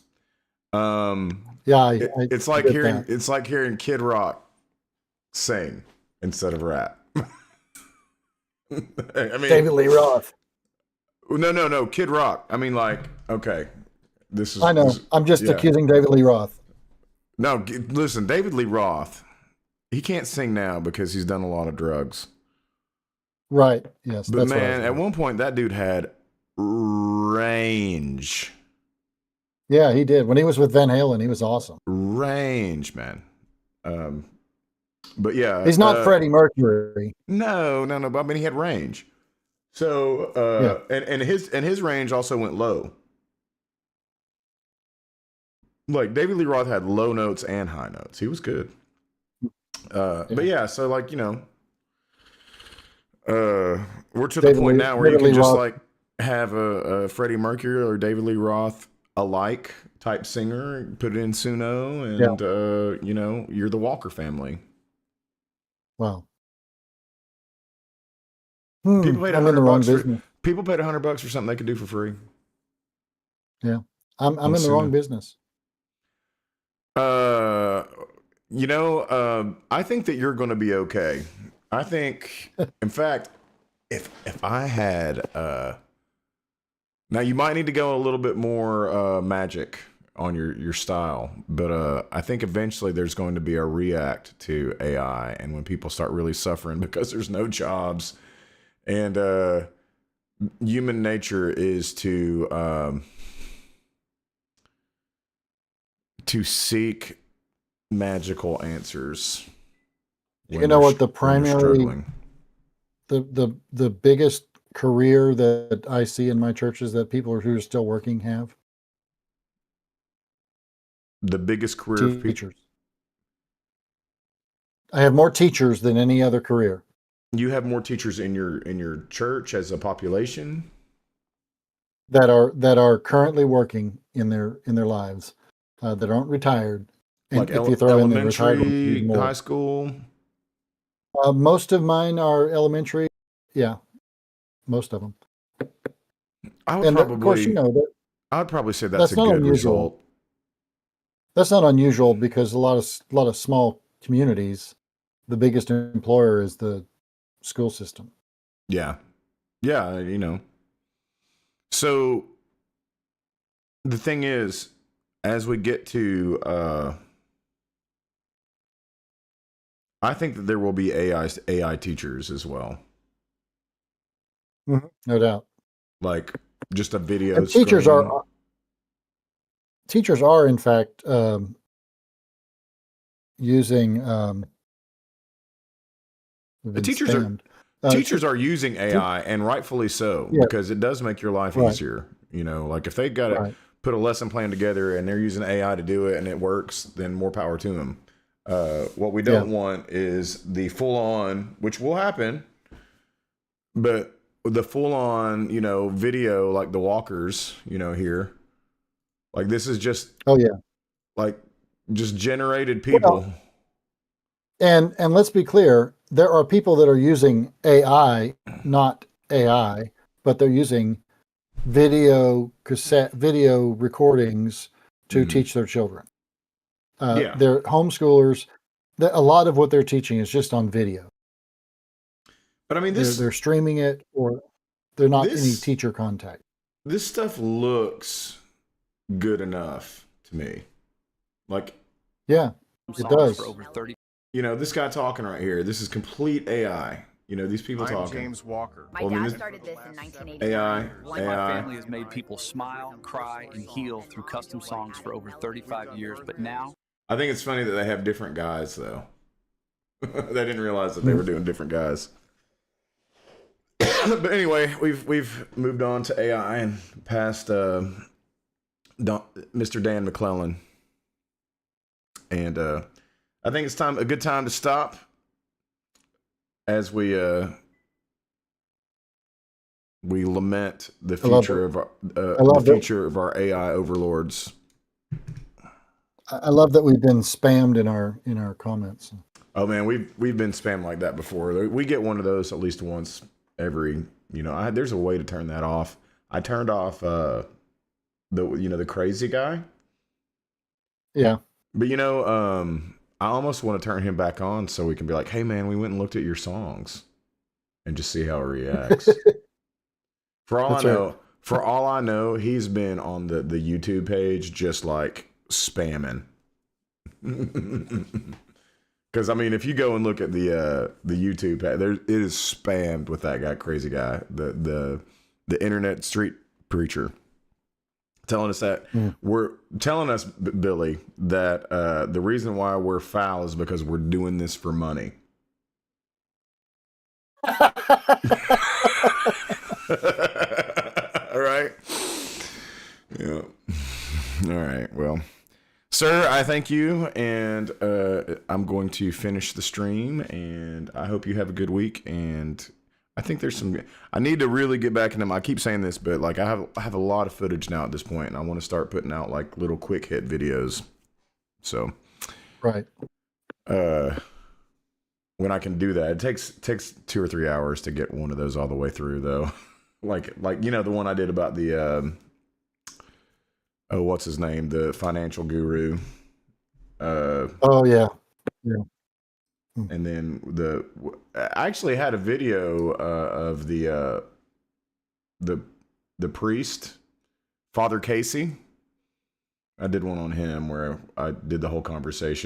Yeah, it's like get hearing that. it's like hearing Kid Rock sing instead of rap. I mean, David Lee Roth. No, Kid Rock. I mean, like, okay, this is. I know. I'm just accusing David Lee Roth. No, listen, David Lee Roth. He can't sing now because he's done a lot of drugs. Right. Yes. But that's man, at one point that dude had range. Yeah, he did. When he was with Van Halen, he was awesome. Range, man. But yeah, he's not Freddie Mercury. No. But I mean, he had range. So, and his range also went low. Like David Lee Roth had low notes and high notes. He was good. But yeah, so like, you know, we're to the point now where you can just like have a Freddie Mercury or David Lee Roth alike type singer, put it in Suno, and you know, you're the Walker family. Wow. People paid I'm in the wrong business. People paid $100 for something they could do for free. Yeah, I'm in the wrong business. You know, I think that you're going to be okay. I think, in fact, if I had, now you might need to go a little bit more magic on your style, but I think eventually there's going to be a react to AI, and when people start really suffering because there's no jobs, and human nature is to seek magical answers. You know what the primary, the biggest career that I see in my churches that people who are still working have? The biggest career of teachers. I have more teachers than any other career. You have more teachers in your church as a population that are currently working in their lives, that aren't retired. And like if you throw in the retired elementary, high school. Most of mine are elementary. Yeah, most of them. I would probably, of course, you know that. I'd probably say that's a good unusual. result. That's not unusual because a lot of small communities, the biggest employer is the school system. Yeah, you know. So the thing is, as we get to, I think that there will be AI teachers as well. Mm-hmm. No doubt. Like just a video. And teachers are in fact using. The teachers are using AI, and rightfully so, because it does make your life easier. You know, like if they got to put a lesson plan together and they're using AI to do it and it works, then more power to them. What we don't want is the full on, which will happen, but the full on, you know, video like the Walkers, you know, here, like this is just, like just generated people. Well, and let's be clear, there are people that are using AI, not AI, but they're using video recordings to teach their children. They're homeschoolers. A lot of what they're teaching is just on video. But I mean, they're streaming it, or they're not any teacher contact. This stuff looks good enough to me. Like, yeah, it does. For over 30. You know, this guy talking right here, this is complete AI. You know, these people talking. James Walker. My dad started this in 1989. AI. My family has made people smile, cry, and heal through custom songs for over 35 years, but now... I think it's funny that they have different guys, though. They didn't realize that they were doing different guys. But anyway, we've moved on to AI and past Mr. Dan McLaughlin. And I think it's a good time to stop as we lament the future of our AI overlords. I love that we've been spammed in our comments. Oh man, we've been spammed like that before. We get one of those at least once every. You know, there's a way to turn that off. I turned off the crazy guy. Yeah. But you know, I almost want to turn him back on so we can be like, hey man, we went and looked at your songs and just see how he reacts. For all I know, he's been on the YouTube page just like spamming. Because I mean, if you go and look at the YouTube, it is spammed with that guy, crazy guy, the internet street preacher, telling us that Billy, that the reason why we're foul is because we're doing this for money. All right. Yeah. All right. Well, sir, I thank you, and I'm going to finish the stream, and I hope you have a good week. And I think I need to really get back into I keep saying this, but like I have a lot of footage now at this point, and I want to start putting out like little quick hit videos. So, right. When I can do that, it takes 2 or 3 hours to get one of those all the way through, though. like the one I did about the what's his name, the financial guru. Oh yeah. And then I actually had a video of the priest, Father Casey. I did one on him where I did the whole conversation.